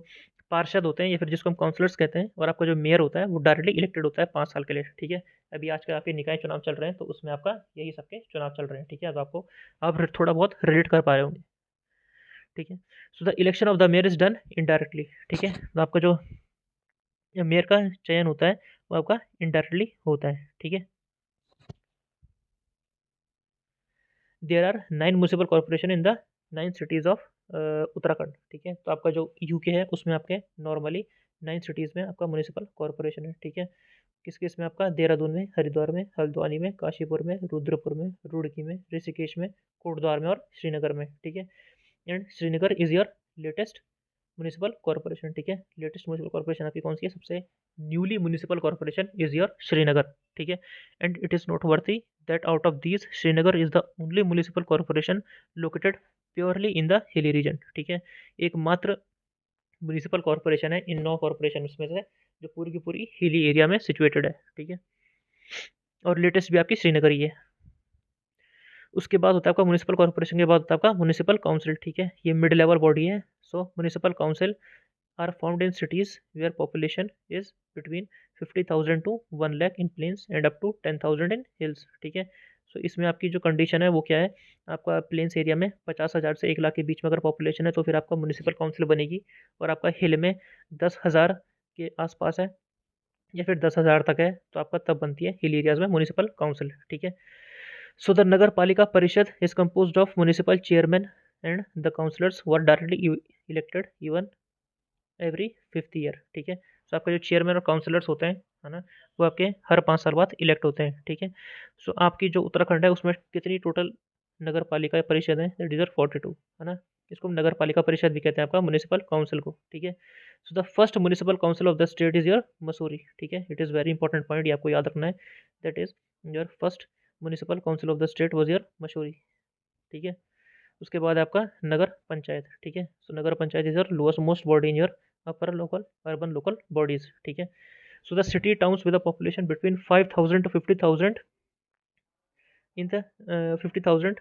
पार्षद होते हैं या फिर जिसको हम काउंसलर्स कहते हैं, और आपका जो मेयर होता है वो डायरेक्टली इलेक्टेड होता है 5 साल के लिए, ठीक है। अभी आजकल आपके निकाय चुनाव चल रहे हैं तो उसमें आपका यही सबके चुनाव चल रहे हैं, ठीक है। अब आपको आप थोड़ा बहुत रिलेट कर पा रहे होंगे, ठीक है। So the election of the mayor is done indirectly, ठीक है। तो आपका जो मेयर का चयन होता है वो आपका इनडायरेक्टली होता है, ठीक है। There are 9 municipal corporation in the 9 cities of Uttarakhand, ठीक है। तो आपका जो यूके है उसमें आपके नॉर्मली 9 सिटीज़ में आपका म्युनिसिपल कॉर्पोरेशन है, ठीक है। किस किस में? आपका देहरादून में, हरिद्वार में, हल्द्वानी में, काशीपुर में, रुद्रपुर में, रुड़की में, ऋषिकेश में, कोटद्वार में और श्रीनगर में, ठीक है। And Srinagar is your latest municipal corporation, ठीक है। लेटेस्ट म्युनिसिपल कॉर्पोरेशन आपकी कौन सी है? सबसे newly municipal corporation is your Srinagar, ठीक है। And it is noteworthy that out of these Srinagar is the only municipal corporation located purely in the hilly region, ठीक है। एकमात्र म्युनिसिपल कॉर्पोरेशन है इन 9 कॉर्पोरेशन में से जो पूरी की पूरी हिली एरिया में सिचुएटेड है, ठीक है। और लेटेस्ट भी आपकी श्रीनगर ही है। उसके बाद होता है आपका म्युनिसिपल कॉर्पोरेशन के बाद होता है आपका म्युनिसिपल काउंसिल, ठीक है। ये मिड लेवल बॉडी है। So municipal council are found in cities where population is between 50,000 to 1 lakh in plains and up to 10,000 in hills, ठीक है। सो इसमें आपकी जो कंडीशन है वो क्या है, आपका प्लेन्स एरिया में 50,000 से 1 लाख के बीच में अगर पॉपुलेशन है तो फिर आपका म्युनिसिपल काउंसिल बनेगी, और आपका हिल में 10,000 के आसपास है या फिर 10,000 तक है तो आपका तब बनती है हिल एरियाज में म्युनिसिपल काउंसिल, ठीक है। So the Nagar Palika Parishad is compose of municipal chairman and the councillors were directly elected even every 5th year, ठीक है। सो आपका जो चेयरमैन और काउंसलर्स होते हैं, है ना, वो आपके हर 5 साल बाद इलेक्ट होते हैं, ठीक है। सो आपकी जो उत्तराखंड है उसमें कितनी टोटल नगर पालिका परिषद है? दैट इज 42, है ना। इसको हम नगर पालिका परिषद भी कहते हैं आपका म्युनिसिपल काउंसिल को, ठीक है। So the first municipal council of the state is your Mussoorie, ठीक है। It is very important point, ये आपको याद रखना है। That is your first municipal council of the state was your Mussoorie, ठीक है। उसके बाद आपका नगर पंचायत, ठीक है। So nagar panchayat is your lowest most body in your upper local urban local bodies, ठीक है। So the city towns with a population between 5,000 to 50,000 in the 50,000,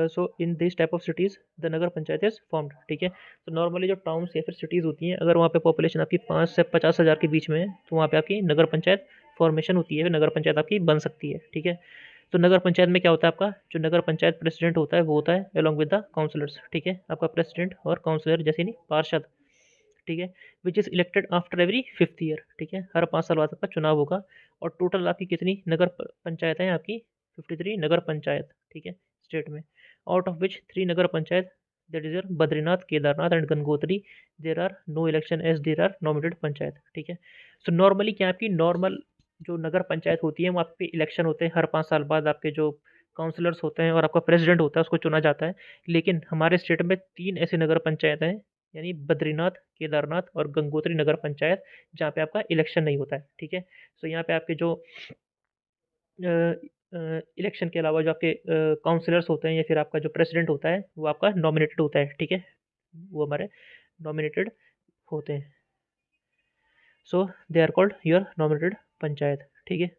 so in this type of cities the Nagar panchayat is formed, ठीक है। तो normally जो towns या फिर cities होती हैं अगर वहाँ पे पॉपुलेशन आपकी 5 से 50,000 के बीच में है तो वहाँ पे आपकी नगर पंचायत फॉर्मेशन होती है, नगर पंचायत आपकी बन सकती है, ठीक है। तो नगर पंचायत में क्या होता है, आपका जो नगर पंचायत प्रेसिडेंट होता है वो होता है अलॉन्ग विद द काउंसलर्स, ठीक है। आपका प्रेसिडेंट और काउंसलर जैसे नहीं पार्षद, ठीक है, which is elected after every 5th year, ठीक है। हर 5 साल बाद आपका चुनाव होगा। और टोटल आपकी कितनी नगर पंचायत हैं? आपकी 53 नगर पंचायत, ठीक है, स्टेट में। Out of which 3 Nagar Panchayat that is your Badrinath, Kedarnath and Gangotri, there are no election as there are nominated panchayat, ठीक है। सो नॉर्मली क्या आपकी नॉर्मल जो नगर पंचायत होती है वो आपके इलेक्शन होते हैं हर 5 साल बाद, आपके जो काउंसलर्स होते हैं और आपका प्रेसिडेंट होता है उसको चुना जाता है। लेकिन हमारे स्टेट में 3 ऐसे नगर पंचायत हैं, यानी बद्रीनाथ, केदारनाथ और गंगोत्री नगर पंचायत, जहाँ पे आपका इलेक्शन नहीं होता है, ठीक है। सो यहाँ पे आपके जो इलेक्शन के अलावा जो आपके काउंसलर्स होते हैं या फिर आपका जो प्रेसिडेंट होता है वो आपका नॉमिनेटेड होता है, ठीक है, वो हमारे नॉमिनेटेड होते हैं। So they are called your nominated panchayat, ठीक है।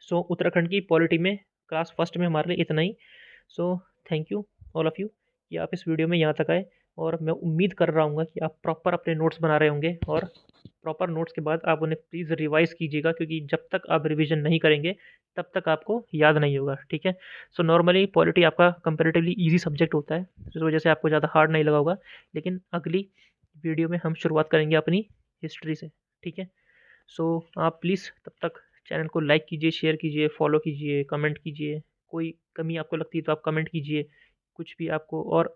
सो उत्तराखंड की पॉलिटी में क्लास फर्स्ट में हमारे लिए इतना ही। So thank you all of you कि आप इस वीडियो में यहाँ तक आए। और मैं उम्मीद कर रहा हूँ कि आप प्रॉपर अपने नोट्स बना रहे होंगे, और प्रॉपर नोट्स के बाद आप उन्हें प्लीज़ रिवाइज़ कीजिएगा, क्योंकि जब तक आप रिवीजन नहीं करेंगे तब तक आपको याद नहीं होगा, ठीक है। सो नॉर्मली पॉलिटी आपका कंपैरेटिवली ईजी सब्जेक्ट होता है, इस वजह से आपको ज़्यादा हार्ड नहीं लगा होगा। लेकिन अगली वीडियो में हम शुरुआत करेंगे अपनी हिस्ट्री से, ठीक है। सो आप प्लीज़ तब तक चैनल को लाइक कीजिए, शेयर कीजिए, फॉलो कीजिए, कमेंट कीजिए। कोई कमी आपको लगती है तो आप कमेंट कीजिए, कुछ भी आपको, और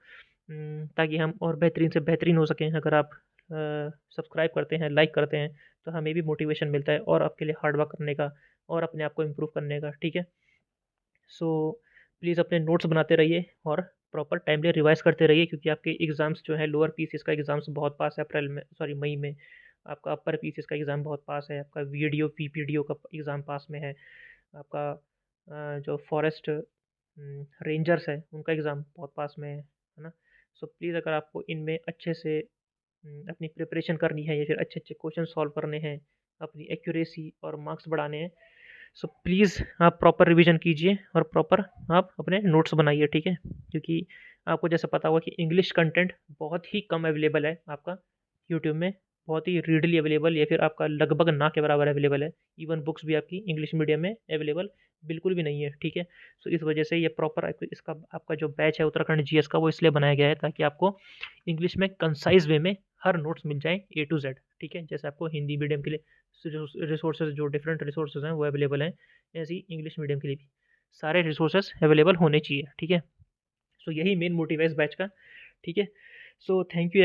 ताकि हम और बेहतरीन से बेहतरीन हो सकें। अगर आप सब्सक्राइब करते हैं, लाइक करते हैं, तो हमें भी मोटिवेशन मिलता है और आपके लिए हार्ड वर्क करने का और अपने आप को इम्प्रूव करने का, ठीक है। सो प्लीज़ अपने नोट्स बनाते रहिए और प्रॉपर टाइमली रिवाइज़ करते रहिए, क्योंकि आपके एग्ज़ाम्स जो हैं लोअर पीसीएस का एग्ज़ाम्स बहुत पास है, अप्रैल में, सॉरी मई में। आपका अपर पीसीएस का एग्ज़ाम बहुत पास है, आपका वीडियो पीपीडीओ का एग्ज़ाम पास में है, आपका जो फॉरेस्ट रेंजर्स है उनका एग्ज़ाम बहुत पास में है ना। सो प्लीज़ अगर आपको इनमें अच्छे से अपनी प्रिपरेशन करनी है, या फिर अच्छे अच्छे क्वेश्चन सॉल्व करने हैं, अपनी एक्यूरेसी और मार्क्स बढ़ाने हैं, सो प्लीज़ आप प्रॉपर रिवीजन कीजिए और प्रॉपर आप अपने नोट्स बनाइए, ठीक है। क्योंकि आपको जैसे पता होगा कि इंग्लिश कंटेंट बहुत ही कम अवेलेबल है आपका यूट्यूब में, बहुत ही रीडली अवेलेबल, या फिर आपका लगभग ना के बराबर अवेलेबल है। इवन बुक्स भी आपकी इंग्लिश मीडियम में अवेलेबल बिल्कुल भी नहीं है, ठीक है। सो इस वजह से ये प्रॉपर इसका आपका जो बैच है उत्तराखंड जीएस का, वो इसलिए बनाया गया है ताकि आपको इंग्लिश में कंसाइज वे में हर नोट्स मिल जाए ए टू जेड, ठीक है। जैसे आपको हिंदी मीडियम के लिए रिसोर्सेज, जो डिफरेंट रिसोर्सेज हैं वो अवेलेबल हैं, ऐसे ही इंग्लिश मीडियम के लिए भी सारे रिसोर्सेज अवेलेबल होने चाहिए, ठीक है। सो यही मेन मोटिव है इस बैच का, ठीक है। सो थैंक यू।